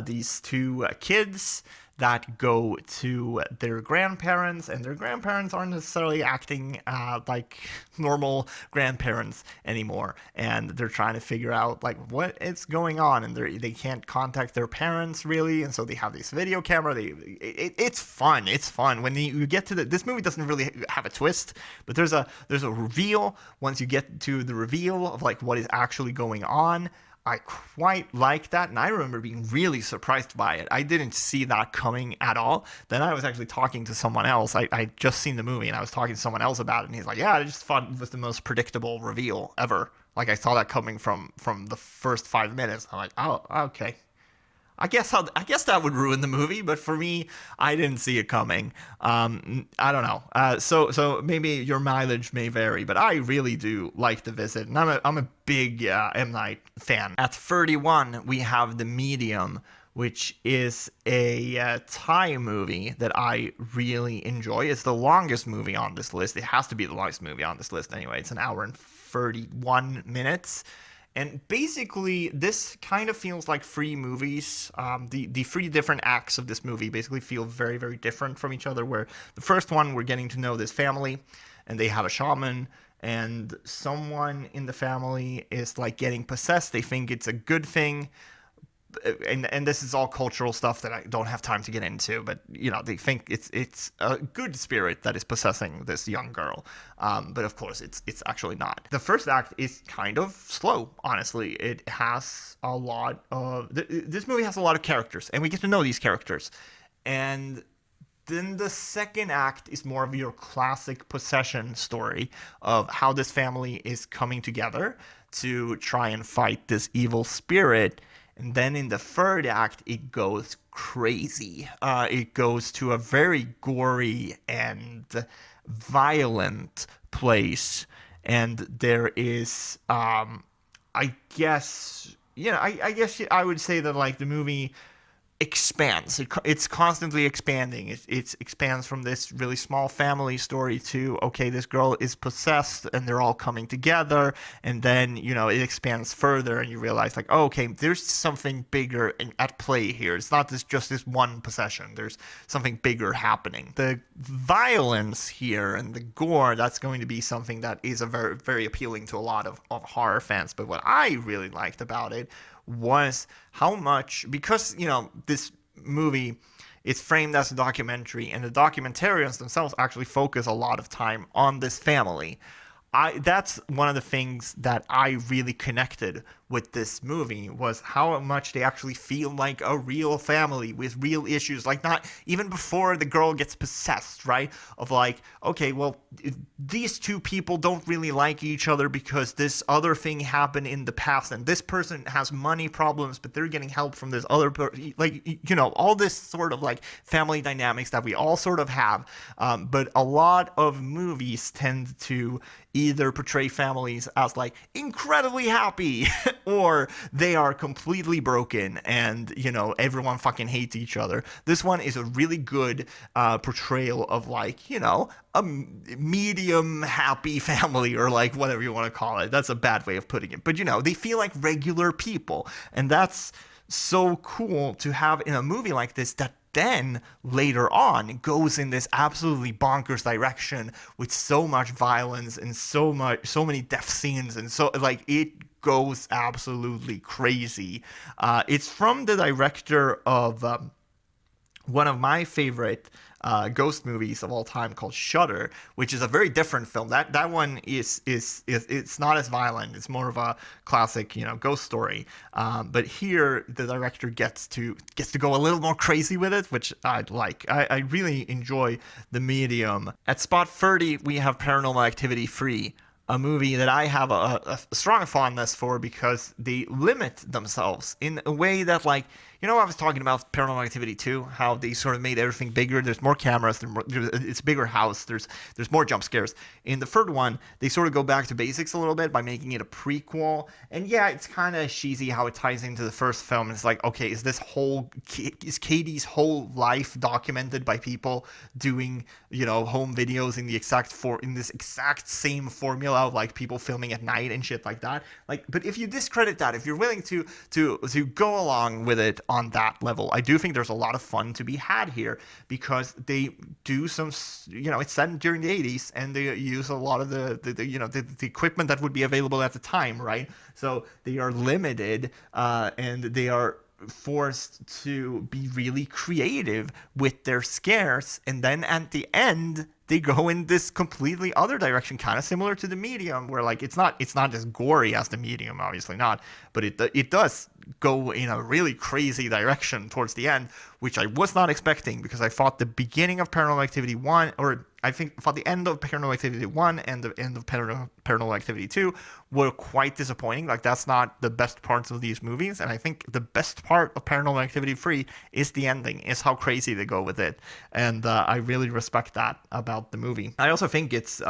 these two kids that go to their grandparents, and their grandparents aren't necessarily acting like normal grandparents anymore, and they're trying to figure out like what is going on, and they can't contact their parents really, and so they have this video camera. It's fun. It's fun when you get to this movie doesn't really have a twist, but there's a reveal once you get to the reveal of like what is actually going on. I quite like that, and I remember being really surprised by it. I didn't see that coming at all. Then I was actually talking to someone else. I just seen the movie, and I was talking to someone else about it, and he's like, yeah, I just thought it was the most predictable reveal ever. Like, I saw that coming from the first 5 minutes. I'm like, oh, okay. I guess that would ruin the movie, but for me, I didn't see it coming. I don't know. So maybe your mileage may vary, but I really do like The Visit, and I'm a big M. Night fan. At 31, we have The Medium, which is a Thai movie that I really enjoy. It's the longest movie on this list. It has to be the longest movie on this list anyway. It's an hour and 31 minutes. And basically, this kind of feels like three movies. The three different acts of this movie basically feel very, very different from each other, where the first one, we're getting to know this family, and they have a shaman, and someone in the family is like getting possessed. They think it's a good thing. And this is all cultural stuff that I don't have time to get into, but you know, they think it's a good spirit that is possessing this young girl, but of course it's actually not. The first act is kind of slow, honestly. It has a lot of this movie has a lot of characters, and we get to know these characters, and then the second act is more of your classic possession story of how this family is coming together to try and fight this evil spirit. And then in the third act, it goes crazy. It goes to a very gory and violent place. And there is, I guess, I guess I would say that like the movie expands. It's constantly expanding. It expands from this really small family story to, okay, this girl is possessed and they're all coming together, and then it expands further and you realize like, oh, okay, there's something bigger at play here. It's not just this one possession. There's something bigger happening. The violence here and the gore, that's going to be something that is a very, very appealing to a lot of horror fans. But what I really liked about it was how much, because this movie is framed as a documentary, and the documentarians themselves actually focus a lot of time on this family. That's one of the things that I really connected with this movie, was how much they actually feel like a real family with real issues, like not even before the girl gets possessed, right? Of like, okay, well, these two people don't really like each other because this other thing happened in the past, and this person has money problems, but they're getting help from this other person, like, all this sort of like family dynamics that we all sort of have, but a lot of movies tend to either portray families as like incredibly happy or they are completely broken and everyone fucking hates each other. This one is a really good portrayal of like a medium happy family, or like whatever you want to call it. That's a bad way of putting it, but they feel like regular people, and that's so cool to have in a movie like this that then later on goes in this absolutely bonkers direction with so much violence and so many death scenes, and so like it goes absolutely crazy. It's from the director of one of my favorite ghost movies of all time called Shudder, which is a very different film. That one is it's not as violent. It's more of a classic, ghost story. But here the director gets to go a little more crazy with it, which I like. I really enjoy The Medium. At spot 30, we have Paranormal Activity 3. A movie that I have a strong fondness for because they limit themselves in a way that, like, I was talking about Paranormal Activity 2, how they sort of made everything bigger. There's more cameras, it's a bigger house, there's more jump scares. In the third one, they sort of go back to basics a little bit by making it a prequel. And yeah, it's kind of cheesy how it ties into the first film. It's like, okay, is Katie's whole life documented by people doing, home videos in this exact same formula of like people filming at night and shit like that? Like, but if you discredit that, if you're willing to go along with it on that level. I do think there's a lot of fun to be had here because they do some, it's set during the 80s and they use a lot of the equipment that would be available at the time, right? So they are limited and they are forced to be really creative with their scares, and then at the end they go in this completely other direction, kind of similar to the Medium, where like it's not as gory as the Medium, obviously not, but it does go in a really crazy direction towards the end, which I was not expecting, because I thought the beginning of Paranormal Activity 1, or I think for the end of Paranormal Activity 1 and the end of Paranormal Activity 2 were quite disappointing. Like, that's not the best parts of these movies, and I think the best part of Paranormal Activity 3 is the ending, is how crazy they go with it, and I really respect that about the movie. I also think it's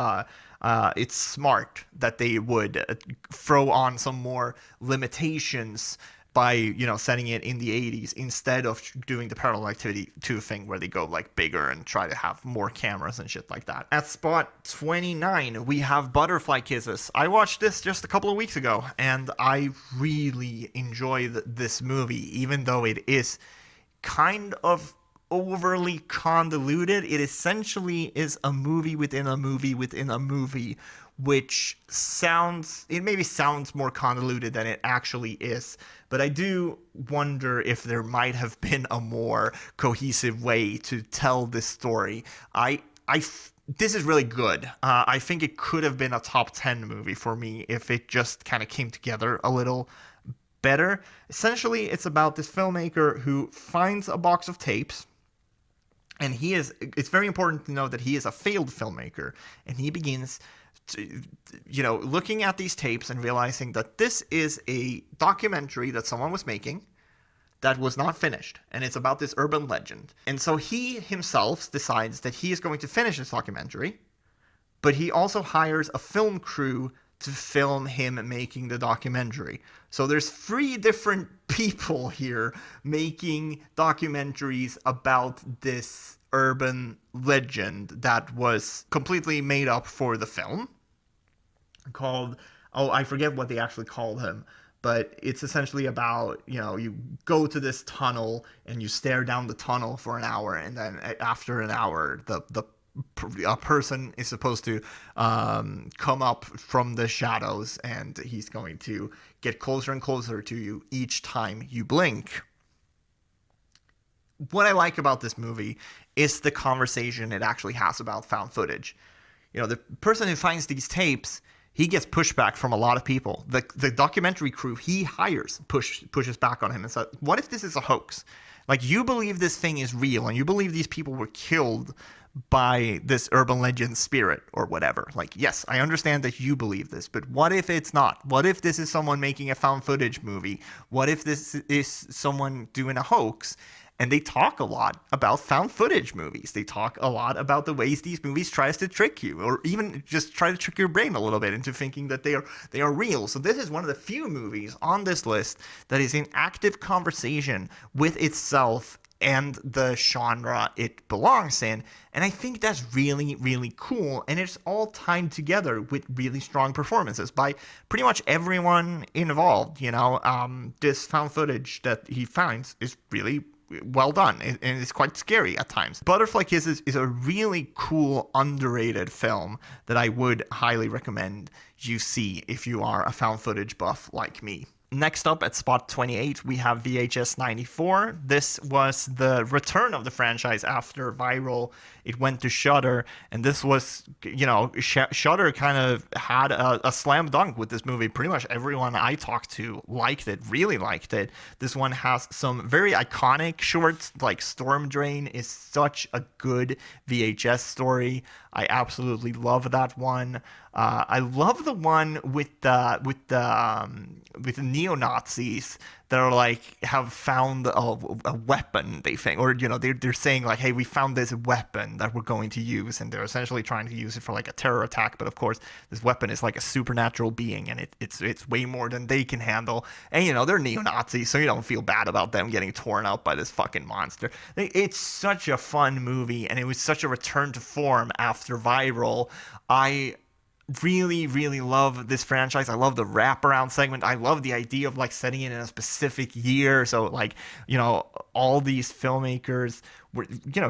smart that they would throw on some more limitations by, setting it in the 80s instead of doing the Paranormal Activity 2 thing where they go like bigger and try to have more cameras and shit like that. At spot 29, we have Butterfly Kisses. I watched this just a couple of weeks ago and I really enjoyed this movie, even though it is kind of overly convoluted. It essentially is a movie within a movie within a movie, which maybe sounds more convoluted than it actually is. But I do wonder if there might have been a more cohesive way to tell this story. This is really good. I think it could have been a top 10 movie for me if it just kind of came together a little better. Essentially, it's about this filmmaker who finds a box of tapes. And it's very important to know that he is a failed filmmaker. And he begins looking at these tapes and realizing that this is a documentary that someone was making that was not finished, and it's about this urban legend. And so he himself decides that he is going to finish this documentary, but he also hires a film crew to film him making the documentary. So there's 3 different people here making documentaries about this urban legend that was completely made up for the film, called, I forget what they actually called him, but it's essentially about, you go to this tunnel and you stare down the tunnel for an hour, and then after an hour a person is supposed to come up from the shadows, and he's going to get closer and closer to you each time you blink. What I like about this movie is the conversation it actually has about found footage. The person who finds these tapes, he gets pushback from a lot of people. The documentary crew he hires pushes back on him and says, what if this is a hoax? Like, you believe this thing is real, and you believe these people were killed by this urban legend spirit or whatever. Like, yes, I understand that you believe this, but what if it's not? What if this is someone making a found footage movie? What if this is someone doing a hoax? And they talk a lot about found footage movies. They talk a lot about the ways these movies tries to trick you, or even just try to trick your brain a little bit into thinking that they are real. So this is one of the few movies on this list that is in active conversation with itself and the genre it belongs in. And I think that's really, really cool. And it's all tied together with really strong performances by pretty much everyone involved. This found footage that he finds is really well done, and it's quite scary at times. Butterfly Kisses is a really cool, underrated film that I would highly recommend you see if you are a found footage buff like me. Next up at spot 28, we have VHS 94. This was the return of the franchise after Viral. It went to Shudder, and this was, Shudder kind of had a slam dunk with this movie. Pretty much everyone I talked to liked it, really liked it. This one has some very iconic shorts, like Storm Drain is such a good VHS story. I absolutely love that one. I love the one with the neo-Nazis that are like have found a weapon, they think, or they're saying like, hey, we found this weapon that we're going to use, and they're essentially trying to use it for like a terror attack. But of course, this weapon is like a supernatural being, and it's way more than they can handle. And they're neo-Nazis, so you don't feel bad about them getting torn out by this fucking monster. It's such a fun movie, and it was such a return to form after Viral. really, really love this franchise. I love the wraparound segment. I love the idea of like setting it in a specific year. So like, all these filmmakers were,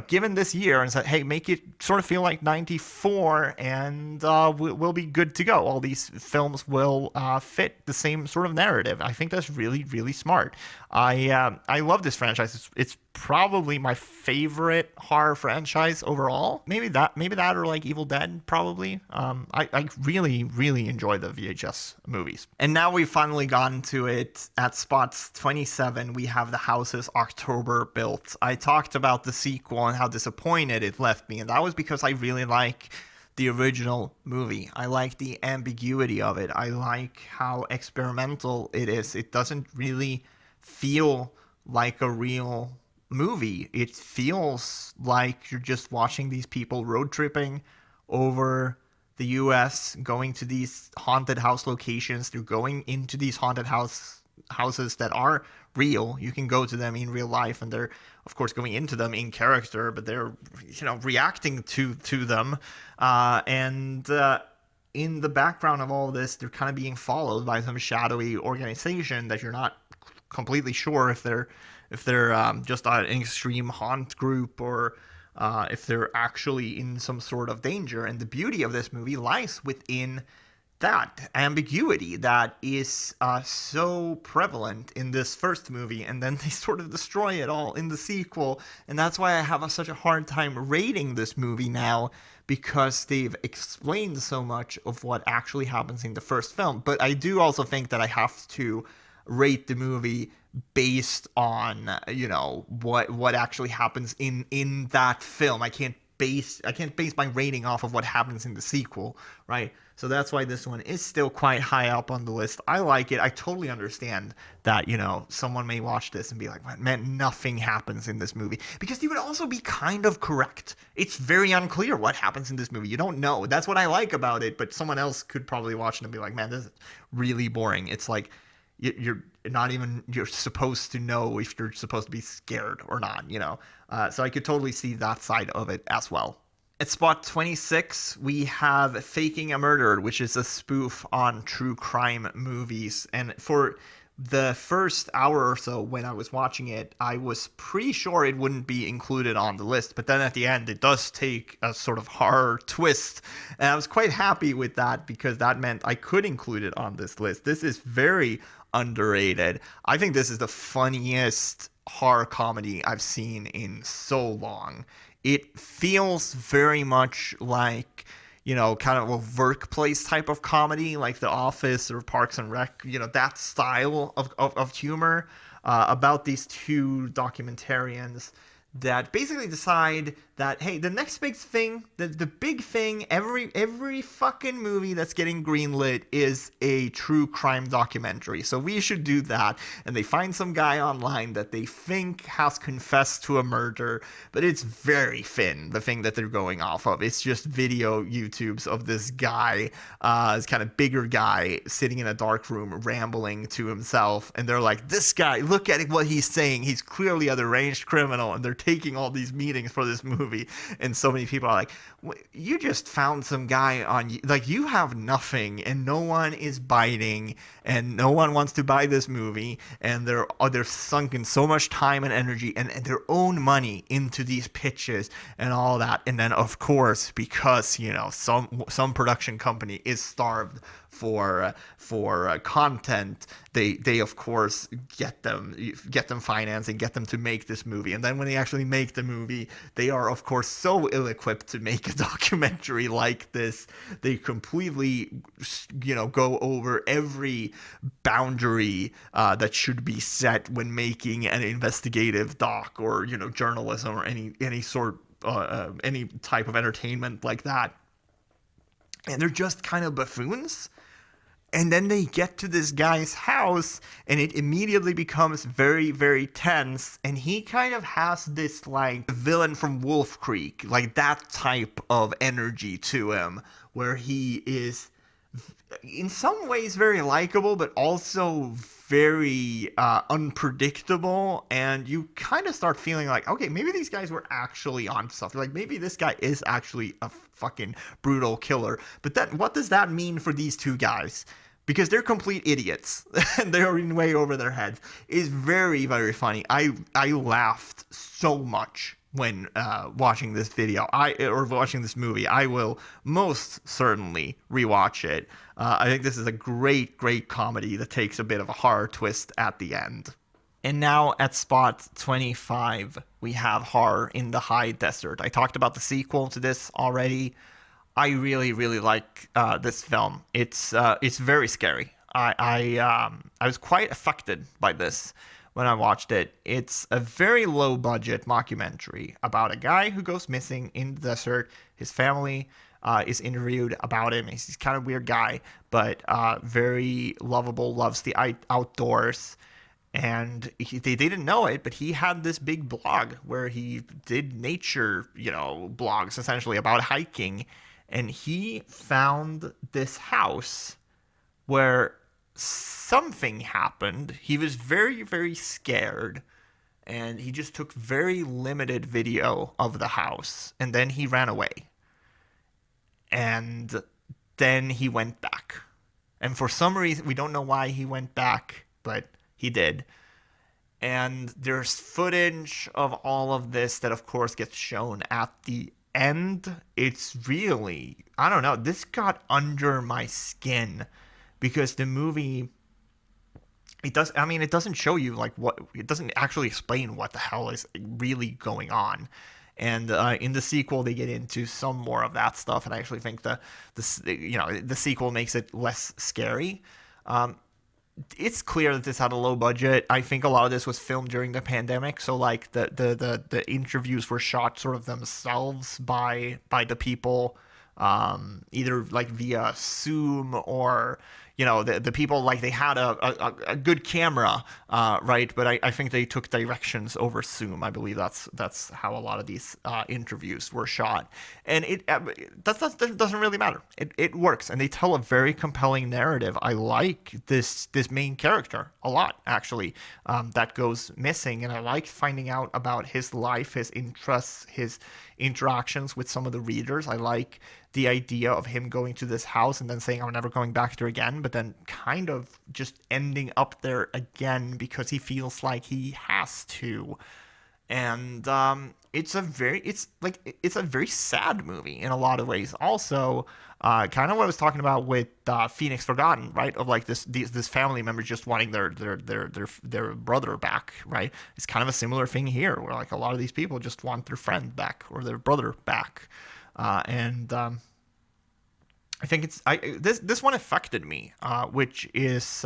given this year and said, hey, make it sort of feel like 94 and we'll be good to go. All these films will fit the same sort of narrative. I think that's really, really smart. I love this franchise. It's probably my favorite horror franchise overall. Maybe that or like Evil Dead, probably. I really, really enjoy the VHS movies. And now we've finally gotten to it. At spots 27, we have the houses October built. I talked about the sequel and how disappointed it left me, and that was because I really like the original movie. I like the ambiguity of it. I like how experimental it is. It doesn't really feel like a real movie. It feels like you're just watching these people road tripping over the US, going to these haunted house locations. They're going into these haunted houses that are real. You can go to them in real life, and they're of course going into them in character, but they're reacting to them, and in the background of all this, they're kind of being followed by some shadowy organization that you're not completely sure if they're just an extreme haunt group, or if they're actually in some sort of danger. And the beauty of this movie lies within that ambiguity that is so prevalent in this first movie, and then they sort of destroy it all in the sequel. And that's why I have such a hard time rating this movie now, because they've explained so much of what actually happens in the first film. But I do also think that I have to rate the movie based on what actually happens in that film. I can't base my rating off of what happens in the sequel, right? So that's why this one is still quite high up on the list. I like it. I totally understand that, someone may watch this and be like, man, nothing happens in this movie. Because you would also be kind of correct. It's very unclear what happens in this movie. You don't know. That's what I like about it. But someone else could probably watch it and be like, man, this is really boring. It's like, you're supposed to know if you're supposed to be scared or not, so I could totally see that side of it as well. At spot 26, we have Faking a Murder, which is a spoof on true crime movies. And for the first hour or so when I was watching it, I was pretty sure it wouldn't be included on the list. But then at the end, it does take a sort of horror twist. And I was quite happy with that, because that meant I could include it on this list. This is very underrated. I think this is the funniest horror comedy I've seen in so long. It feels very much like, kind of a workplace type of comedy, like The Office or Parks and Rec, that style of humor, about these two documentarians that basically decide that, hey, the next big thing, the big thing, every fucking movie that's getting greenlit is a true crime documentary. So we should do that. And they find some guy online that they think has confessed to a murder, but it's very thin, the thing that they're going off of. It's just video YouTubes of this guy, this kind of bigger guy sitting in a dark room rambling to himself. And they're like, this guy, look at what he's saying. He's clearly a deranged criminal. And they're taking all these meetings for this movie. And so many people are like, you just found some guy on, like, you have nothing and no one is biting and no one wants to buy this movie, and they're sunken so much time and energy and their own money into these pitches and all that. And then of course, because some production company is starved for content, they of course get them financing, get them to make this movie. And then when they actually make the movie, they are of course so ill-equipped to make a documentary like this. They completely go over every boundary that should be set when making an investigative doc, or journalism, or any sort any type of entertainment like that. And they're just kind of buffoons. And then they get to this guy's house, and it immediately becomes very, very tense. And he kind of has this, like, villain from Wolf Creek, like that type of energy to him, where he is in some ways very likable, but also very unpredictable. And you kind of start feeling like, okay, maybe these guys were actually on stuff. Like maybe this guy is actually a fucking brutal killer. But then what does that mean for these two guys? Because they're complete idiots and they're in way over their heads. Is very, very funny. I laughed so much when watching this video, or watching this movie. I will most certainly rewatch it. I think this is a great, great comedy that takes a bit of a horror twist at the end. And now at spot 25, we have Horror in the High Desert. I talked about the sequel to this already. I really, really like this film. It's very scary. I was quite affected by this when I watched it. It's a very low budget mockumentary about a guy who goes missing in the desert. His family is interviewed about him. He's kind of weird guy, but very lovable, loves the outdoors. And they didn't know it, but he had this big blog where he did nature, blogs essentially about hiking. And he found this house where something happened. He was very, very scared. And he just took very limited video of the house. And then he ran away. And then he went back. And for some reason, we don't know why he went back, but he did. And there's footage of all of this that, of course, gets shown at the end. It's really, I don't know, this got under my skin because the movie, it doesn't show you it doesn't actually explain what the hell is really going on. And in the sequel, they get into some more of that stuff, and I actually think the sequel makes it less scary. It's clear that this had a low budget. I think a lot of this was filmed during the pandemic, so like the interviews were shot sort of themselves by the people, either like via Zoom or the people, like they had a good camera, right? But I think they took directions over Zoom. I believe that's how a lot of these interviews were shot, and that doesn't really matter. It works, and they tell a very compelling narrative. I like this main character a lot, actually, that goes missing, and I like finding out about his life, his interests, his interactions with some of the readers. I like the idea of him going to this house and then saying, I'm never going back there again, but then kind of just ending up there again because he feels like he has to. And it's a very sad movie in a lot of ways. Also, kind of what I was talking about with Phoenix Forgotten, right? Of like this family member just wanting their brother back, right? It's kind of a similar thing here, where like a lot of these people just want their friend back or their brother back, and I think this one affected me, which is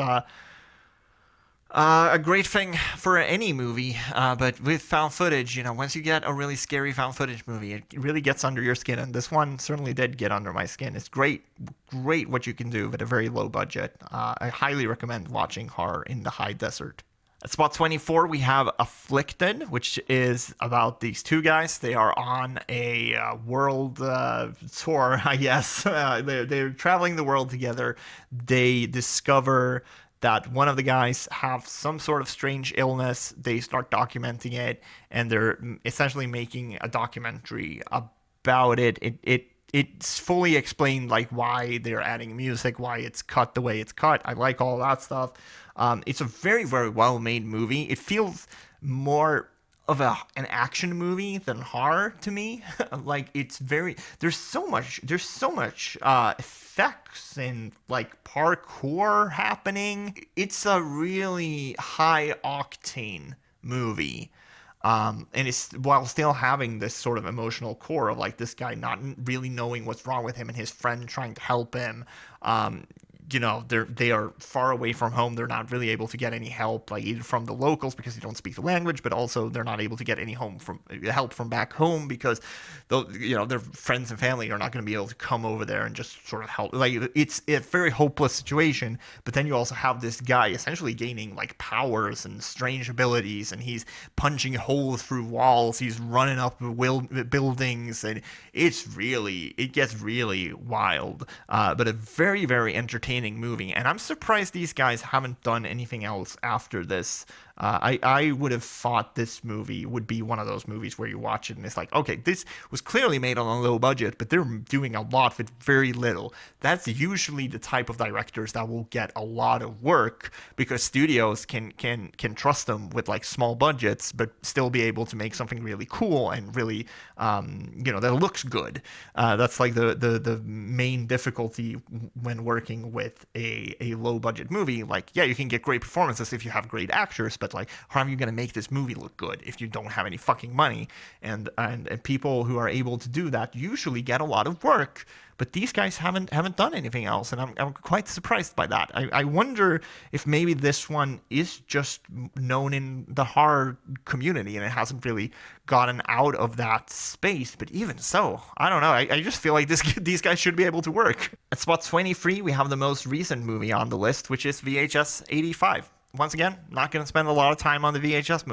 a great thing for any movie, but with found footage, once you get a really scary found footage movie, it really gets under your skin, and this one certainly did get under my skin. It's great what you can do with a very low budget. I highly recommend watching Horror in the High Desert. At spot 24, we have Afflicted, which is about these two guys. They are on a world tour, I guess. They're traveling the world together. They discover that one of the guys have some sort of strange illness. They start documenting it, and they're essentially making a documentary about it. It's fully explained, like why they're adding music, why it's cut the way it's cut. I like all that stuff. It's a very, very well-made movie. It feels more of an action movie than horror to me. Like there's so much effects and like parkour happening. It's a really high octane movie. And it's while still having this sort of emotional core of like this guy not really knowing what's wrong with him and his friend trying to help him. they are far away from home. They're not really able to get any help, like either from the locals because they don't speak the language, but also they're not able to get any help from back home because their friends and family are not going to be able to come over there and just sort of help. Like it's a very hopeless situation. But then you also have this guy essentially gaining like powers and strange abilities, and he's punching holes through walls. He's running up buildings, and it gets really wild. But a very, very entertaining movie, and I'm surprised these guys haven't done anything else after this. I would have thought this movie would be one of those movies where you watch it and it's like, okay, this was clearly made on a low budget, but they're doing a lot with very little. That's usually the type of directors that will get a lot of work because studios can trust them with like small budgets, but still be able to make something really cool and really, that looks good. That's like the main difficulty when working with a low budget movie. Like, yeah, you can get great performances if you have great actors, but like, how are you going to make this movie look good if you don't have any fucking money? And people who are able to do that usually get a lot of work, but these guys haven't done anything else, and I'm quite surprised by that. I wonder if maybe this one is just known in the horror community and it hasn't really gotten out of that space. But even so, I don't know. I just feel like these guys should be able to work. At spot 23, we have the most recent movie on the list, which is VHS 85. Once again, not going to spend a lot of time on the VHS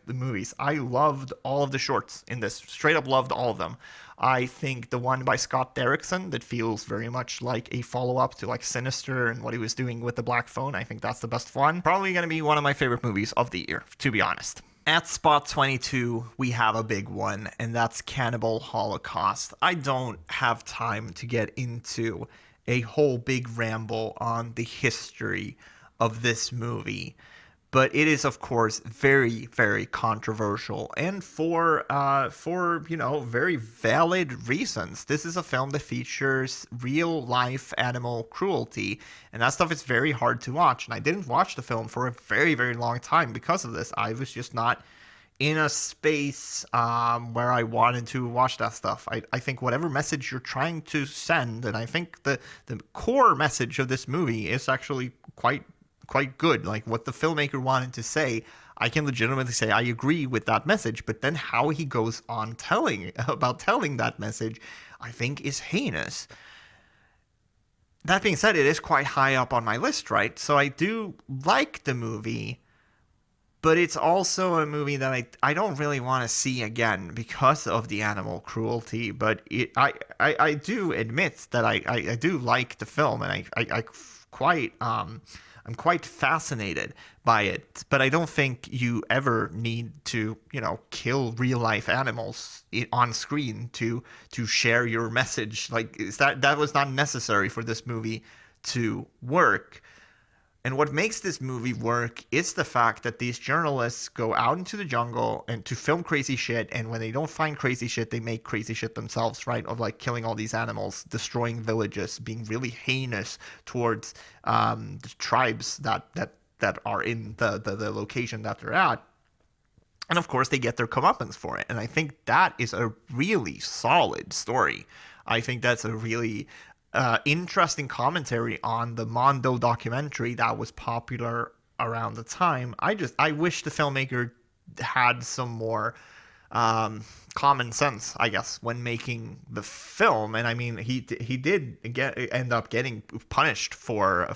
movies. I loved all of the shorts in this. Straight up loved all of them. I think the one by Scott Derrickson that feels very much like a follow-up to like Sinister and what he was doing with the Black Phone, I think that's the best one. Probably going to be one of my favorite movies of the year, to be honest. At spot 22, we have a big one, and that's Cannibal Holocaust. I don't have time to get into a whole big ramble on the history of this movie, but it is of course very, very controversial, and for very valid reasons. This is a film that features real life animal cruelty, and that stuff is very hard to watch, and I didn't watch the film for a very, very long time because of this. I was just not in a space where I wanted to watch that stuff. I think whatever message you're trying to send, and I think the core message of this movie is actually quite good. Like what the filmmaker wanted to say, I can legitimately say I agree with that message, but then how he goes on telling that message, I think is heinous. That being said, it is quite high up on my list, right? So I do like the movie, but it's also a movie that I don't really want to see again because of the animal cruelty. But I do admit that I do like the film, and I'm quite fascinated by it, but I don't think you ever need to, kill real life animals on screen to share your message. Like, that was not necessary for this movie to work. And what makes this movie work is the fact that these journalists go out into the jungle and to film crazy shit, and when they don't find crazy shit, they make crazy shit themselves, right? Of like killing all these animals, destroying villages, being really heinous towards the tribes that are in the location that they're at. And of course, they get their comeuppance for it. And I think that is a really solid story. I think that's a really interesting commentary on the Mondo documentary that was popular around the time. I wish the filmmaker had some more common sense, I guess, when making the film. And I mean, he did end up getting punished for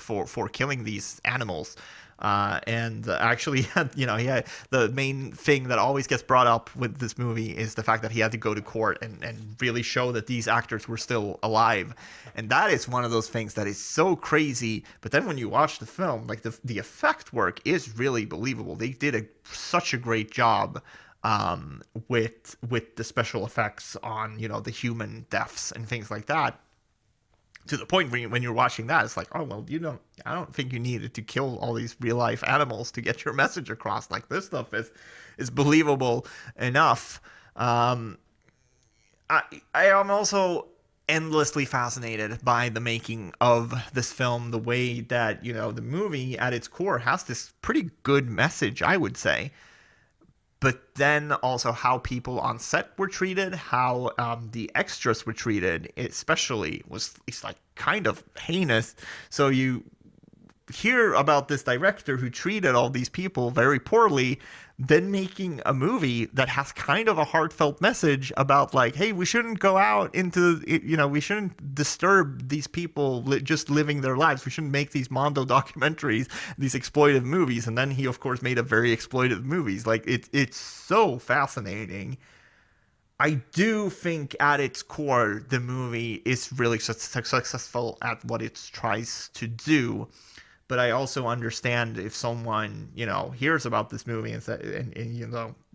killing these animals. And actually, the main thing that always gets brought up with this movie is the fact that he had to go to court and really show that these actors were still alive. And that is one of those things that is so crazy. But then when you watch the film, like the effect work is really believable. They did such a great job with the special effects on, the human deaths and things like that. To the point when you're watching that, it's like, oh, well, I don't think you needed to kill all these real life animals to get your message across. Like, this stuff is believable enough. I am also endlessly fascinated by the making of this film, the way that, the movie at its core has this pretty good message, I would say. But then also how people on set were treated, how the extras were treated, especially it's like kind of heinous. So you hear about this director who treated all these people very poorly, then making a movie that has kind of a heartfelt message about like, hey, we shouldn't go out into, we shouldn't disturb these people just living their lives. We shouldn't make these Mondo documentaries, these exploitive movies. And then he, of course, made a very exploitive movies. Like, it's so fascinating. I do think at its core, the movie is really successful at what it tries to do. But I also understand if someone, hears about this movie and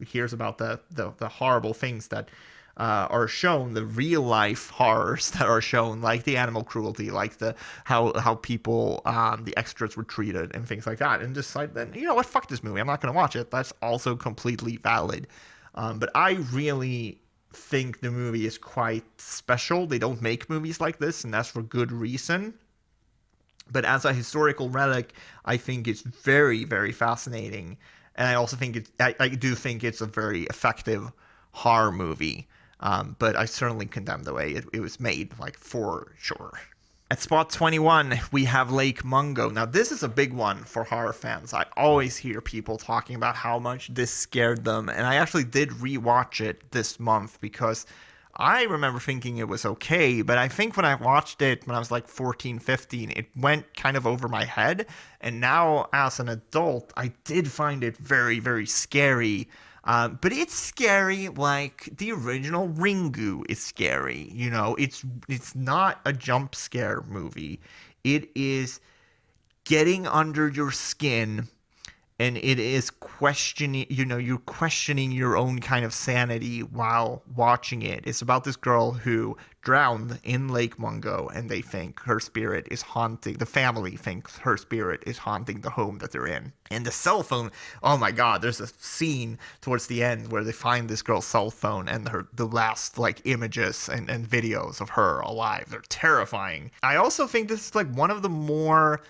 hears about the horrible things that are shown, the real life horrors that are shown, like the animal cruelty, like the how people, the extras were treated and things like that, and decide then, what, fuck this movie, I'm not going to watch it. That's also completely valid. But I really think the movie is quite special. They don't make movies like this, and that's for good reason. But as a historical relic, I think it's very, very fascinating. And I also think I do think it's a very effective horror movie. But I certainly condemn the way it was made, like, for sure. At spot 21, we have Lake Mungo. Now, this is a big one for horror fans. I always hear people talking about how much this scared them. And I actually did rewatch it this month because I remember thinking it was okay, but I think when I watched it when I was like 14, 15, it went kind of over my head. And now as an adult, I did find it very, very scary. But it's scary like the original Ringu is scary. It's not a jump scare movie. It is getting under your skin. And it is questioning, you're questioning your own kind of sanity while watching it. It's about this girl who drowned in Lake Mungo, and they think her spirit is haunting, the family thinks her spirit is haunting the home that they're in. And the cell phone, oh my God, there's a scene towards the end where they find this girl's cell phone and the last like images and videos of her alive. They're terrifying. I also think this is like one of the more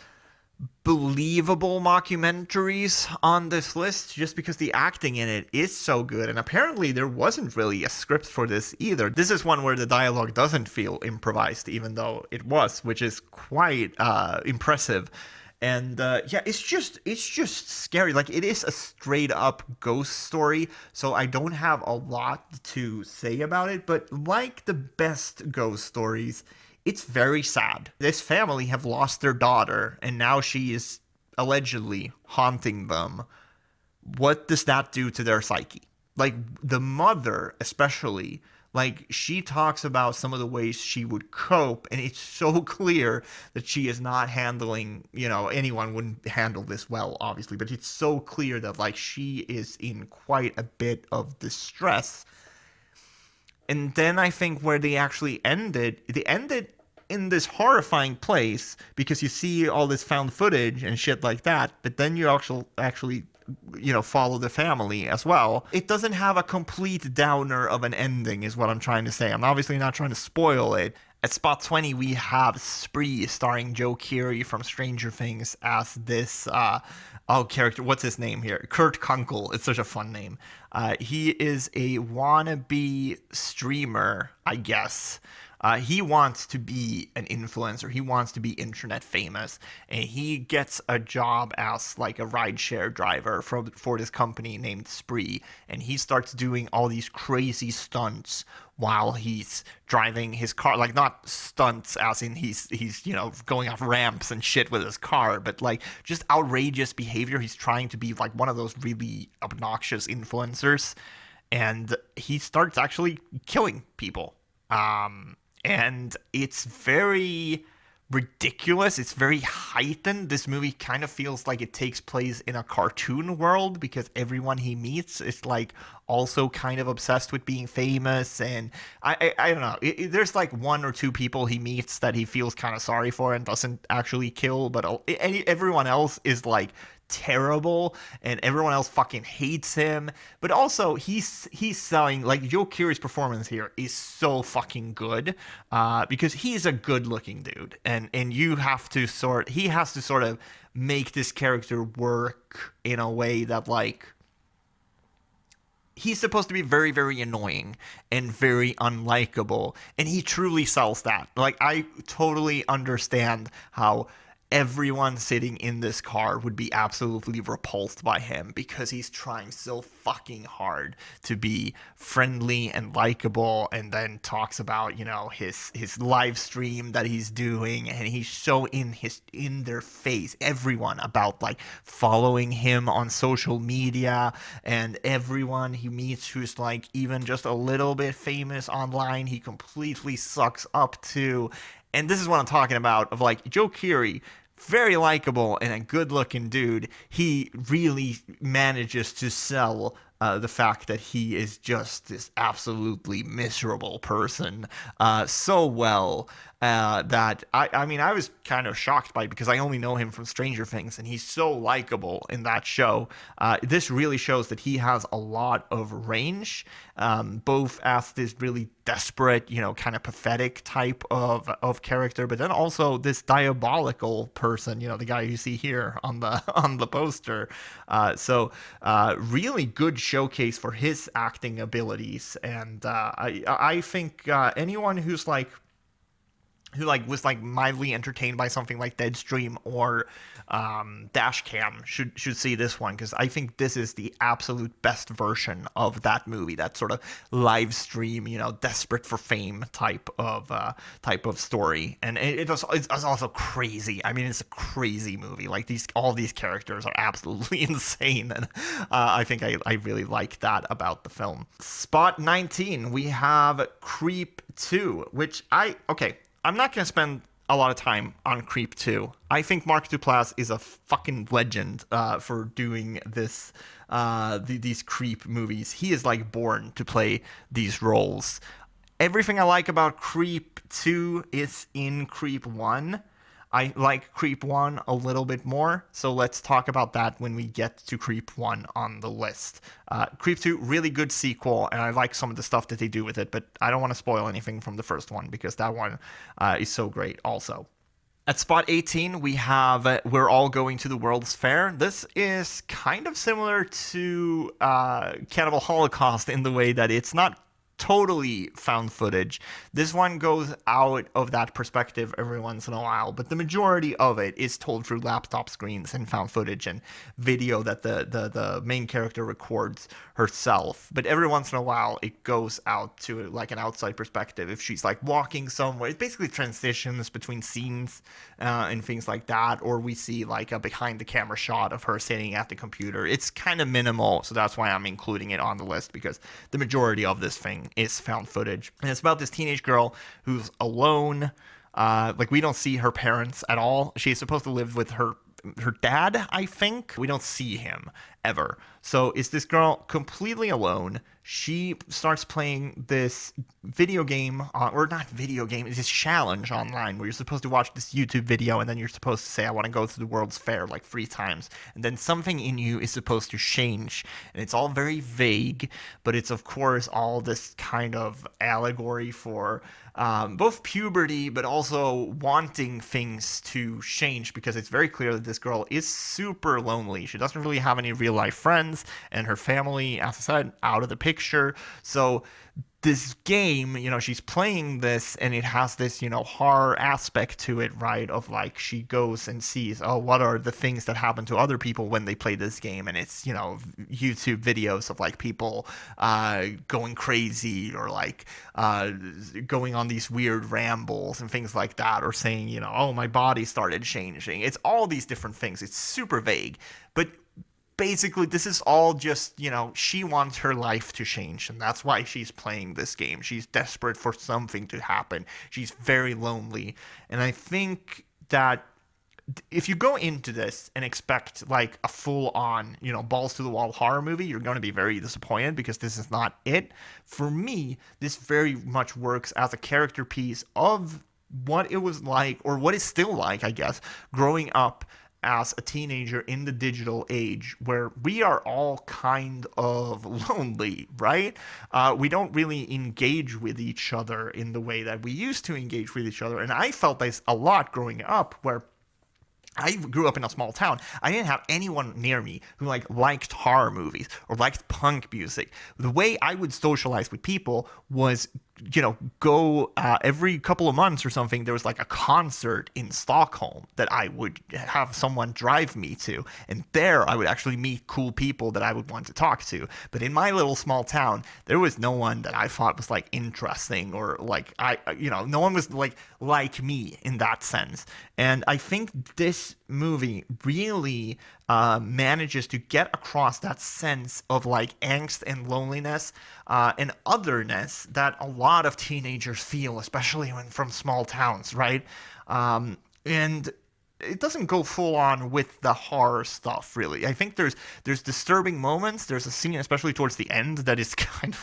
believable mockumentaries on this list, just because the acting in it is so good. And apparently there wasn't really a script for this either. This is one where the dialogue doesn't feel improvised, even though it was, which is quite impressive. And it's just scary. Like, it is a straight up ghost story, so I don't have a lot to say about it, but like the best ghost stories, it's very sad. This family have lost their daughter, and now she is allegedly haunting them. What does that do to their psyche? Like, the mother, especially, like, she talks about some of the ways she would cope, and it's so clear that she is not handling, anyone wouldn't handle this well, obviously, but it's so clear that, like, she is in quite a bit of distress. And then I think where they ended in this horrifying place, because you see all this found footage and shit like that, but then you actually follow the family as well. It doesn't have a complete downer of an ending, is what I'm trying to say. I'm obviously not trying to spoil it. At spot 20, we have Spree, starring Joe Keery from Stranger Things as this character. What's his name here? Kurt Kunkel. It's such a fun name. He is a wannabe streamer, I guess. He wants to be an influencer. He wants to be internet famous, and he gets a job as like a rideshare driver for this company named Spree, and he starts doing all these crazy stunts while he's driving his car. Like, not stunts as in he's going off ramps and shit with his car, but like just outrageous behavior. He's trying to be like one of those really obnoxious influencers, and he starts actually killing people. And it's very ridiculous. It's very heightened. This movie kind of feels like it takes place in a cartoon world, because everyone he meets is like also kind of obsessed with being famous. And I don't know. There's like one or two people he meets that he feels kind of sorry for and doesn't actually kill, but everyone else is like terrible, and everyone else fucking hates him. But also he's selling, like, Joe Keery's performance here is so fucking good, because he's a good looking dude, and he has to sort of make this character work in a way that, like, he's supposed to be very, very annoying and very unlikable, and he truly sells that. Like, I totally understand how everyone sitting in this car would be absolutely repulsed by him because he's trying so fucking hard to be friendly and likable, and then talks about, you know, his live stream that he's doing, and he's so in their face, everyone, about like following him on social media, and everyone he meets who's like even just a little bit famous online, he completely sucks up to. And this is what I'm talking about, of like Joe Keery, very likable and a good looking dude. He really manages to sell the fact that he is just this absolutely miserable person so well that I mean, I was kind of shocked by it because I only know him from Stranger Things, and he's so likable in that show. This really shows that he has a lot of range, both as this really desperate, you know, kind of pathetic type of character, but then also this diabolical person, you know, the guy you see here on the on the poster. Really good showcase for his acting abilities, and I think anyone who was like mildly entertained by something like Deadstream or Dashcam should see this one, because I think this is the absolute best version of that movie, that sort of live stream, you know, desperate for fame type of story. And it's also crazy. I mean, it's a crazy movie. Like, all these characters are absolutely insane, and I think I really like that about the film. Spot 19, we have Creep 2, which I'm not going to spend a lot of time on Creep 2. I think Mark Duplass is a fucking legend for doing this, these Creep movies. He is like born to play these roles. Everything I like about Creep 2 is in Creep 1. I like Creep 1 a little bit more, so let's talk about that when we get to Creep 1 on the list. Creep 2, really good sequel, and I like some of the stuff that they do with it, but I don't want to spoil anything from the first one, because that one is so great also. At spot 18, we have We're All Going to the World's Fair. This is kind of similar to Cannibal Holocaust in the way that it's not totally found footage. This one goes out of that perspective every once in a while, but the majority of it is told through laptop screens and found footage and video that the main character records herself. But every once in a while it goes out to like an outside perspective. If she's like walking somewhere, it basically transitions between scenes and things like that, or we see like a behind the camera shot of her sitting at the computer. It's kind of minimal, so that's why I'm including it on the list, because the majority of this thing is found footage. And it's about this teenage girl who's alone. Like, we don't see her parents at all. She's supposed to live with her dad, I think. We don't see him ever. So it's this girl completely alone. She starts playing this video game, or not video game, it's this challenge online where you're supposed to watch this YouTube video, and then you're supposed to say, I want to go to the World's Fair like 3 times. And then something in you is supposed to change. And it's all very vague, but it's of course all this kind of allegory for both puberty, but also wanting things to change, because it's very clear that this girl is super lonely. She doesn't really have any real life friends, and her family, as I said, out of the picture. So this game, you know, she's playing this, and it has this, you know, horror aspect to it, right? Of like, she goes and sees, oh, what are the things that happen to other people when they play this game? And it's, you know, YouTube videos of like people going crazy, or like going on these weird rambles and things like that, or saying, you know, oh, my body started changing. It's all these different things. It's super vague, but basically this is all just, you know, she wants her life to change, and that's why she's playing this game. She's desperate for something to happen. She's very lonely. And I think that if you go into this and expect like a full-on, you know, balls to the wall horror movie, you're going to be very disappointed, because this is not it. For me, this very much works as a character piece of what it was like, or what it's still like, I guess, growing up as a teenager in the digital age, where we are all kind of lonely, right? We don't really engage with each other in the way that we used to engage with each other. And I felt this a lot growing up, where I grew up in a small town. I didn't have anyone near me who liked horror movies or liked punk music. The way I would socialize with people was, go every couple of months or something. There was like a concert in Stockholm that I would have someone drive me to, and there I would actually meet cool people that I would want to talk to. But in my little small town, there was no one that I thought was like interesting or like no one was like me in that sense. And I think this movie really manages to get across that sense of like angst and loneliness and otherness that a lot of teenagers feel, especially when from small towns, right? And it doesn't go full on with the horror stuff, really. I think there's disturbing moments. There's a scene, especially towards the end, that is kind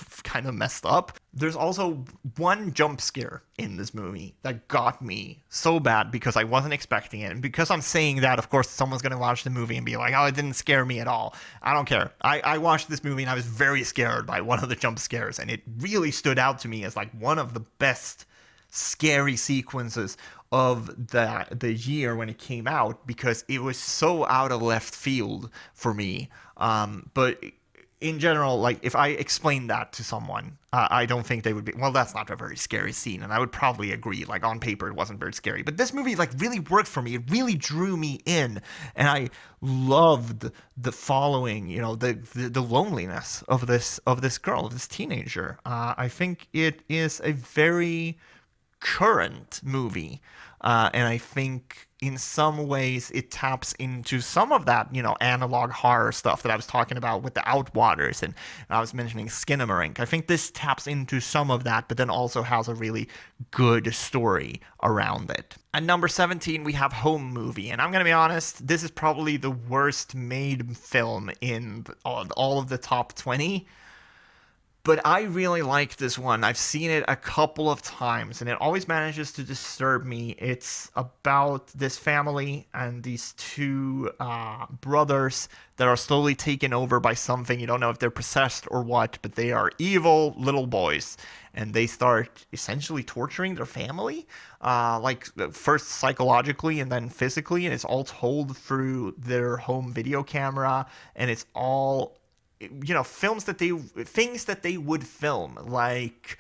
of messed up. There's also one jump scare in this movie that got me so bad because I wasn't expecting it. And because I'm saying that, of course, someone's going to watch the movie and be like, oh, it didn't scare me at all. I don't care. I watched this movie and I was very scared by one of the jump scares. And it really stood out to me as like one of the best scary sequences of the year when it came out, because it was so out of left field for me. But in general, like if I explained that to someone, I don't think they would be, well, that's not a very scary scene, and I would probably agree. Like on paper, it wasn't very scary, but this movie like really worked for me. It really drew me in, and I loved the following, the loneliness of this girl, of this teenager. I think it is a very current movie, and I think in some ways it taps into some of that analog horror stuff that I was talking about with the Outwaters, and I was mentioning Skinamarink. I think this taps into some of that, but then also has a really good story around it. At number 17 we have Home Movie, and I'm gonna be honest, this is probably the worst made film in all of the top 20. But I really like this one. I've seen it a couple of times, and it always manages to disturb me. It's about this family and these two brothers that are slowly taken over by something. You don't know if they're possessed or what, but they are evil little boys. And they start essentially torturing their family, first psychologically and then physically. And it's all told through their home video camera, and it's all things that they would film, like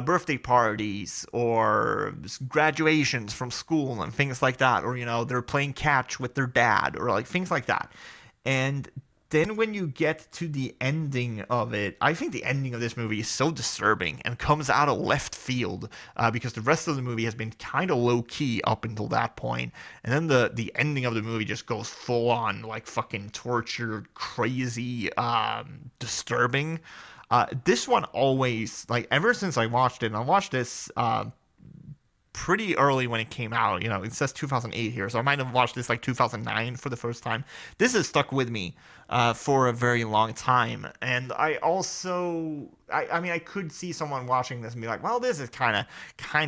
birthday parties or graduations from school and things like that, or they're playing catch with their dad, or like things like that. And then when you get to the ending of it, I think the ending of this movie is so disturbing and comes out of left field, because the rest of the movie has been kind of low key up until that point, and then the ending of the movie just goes full on like fucking tortured, crazy, disturbing. This one always, like, ever since I watched it, and I watched this pretty early when it came out. It says 2008 here, so I might have watched this like 2009 for the first time. This has stuck with me for a very long time. And I also, I mean, I could see someone watching this and be like, well, this is kind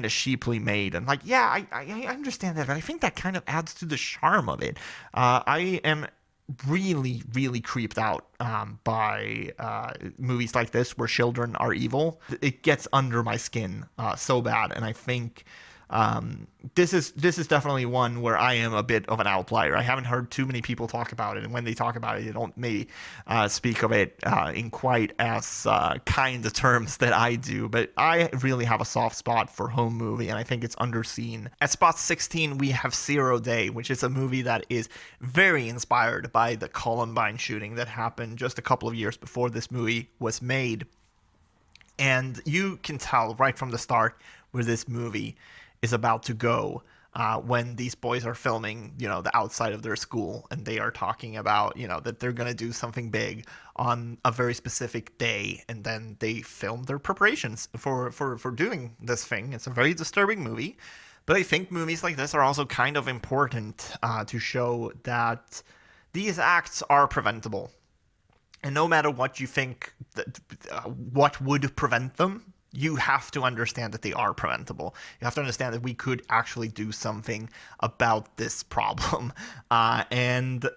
of sheeply made. And like, yeah, I understand that, but I think that kind of adds to the charm of it. I am really, really creeped out by movies like this where children are evil. It gets under my skin so bad, and I think this is definitely one where I am a bit of an outlier. I haven't heard too many people talk about it, and when they talk about it, they don't maybe speak of it in quite as kind of terms that I do. But I really have a soft spot for Home Movie, and I think it's underseen. At spot 16, we have Zero Day, which is a movie that is very inspired by the Columbine shooting that happened just a couple of years before this movie was made. And you can tell right from the start where this movie is about to go, when these boys are filming, the outside of their school, and they are talking about, that they're going to do something big on a very specific day, and then they film their preparations for doing this thing. It's a very disturbing movie, but I think movies like this are also kind of important to show that these acts are preventable. And no matter what you think, what would prevent them, you have to understand that they are preventable. You have to understand that we could actually do something about this problem. And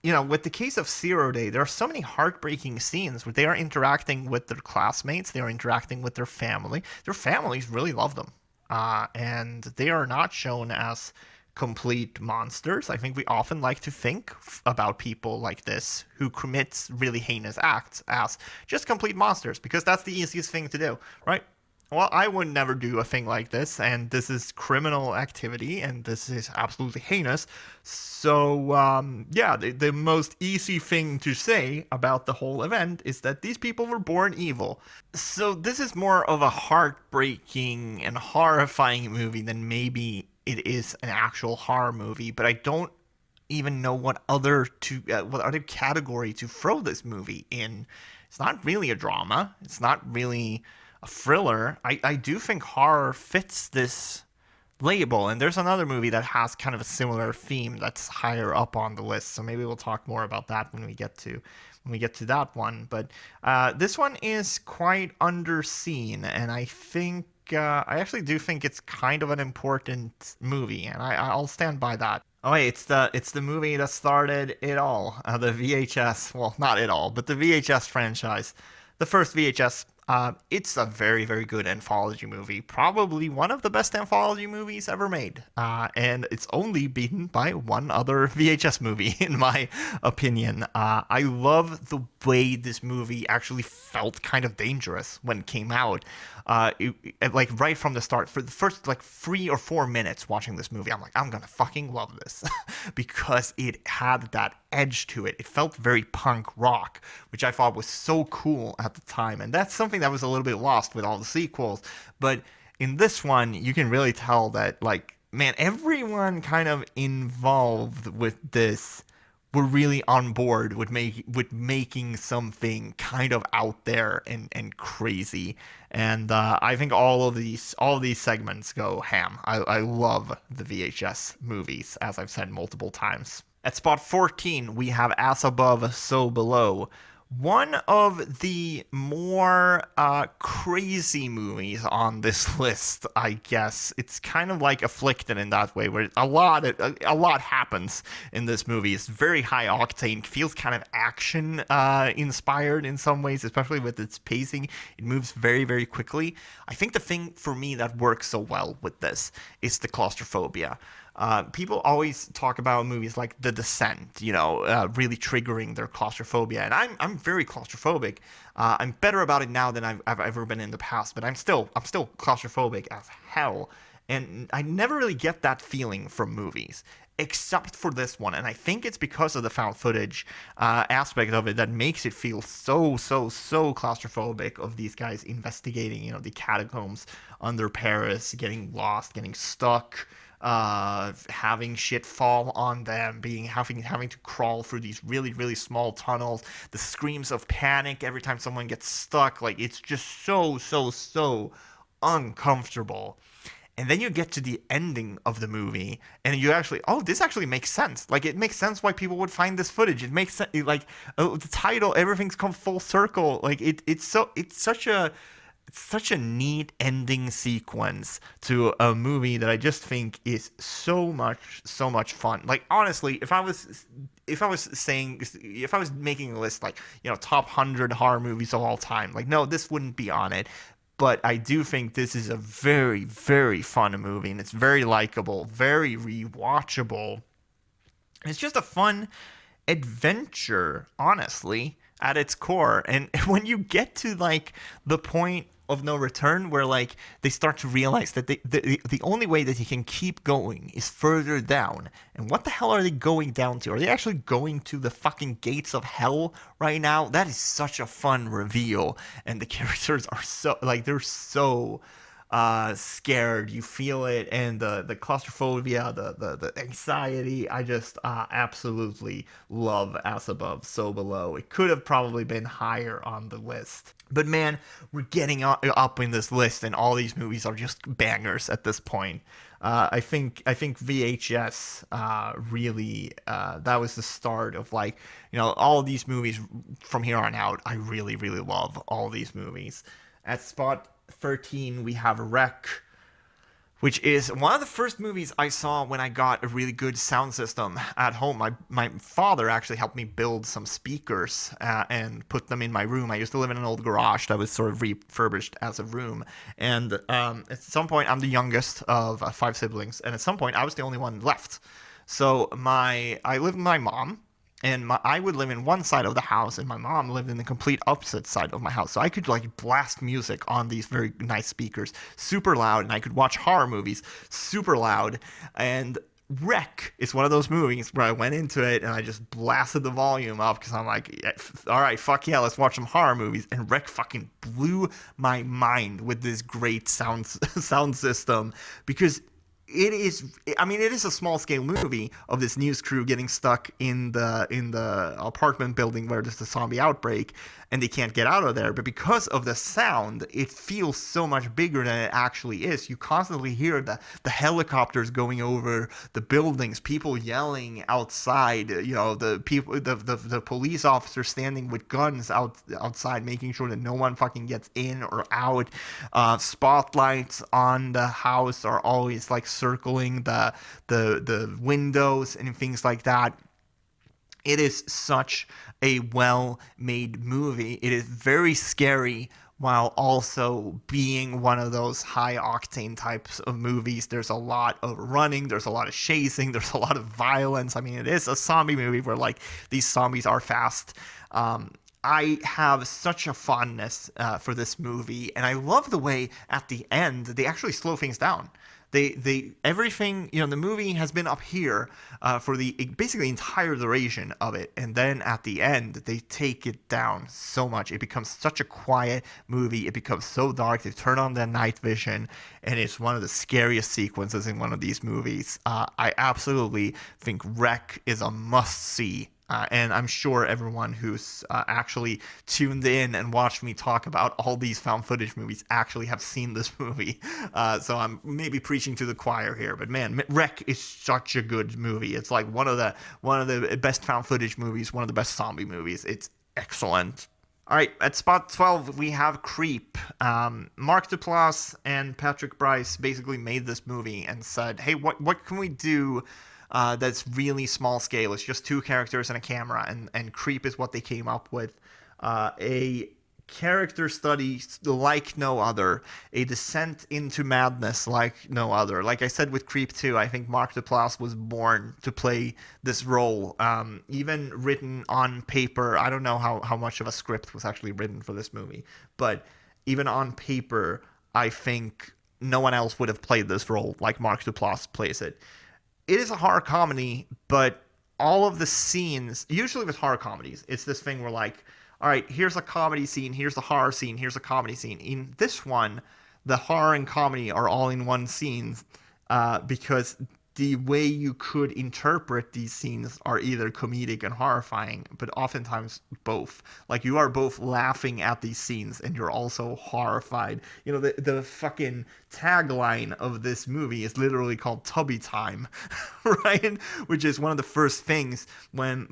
with the case of Zero Day, there are so many heartbreaking scenes where they are interacting with their classmates, they are interacting with their family. Their families really love them. And they are not shown as complete monsters. I think we often like to think about people like this who commits really heinous acts as just complete monsters because that's the easiest thing to do, right? Well, I would never do a thing like this, and this is criminal activity, and this is absolutely heinous. So, yeah, the most easy thing to say about the whole event is that these people were born evil. So, this is more of a heartbreaking and horrifying movie than maybe it is an actual horror movie, but I don't even know what other category to throw this movie in. It's not really a drama. It's not really a thriller. I do think horror fits this label, and there's another movie that has kind of a similar theme that's higher up on the list. So maybe we'll talk more about that when we get to that one. But this one is quite underseen, and I think I actually do think it's kind of an important movie, and I'll stand by that. Oh wait, it's the movie that started it all. The VHS, well, not it all, but the VHS franchise, the first VHS. It's a very, very good anthology movie. Probably one of the best anthology movies ever made. And it's only beaten by one other VHS movie, in my opinion. I love the way this movie actually felt kind of dangerous when it came out. Like right from the start, for the first like 3 or 4 minutes watching this movie, I'm like, I'm gonna fucking love this because it had that edge to it. It felt very punk rock, which I thought was so cool at the time, and that's something that was a little bit lost with all the sequels. But in this one, you can really tell that, like, man, everyone kind of involved with this were really on board with making something kind of out there and crazy. And I think all of these segments go ham. I love the VHS movies, as I've said multiple times. At spot 14, we have As Above, So Below. One of the more crazy movies on this list, I guess. It's kind of like Afflicted in that way, where a lot happens in this movie. It's very high octane, feels kind of action inspired in some ways, especially with its pacing. It moves very, very quickly. I think the thing for me that works so well with this is the claustrophobia. People always talk about movies like The Descent, really triggering their claustrophobia, and I'm very claustrophobic. I'm better about it now than I've ever been in the past, but I'm still claustrophobic as hell, and I never really get that feeling from movies, except for this one, and I think it's because of the found footage aspect of it that makes it feel so claustrophobic, of these guys investigating, the catacombs under Paris, getting lost, getting stuck. Having shit fall on them, having to crawl through these really, really small tunnels, the screams of panic every time someone gets stuck, like, it's just so uncomfortable. And then you get to the ending of the movie, and you actually, this actually makes sense. Like, it makes sense why people would find this footage. It makes sense, like, the title, everything's come full circle. Like, it's such a neat ending sequence to a movie that I just think is so much fun. Like, honestly, if I was making a list, like, top 100 horror movies of all time, like, no, this wouldn't be on it. But I do think this is a very, very fun movie, and it's very likable, very rewatchable. It's just a fun adventure, honestly, at its core. And when you get to, like, the point of no return, where, like, they start to realize that the only way that he can keep going is further down, and what the hell are they going down to? Are they actually going to the fucking gates of hell right now? That is such a fun reveal, and the characters are so, like, they're so scared. You feel it, and the claustrophobia, the anxiety. I just absolutely love As Above, So Below. It could have probably been higher on the list, but man, we're getting up in this list, and all these movies are just bangers at this point. I think VHS really that was the start of, like, all of these movies from here on out. I really love all these movies. At spot 13, we have Wreck, which is one of the first movies I saw when I got a really good sound system at home. My father actually helped me build some speakers and put them in my room. I used to live in an old garage that was sort of refurbished as a room. And at some point, I'm the youngest of 5 siblings, and at some point, I was the only one left. So I lived with my mom, and I would live in one side of the house, and my mom lived in the complete opposite side of my house. So I could like blast music on these very nice speakers, super loud, and I could watch horror movies super loud. And Wreck is one of those movies where I went into it and I just blasted the volume up because I'm like, yeah, all right, fuck yeah, let's watch some horror movies. And Wreck fucking blew my mind with this great sound system, because it is a small scale movie of this news crew getting stuck in the apartment building where there's a zombie outbreak and they can't get out of there. But because of the sound, it feels so much bigger than it actually is. You constantly hear the helicopters going over the buildings, people yelling outside, the police officers standing with guns outside, making sure that no one fucking gets in or out. Spotlights on the house are always like circling the windows and things like that. It is such a well-made movie. It is very scary while also being one of those high-octane types of movies. There's a lot of running, there's a lot of chasing, there's a lot of violence. I mean, it is a zombie movie where like these zombies are fast. I have such a fondness for this movie, and I love the way at the end they actually slow things down. Everything, the movie has been up here for the basically entire duration of it, and then at the end they take it down so much. It becomes such a quiet movie. It becomes so dark. They turn on the night vision, and it's one of the scariest sequences in one of these movies. I absolutely think Wreck is a must-see. And I'm sure everyone who's actually tuned in and watched me talk about all these found footage movies actually have seen this movie. So I'm maybe preaching to the choir here, but man, Wreck is such a good movie. It's like one of the best found footage movies, one of the best zombie movies. It's excellent. All right, at spot 12, we have Creep. Mark Duplass and Patrick Bryce basically made this movie and said, hey, what can we do that's really small scale? It's just 2 characters and a camera, and Creep is what they came up with. A character study like no other, a descent into madness like no other. Like I said with Creep 2, I think Mark Duplass was born to play this role. Even written on paper, I don't know how much of a script was actually written for this movie, but even on paper, I think no one else would have played this role like Mark Duplass plays it. It is a horror comedy, but all of the scenes, usually with horror comedies, it's this thing where like, all right, here's a comedy scene, here's a horror scene, here's a comedy scene. In this one, the horror and comedy are all in one scene because the way you could interpret these scenes are either comedic and horrifying, but oftentimes both. Like, you are both laughing at these scenes and you're also horrified. The fucking tagline of this movie is literally called Tubby Time, right? Which is one of the first things when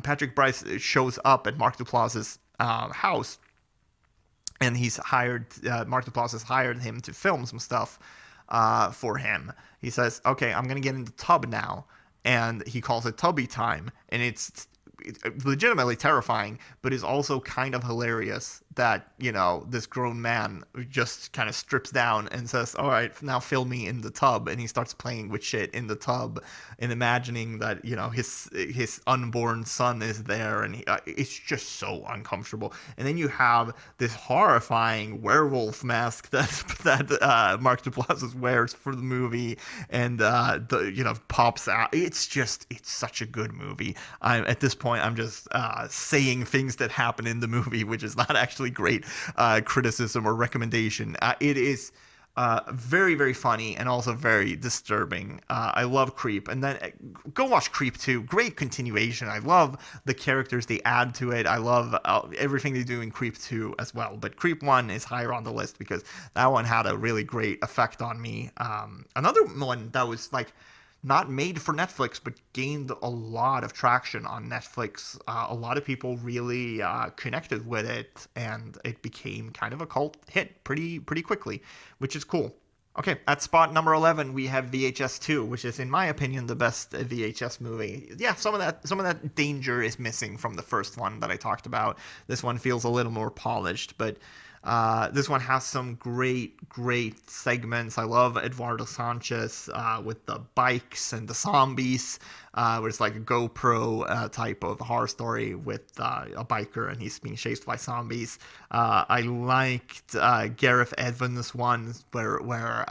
Patrick Bryce shows up at Mark Duplass's house, and Mark Duplass has hired him to film some stuff for him. He says, okay, I'm going to get into tub now. And he calls it Tubby Time. And it's legitimately terrifying, but is also kind of hilarious that, this grown man just kind of strips down and says, all right, now film me in the tub. And he starts playing with shit in the tub and imagining that, his unborn son is there. And it's just so uncomfortable. And then you have this horrifying werewolf mask that Mark Duplass wears for the movie and, pops out. It's such a good movie. At this point, I'm just saying things that happen in the movie, which is not actually great criticism or recommendation. It is very, very funny and also very disturbing. I love Creep. And then go watch Creep 2. Great continuation. I love the characters they add to it. I love everything they do in Creep 2 as well. But Creep 1 is higher on the list because that one had a really great effect on me. Another one that was like not made for Netflix, but gained a lot of traction on Netflix. A lot of people really connected with it, and it became kind of a cult hit pretty quickly, which is cool. Okay, at spot number 11 we have VHS 2, which is in my opinion the best VHS movie. Yeah, some of that danger is missing from the first one that I talked about. This one feels a little more polished, but this one has some great segments. I love Eduardo Sanchez with the bikes and the zombies, where it's like a GoPro type of horror story with a biker and he's being chased by zombies. I liked Gareth Evans' one where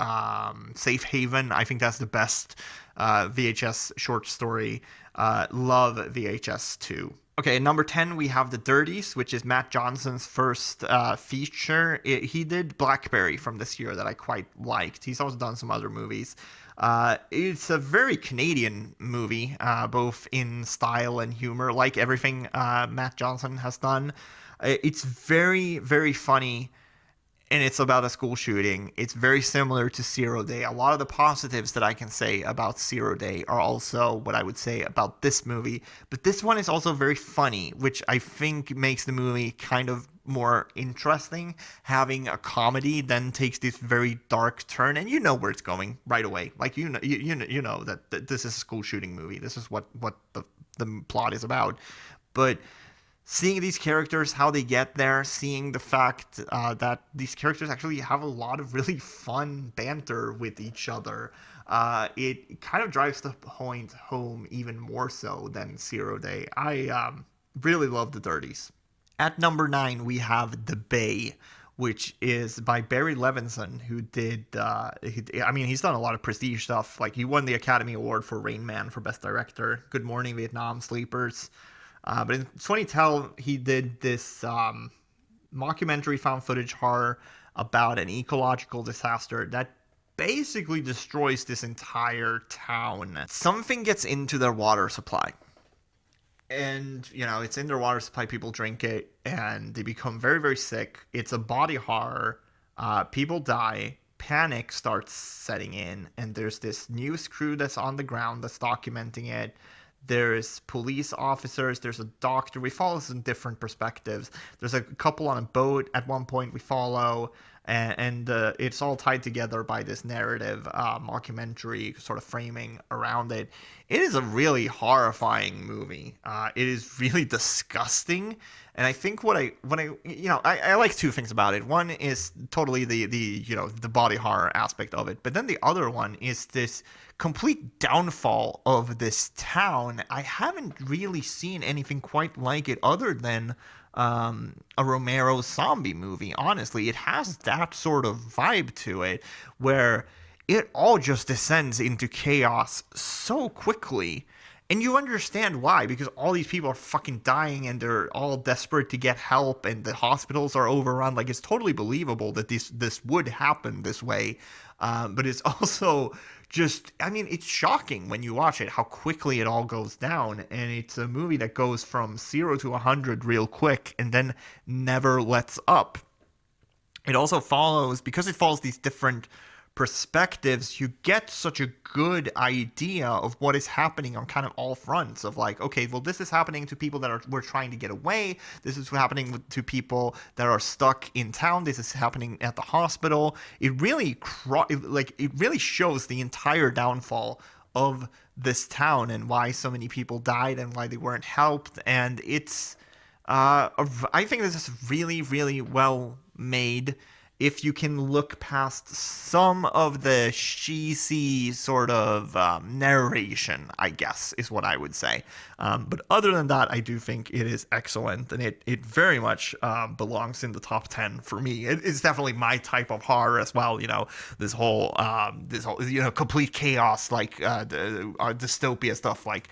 Safe Haven. I think that's the best VHS short story. Love VHS 2. Okay, number 10, we have The Dirties, which is Matt Johnson's first feature. He did Blackberry from this year that I quite liked. He's also done some other movies. It's a very Canadian movie, both in style and humor, like everything Matt Johnson has done. It's very, very funny. And it's about a school shooting. It's very similar to Zero Day. A lot of the positives that I can say about Zero Day are also what I would say about this movie. But this one is also very funny, which I think makes the movie kind of more interesting. Having a comedy then takes this very dark turn, and you know where it's going right away. Like you know that this is a school shooting movie. This is what the plot is about. But seeing these characters, how they get there, seeing the fact that these characters actually have a lot of really fun banter with each other, it kind of drives the point home even more so than Zero Day. I really love The Dirties. At number 9, we have The Bay, which is by Barry Levinson, who did, he's done a lot of prestige stuff. Like, he won the Academy Award for Rain Man for Best Director, Good Morning Vietnam, Sleepers. But in 2012, he did this mockumentary found footage horror about an ecological disaster that basically destroys this entire town. Something gets into their water supply. And, it's in their water supply, people drink it, and they become very, very sick. It's a body horror. People die. Panic starts setting in, and there's this news crew that's on the ground that's documenting it. There's police officers, there's a doctor. We follow some different perspectives. There's a couple on a boat at one point we follow, and it's all tied together by this narrative, mockumentary sort of framing around it. It is a really horrifying movie. It is really disgusting, and I think I like two things about it. One is totally the body horror aspect of it, but then the other one is this complete downfall of this town. I haven't really seen anything quite like it other than a Romero zombie movie. Honestly, it has that sort of vibe to it where it all just descends into chaos so quickly. And you understand why, because all these people are fucking dying and they're all desperate to get help and the hospitals are overrun. Like, it's totally believable that this would happen this way. But it's also just, it's shocking when you watch it how quickly it all goes down. And it's a movie that goes from 0 to 100 real quick and then never lets up. It also follows, because it follows these different perspectives, you get such a good idea of what is happening on kind of all fronts of like, okay, well, this is happening to people that were trying to get away. This is happening to people that are stuck in town. This is happening at the hospital. It really shows the entire downfall of this town and why so many people died and why they weren't helped. And it's, I think this is really, really well made. If you can look past some of the cheesy sort of narration, I guess, is what I would say. But other than that, I do think it is excellent, and it very much belongs in the top 10 for me. It's definitely my type of horror as well. This whole complete chaos, like dystopia stuff, like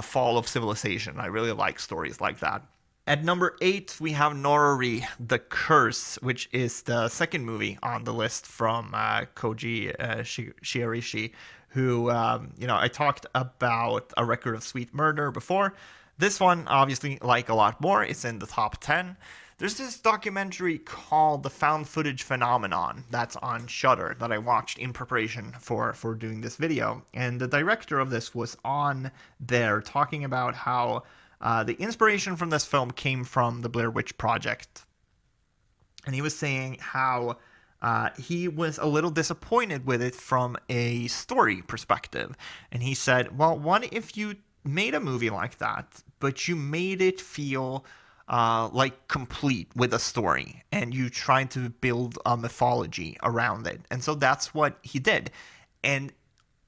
Fall of Civilization. I really like stories like that. At number 8, we have Noroi, The Curse, which is the second movie on the list from Koji Shiraishi, who, I talked about A Record of Sweet Murder before. This one, obviously, like a lot more, is in the top 10. There's this documentary called The Found Footage Phenomenon that's on Shudder that I watched in preparation for doing this video. And the director of this was on there talking about how the inspiration from this film came from the Blair Witch Project. And he was saying how he was a little disappointed with it from a story perspective. And he said, well, what if you made a movie like that, but you made it feel like complete with a story, and you tried to build a mythology around it? And so that's what he did. And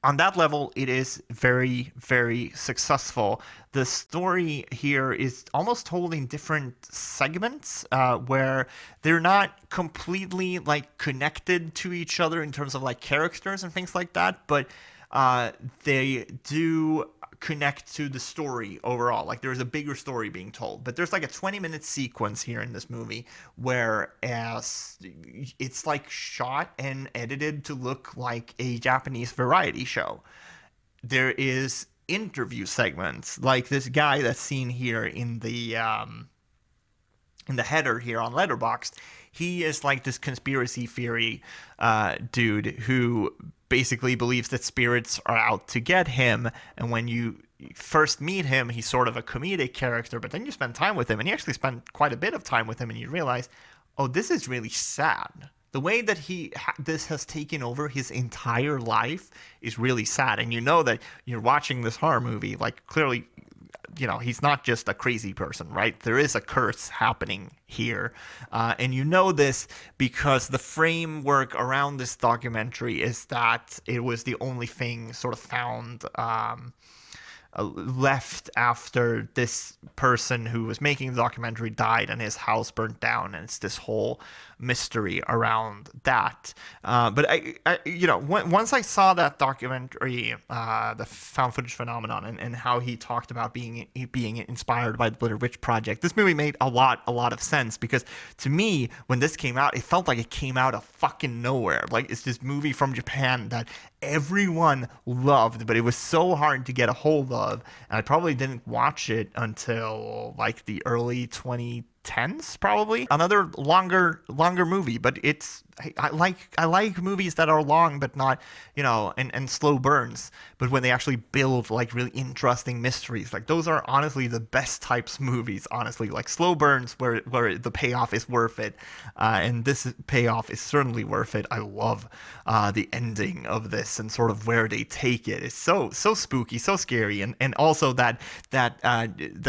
on that level, it is very, very successful. The story here is almost told in different segments, where they're not completely like connected to each other in terms of like characters and things like that, but they do connect to the story overall. Like there's a bigger story being told, but there's like a 20-minute sequence here in this movie where it's like shot and edited to look like a Japanese variety show. There is interview segments like this guy that's seen here in the header here on Letterboxd. He is like this conspiracy theory dude who basically believes that spirits are out to get him. And when you first meet him, he's sort of a comedic character, but then you spend time with him, and you actually spend quite a bit of time with him, and you realize, oh, this is really sad. The way that this has taken over his entire life is really sad. And you know that you're watching this horror movie, like clearly, he's not just a crazy person, right? There is a curse happening here. And you know this because the framework around this documentary is that it was the only thing sort of found left after this person who was making the documentary died and his house burnt down, and it's this whole mystery around that. But once I saw that documentary, the found footage phenomenon, and how he talked about being inspired by the Blair Witch Project, this movie made a lot of sense, because to me, when this came out, it felt like it came out of fucking nowhere. Like it's this movie from Japan that everyone loved, but it was so hard to get a hold of, and I probably didn't watch it until like the early 2010s, probably. Another longer movie, but I like movies that are long but not, and slow burns, but when they actually build like really interesting mysteries. Like those are honestly the best types of movies, honestly, like slow burns where the payoff is worth it, and this payoff is certainly worth it. I love the ending of this and sort of where they take it. It's so spooky, so scary, and also that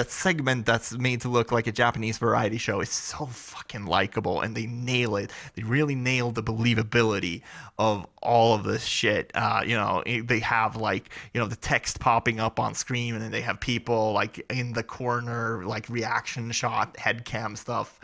segment that's made to look like a Japanese variety show is so fucking likable, and they nail it. They really nail the believability of all of this shit. They have like, the text popping up on screen, and then they have people like in the corner, like reaction shot, head cam stuff.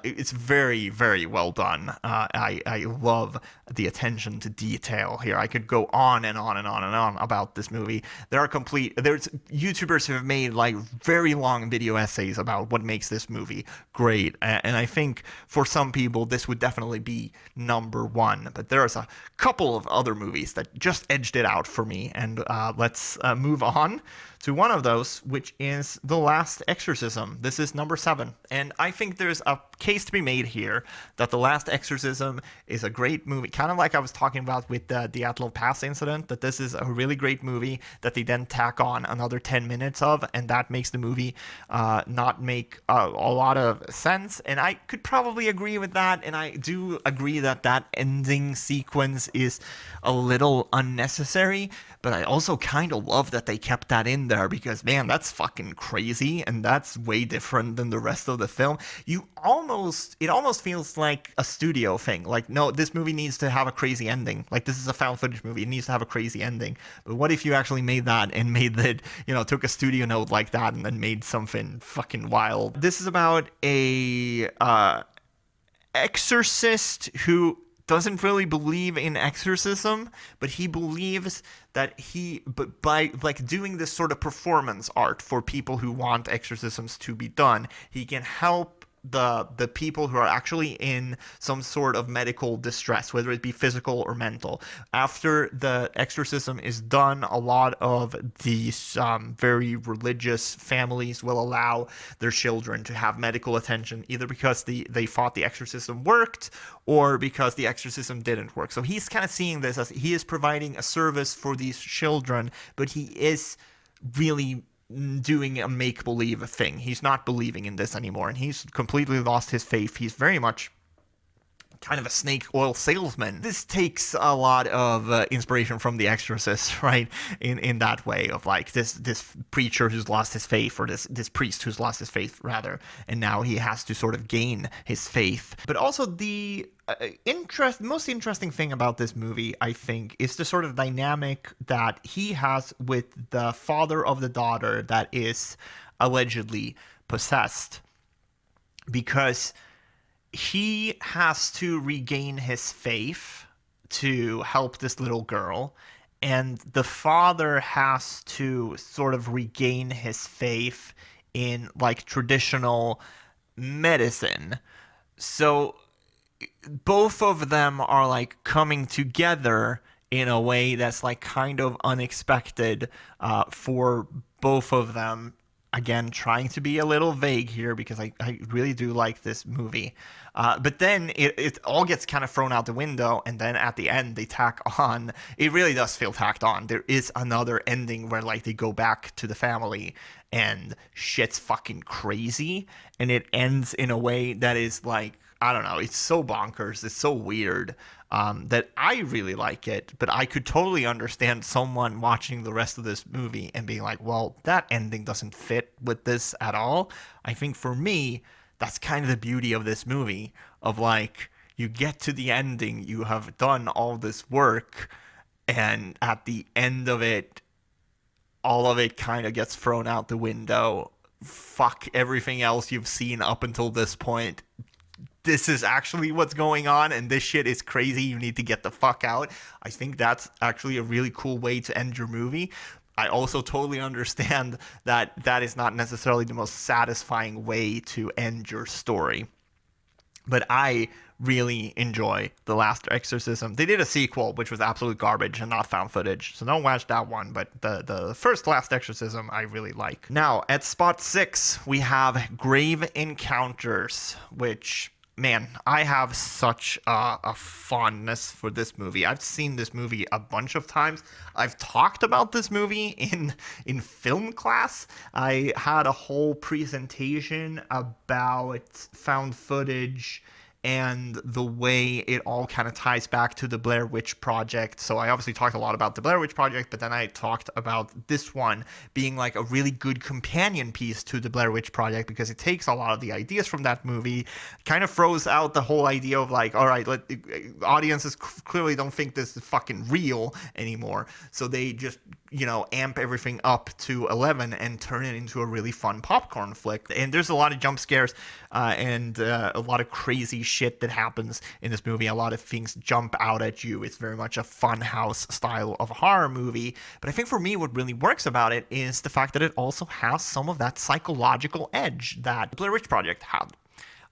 It's very, very well done. I love the attention to detail here. I could go on and on and on and on about this movie. There's YouTubers who have made like very long video essays about what makes this movie great, and I think for some people this would definitely be number one. But there's a couple of other movies that just edged it out for me, and let's move on to one of those, which is The Last Exorcism. This is number 7, and I think there's a case to be made here that The Last Exorcism is a great movie, kind of like I was talking about with the Dyatlov Pass incident, that this is a really great movie that they then tack on another 10 minutes of, and that makes the movie not make a lot of sense. And I could probably agree with that, and I do agree that ending sequence is a little unnecessary, but I also kind of love that they kept that in there, because man, that's fucking crazy, and that's way different than the rest of the film. It almost feels like a studio thing. Like, no, this movie needs to have a crazy ending. Like, this is a found footage movie. It needs to have a crazy ending. But what if you actually made that and made that, took a studio note like that and then made something fucking wild? This is about a exorcist who doesn't really believe in exorcism, but he believes that but by like doing this sort of performance art for people who want exorcisms to be done, he can help the people who are actually in some sort of medical distress, whether it be physical or mental. After the exorcism is done, a lot of these very religious families will allow their children to have medical attention, either because they thought the exorcism worked or because the exorcism didn't work. So he's kind of seeing this as he is providing a service for these children, but he is really doing a make-believe thing. He's not believing in this anymore, and he's completely lost his faith. He's very much kind of a snake oil salesman. This takes a lot of inspiration from The Exorcist, right? In that way of like this preacher who's lost his faith, or this priest who's lost his faith rather, and now he has to sort of gain his faith. But also the most interesting thing about this movie, I think, is the sort of dynamic that he has with the father of the daughter that is allegedly possessed, because he has to regain his faith to help this little girl, and the father has to sort of regain his faith in like traditional medicine. So both of them are like coming together in a way that's like kind of unexpected for both of them. Again, trying to be a little vague here because I really do like this movie. But then it all gets kind of thrown out the window, and then at the end they tack on. It really does feel tacked on. There is another ending where like they go back to the family and shit's fucking crazy, and it ends in a way that is like, I don't know, it's so bonkers, it's so weird, that I really like it, but I could totally understand someone watching the rest of this movie and being like, well, that ending doesn't fit with this at all. I think for me, that's kind of the beauty of this movie, of like, you get to the ending, you have done all this work, and at the end of it, all of it kind of gets thrown out the window. Fuck everything else you've seen up until this point. This is actually what's going on, and this shit is crazy. You need to get the fuck out. I think that's actually a really cool way to end your movie. I also totally understand that that is not necessarily the most satisfying way to end your story. But I really enjoy The Last Exorcism. They did a sequel, which was absolute garbage and not found footage, so don't watch that one. But the first Last Exorcism I really like. Now, at spot 6, we have Grave Encounters, which, man, I have such a fondness for this movie. I've seen this movie a bunch of times. I've talked about this movie in film class. I had a whole presentation about found footage and the way it all kind of ties back to the Blair Witch Project. So I obviously talked a lot about the Blair Witch Project, but then I talked about this one being like a really good companion piece to the Blair Witch Project, because it takes a lot of the ideas from that movie, kind of throws out the whole idea of like, all right, audiences clearly don't think this is fucking real anymore. So they just, amp everything up to 11 and turn it into a really fun popcorn flick. And there's a lot of jump scares and a lot of crazy shit that happens in this movie. A lot of things jump out at you. It's very much a funhouse style of horror movie. But I think for me, what really works about it is the fact that it also has some of that psychological edge that Blair Witch Project had,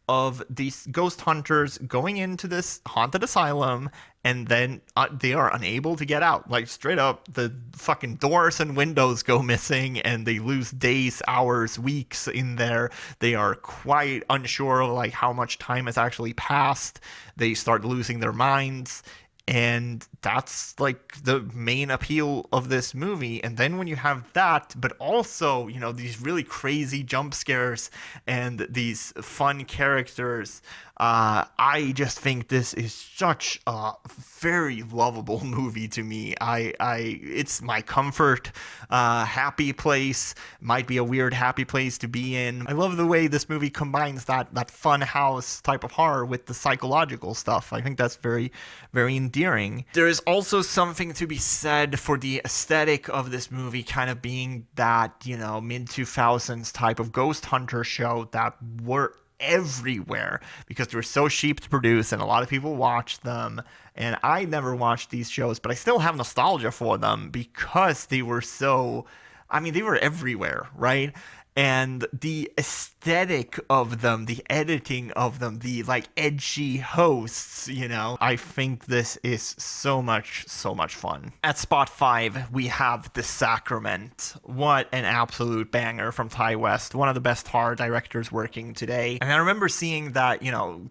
of these ghost hunters going into this haunted asylum, and then they are unable to get out. Like, straight up, the fucking doors and windows go missing, and they lose days, hours, weeks in there. They are quite unsure of like how much time has actually passed. They start losing their minds, and that's like the main appeal of this movie. And then when you have that, but also, these really crazy jump scares and these fun characters, I just think this is such a very lovable movie to me. It's my comfort, happy place. Might be a weird happy place to be in. I love the way this movie combines that fun house type of horror with the psychological stuff. I think that's very, very endearing. There is also something to be said for the aesthetic of this movie kind of being that, mid-2000s type of ghost hunter show that were everywhere because they were so cheap to produce and a lot of people watched them. And I never watched these shows, but I still have nostalgia for them because they were they were everywhere, right? And the aesthetic of them, the editing of them, the like edgy hosts, I think this is so much fun. At spot 5, we have The Sacrament. What an absolute banger from Ty West, one of the best horror directors working today. And I remember seeing that,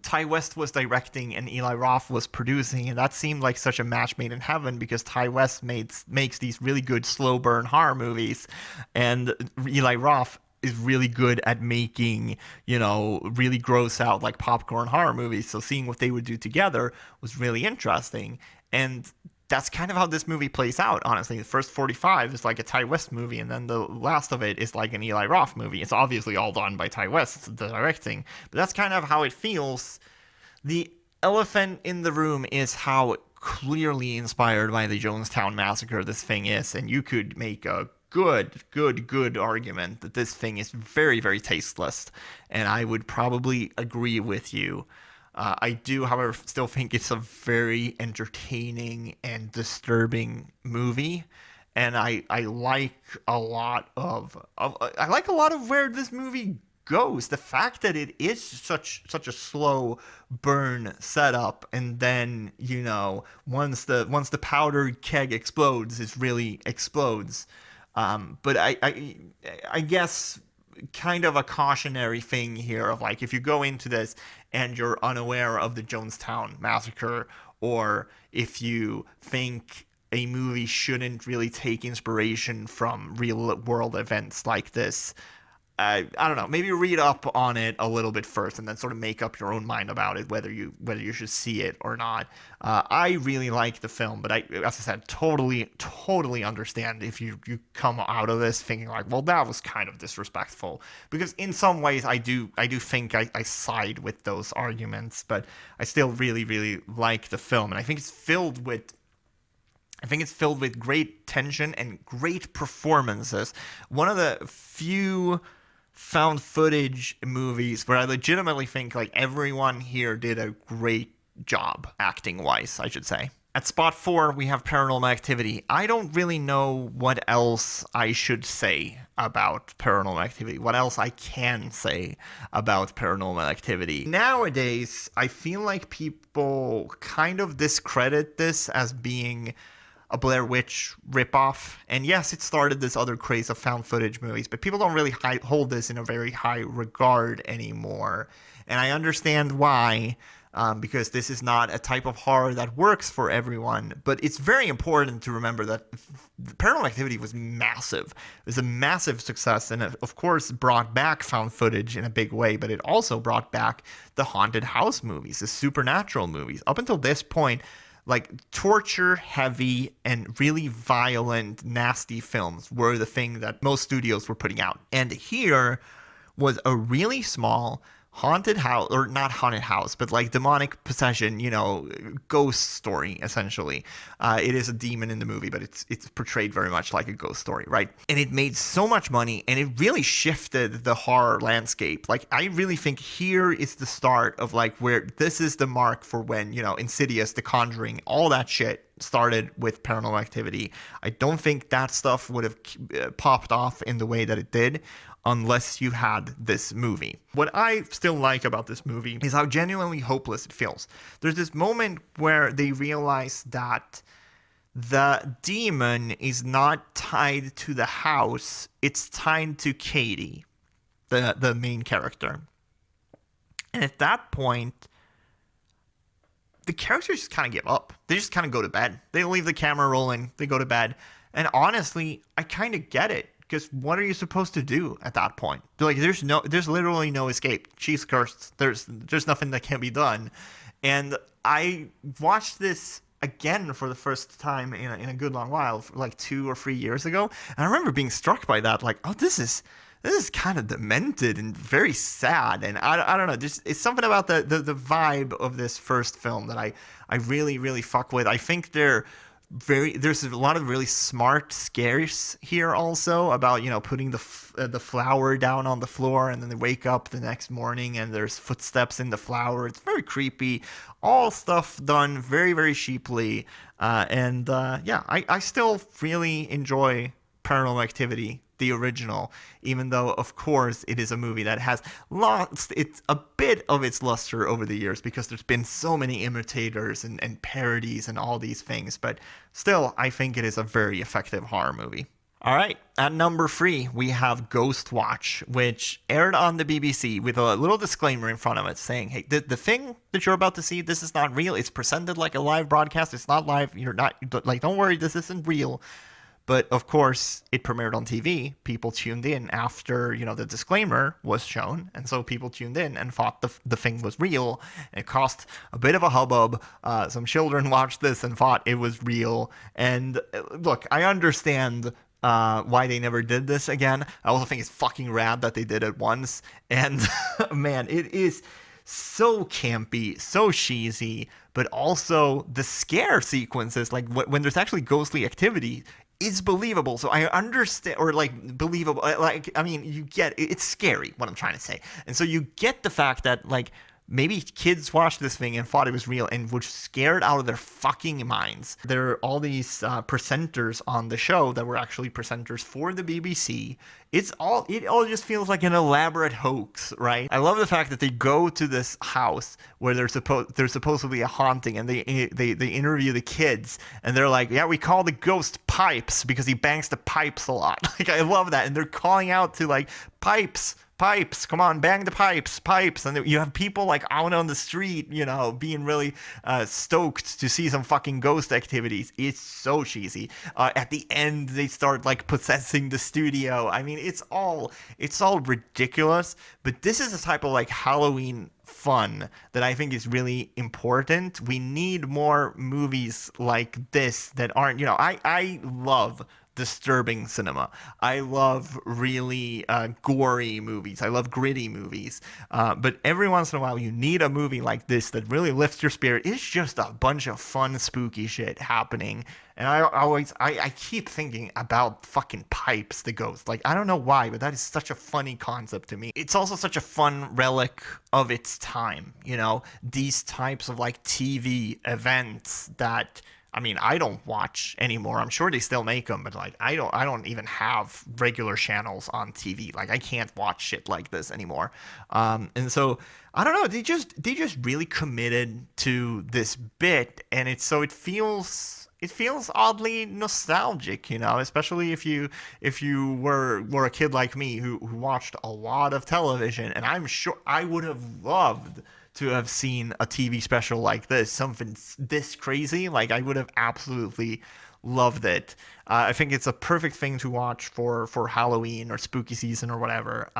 Ty West was directing and Eli Roth was producing, and that seemed like such a match made in heaven because Ty West makes these really good slow burn horror movies, and Eli Roth is really good at making, really gross out like popcorn horror movies. So seeing what they would do together was really interesting. And that's kind of how this movie plays out, honestly. The first 45 is like a Ty West movie, and then the last of it is like an Eli Roth movie. It's obviously all done by Ty West, the directing, but that's kind of how it feels. The elephant in the room is how clearly inspired by the Jonestown Massacre this thing is, and you could make a good argument that this thing is very, very tasteless, and I would probably agree with you. I do, however, still think it's a very entertaining and disturbing movie, and I like a lot of where this movie goes. The fact that it is such a slow burn setup, and then once the powder keg explodes, it really explodes. But I guess kind of a cautionary thing here of like, if you go into this and you're unaware of the Jonestown Massacre, or if you think a movie shouldn't really take inspiration from real world events like this, I don't know, maybe read up on it a little bit first and then sort of make up your own mind about it, whether you should see it or not. I really like the film, but as I said, totally understand if you come out of this thinking like, well, that was kind of disrespectful, because in some ways I do think I side with those arguments, but I still really like the film, and I think it's filled with great tension and great performances. One of the few found footage movies where I legitimately think like everyone here did a great job, acting wise, I should say. At spot 4, we have Paranormal Activity. I don't really know what else I should say about Paranormal Activity, what else I can say about Paranormal Activity. Nowadays, I feel like people kind of discredit this as being a Blair Witch ripoff. And yes, it started this other craze of found footage movies, but people don't really hold this in a very high regard anymore. And I understand why, because this is not a type of horror that works for everyone. But it's very important to remember that Paranormal Activity was massive. It was a massive success, and it, of course, brought back found footage in a big way, but it also brought back the haunted house movies, the supernatural movies. Up until this point, like torture heavy and really violent, nasty films were the thing that most studios were putting out. And here was a really small haunted house, or not haunted house, but like demonic possession, ghost story, essentially. It is a demon in the movie, but it's portrayed very much like a ghost story, right? And it made so much money, and it really shifted the horror landscape. Like, I really think here is the start of like where this is the mark for when, Insidious, The Conjuring, all that shit started with Paranormal Activity. I don't think that stuff would have popped off in the way that it did unless you had this movie. What I still like about this movie is how genuinely hopeless it feels. There's this moment where they realize that the demon is not tied to the house, it's tied to Katie, the main character. And at that point, the characters just kind of give up. They just kind of go to bed. They leave the camera rolling, they go to bed. And honestly, I kind of get it. Because what are you supposed to do at that point? Like, there's literally no escape. She's cursed. There's nothing that can be done. And I watched this again for the first time in a good long while, like 2 or 3 years ago. And I remember being struck by that, like, oh, this is kind of demented and very sad. And I don't know, it's something about the vibe of this first film that I really fuck with. I think there's a lot of really smart scares here also about, putting the flour down on the floor, and then they wake up the next morning and there's footsteps in the flour. It's very creepy. All stuff done very, very cheaply. I still really enjoy Paranormal Activity, the original, even though, of course, it is a movie that has lost a bit of its luster over the years because there's been so many imitators and parodies and all these things. But still, I think it is a very effective horror movie. All right, at number 3, we have Ghostwatch, which aired on the BBC with a little disclaimer in front of it saying, hey, the thing that you're about to see, this is not real. It's presented like a live broadcast. It's not live. You're not, like, don't worry, this isn't real. But of course, it premiered on TV. People tuned in after, the disclaimer was shown. And so people tuned in and thought the thing was real. It caused a bit of a hubbub. Some children watched this and thought it was real. And look, I understand why they never did this again. I also think it's fucking rad that they did it once. And man, it is so campy, so cheesy, but also the scare sequences, like when there's actually ghostly activity, is believable. So I understand, or like believable, like, I mean, you get, it's scary, what I'm trying to say. And so you get the fact that, like, maybe kids watched this thing and thought it was real and were scared out of their fucking minds. There are all these presenters on the show that were actually presenters for the BBC. It all just feels like an elaborate hoax, right? I love the fact that they go to this house where there's supposedly a haunting, and they interview the kids, and they're like, yeah, we call the ghost Pipes because he bangs the pipes a lot. Like, I love that. And they're calling out to, like, pipes, come on, bang the pipes. And you have people, like, out on the street, being really stoked to see some fucking ghost activities. It's so cheesy. At the end, they start, like, possessing the studio. I mean, it's all ridiculous, but this is a type of, like, Halloween fun that I think is really important. We need more movies like this that aren't, I love disturbing cinema. I love really gory movies. I love gritty movies. But every once in a while, you need a movie like this that really lifts your spirit. It's just a bunch of fun, spooky shit happening. And I keep thinking about fucking Pipes, the ghost. Like, I don't know why, but that is such a funny concept to me. It's also such a fun relic of its time, these types of, like, TV events that, I mean, I don't watch anymore. I'm sure they still make them, but, like, I don't even have regular channels on TV. Like, I can't watch shit like this anymore. And so I don't know. They just really committed to this bit, and it feels oddly nostalgic, especially if you were a kid like me who watched a lot of television. And I'm sure I would have loved to have seen a TV special like this, something this crazy. Like, I would have absolutely loved it. I think it's a perfect thing to watch for Halloween or spooky season or whatever.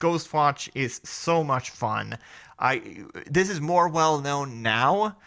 Ghostwatch is so much fun. This is more well known now,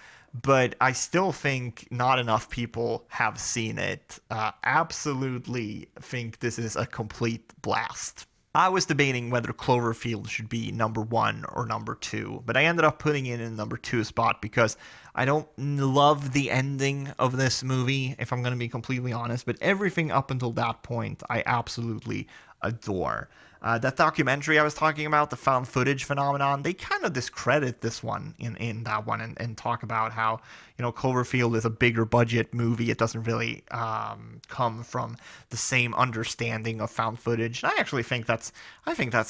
but I still think not enough people have seen it. Absolutely think this is a complete blast. I was debating whether Cloverfield should be number 1 or number 2, but I ended up putting it in number 2 spot because I don't love the ending of this movie, if I'm going to be completely honest, but everything up until that point I absolutely adore. That documentary I was talking about, the found footage phenomenon, they kind of discredit this one in that one and talk about how, Cloverfield is a bigger budget movie. It doesn't really come from the same understanding of found footage. And I actually think that's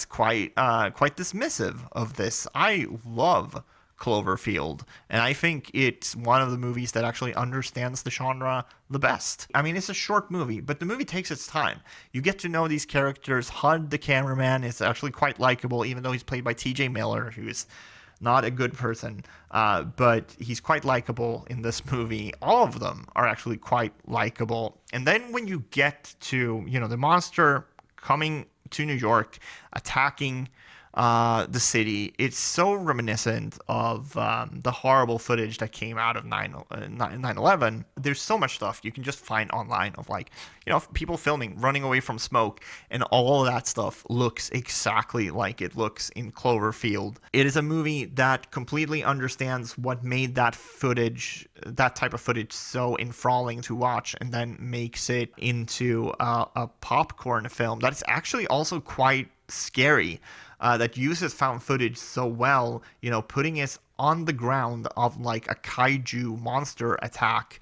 quite dismissive of this. I love Cloverfield, and I think it's one of the movies that actually understands the genre the best. I mean, it's a short movie, but the movie takes its time. You get to know these characters. Hud, the cameraman, is actually quite likable, even though he's played by T.J. Miller, who's not a good person, but he's quite likable in this movie. All of them are actually quite likable. And then when you get to, the monster coming to New York, attacking the city, it's so reminiscent of the horrible footage that came out of 9/11. There's so much stuff you can just find online of, like, people filming, running away from smoke, and all of that stuff looks exactly like it looks in Cloverfield. It is a movie that completely understands what made that type of footage so enthralling to watch, and then makes it into a popcorn film that is actually also quite scary. That uses found footage so well, putting us on the ground of, like, a kaiju monster attack.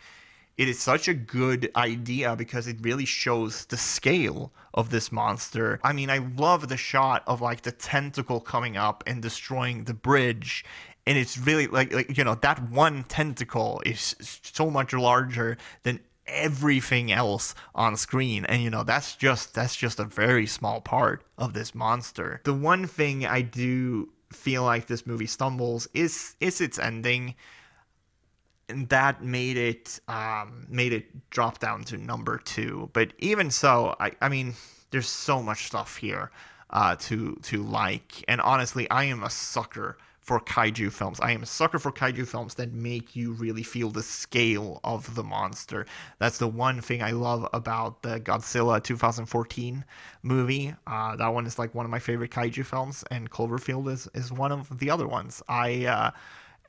It is such a good idea because it really shows the scale of this monster. I mean, I love the shot of, like, the tentacle coming up and destroying the bridge. And it's really like that one tentacle is so much larger than everything else on screen, and that's just a very small part of this monster. The one thing I do feel like this movie stumbles is its ending. and that made it drop down to number 2. But even so, I mean, there's so much stuff here to like. And honestly, I am a sucker for kaiju films. I am a sucker for kaiju films that make you really feel the scale of the monster. That's the one thing I love about the Godzilla 2014 movie. That one is like one of my favorite kaiju films, and Cloverfield is one of the other ones. I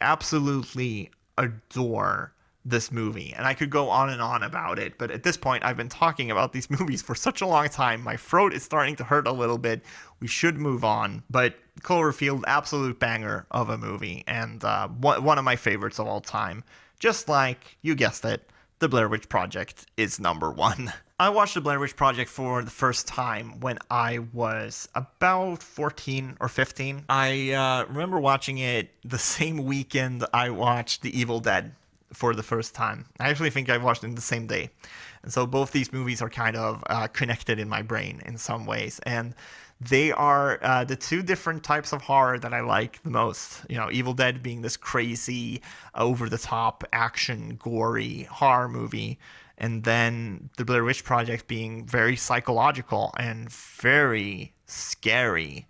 absolutely adore this movie, and I could go on and on about it, but at this point I've been talking about these movies for such a long time, my throat is starting to hurt a little bit. We should move on. But Cloverfield, absolute banger of a movie, and one of my favorites of all time. Just like, you guessed it, The Blair Witch Project is number 1. I watched The Blair Witch Project for the first time when I was about 14 or 15. I remember watching it the same weekend I watched The Evil Dead for the first time. I actually think I watched it the same day. And so both these movies are kind of connected in my brain in some ways. And they are the two different types of horror that I like the most. You know, Evil Dead being this crazy, over-the-top, action, gory horror movie. And then The Blair Witch Project being very psychological and very scary.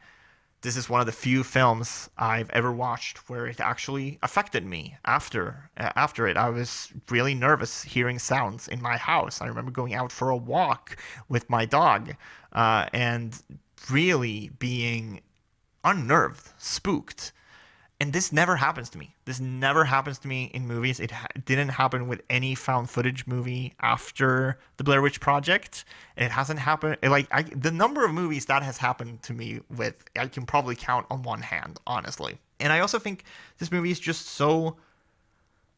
This is one of the few films I've ever watched where it actually affected me after it. I was really nervous hearing sounds in my house. I remember going out for a walk with my dog and really being unnerved, spooked. And this never happens to me. This never happens to me in movies. It didn't happen with any found footage movie after The Blair Witch Project. And it hasn't happened. The number of movies that has happened to me with, I can probably count on one hand, honestly. And I also think this movie is just so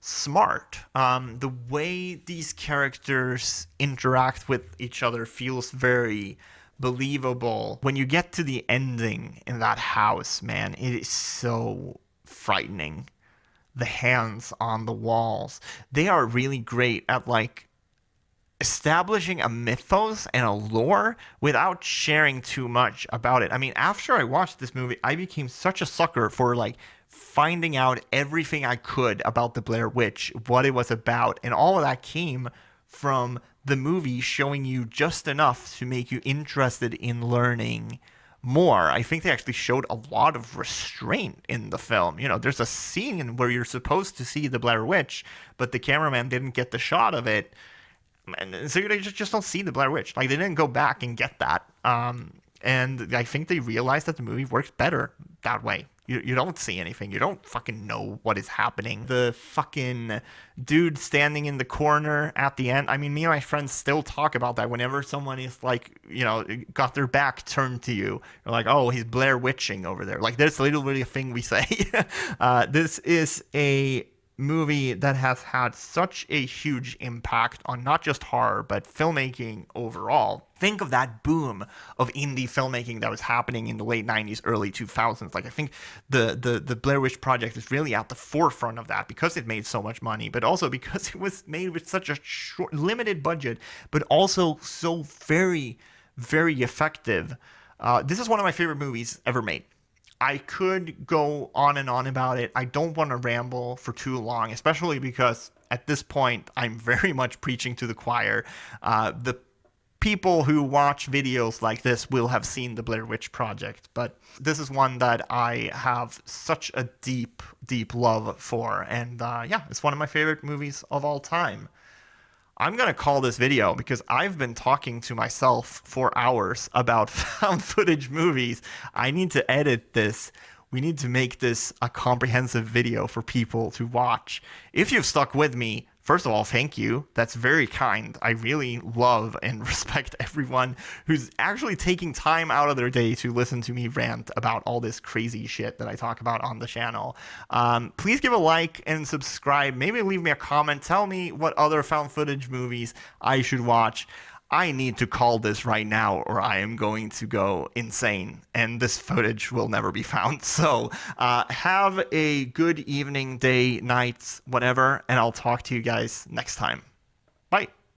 smart. The way these characters interact with each other feels very believable. When you get to the ending in that house, man, it is so frightening. The hands on the walls, they are really great at like establishing a mythos and a lore without sharing too much about it. I mean, after I watched this movie, I became such a sucker for like finding out everything I could about the Blair Witch, what it was about, and all of that came from the movie showing you just enough to make you interested in learning more. I think they actually showed a lot of restraint in the film. You know, there's a scene where you're supposed to see the Blair Witch, but the cameraman didn't get the shot of it. And so you just don't see the Blair Witch. Like, they didn't go back and get that. And I think they realized that the movie works better that way. You don't see anything. You don't fucking know what is happening. The fucking dude standing in the corner at the end. I mean, me and my friends still talk about that whenever someone is like, you know, got their back turned to you. You're like, oh, he's Blair Witching over there. Like, that's literally a thing we say. This is a movie that has had such a huge impact on not just horror, but filmmaking overall. Think of that boom of indie filmmaking that was happening in the late 90s, early 2000s. Like, I think the Blair Witch Project is really at the forefront of that because it made so much money, but also because it was made with such a short, limited budget, but also so very, very effective. This is one of my favorite movies ever made. I could go on and on about it. I don't want to ramble for too long, especially because at this point, I'm very much preaching to the choir. The people who watch videos like this will have seen the Blair Witch Project, but this is one that I have such a deep, deep love for. And yeah, it's one of my favorite movies of all time. I'm going to call this video because I've been talking to myself for hours about found footage movies. I need to edit this. We need to make this a comprehensive video for people to watch. If you've stuck with me, first of all, thank you. That's very kind. I really love and respect everyone who's actually taking time out of their day to listen to me rant about all this crazy shit that I talk about on the channel. Please give a like and subscribe. Maybe leave me a comment. Tell me what other found footage movies I should watch. I need to call this right now or I am going to go insane and this footage will never be found. So have a good evening, day, night, whatever, and I'll talk to you guys next time. Bye.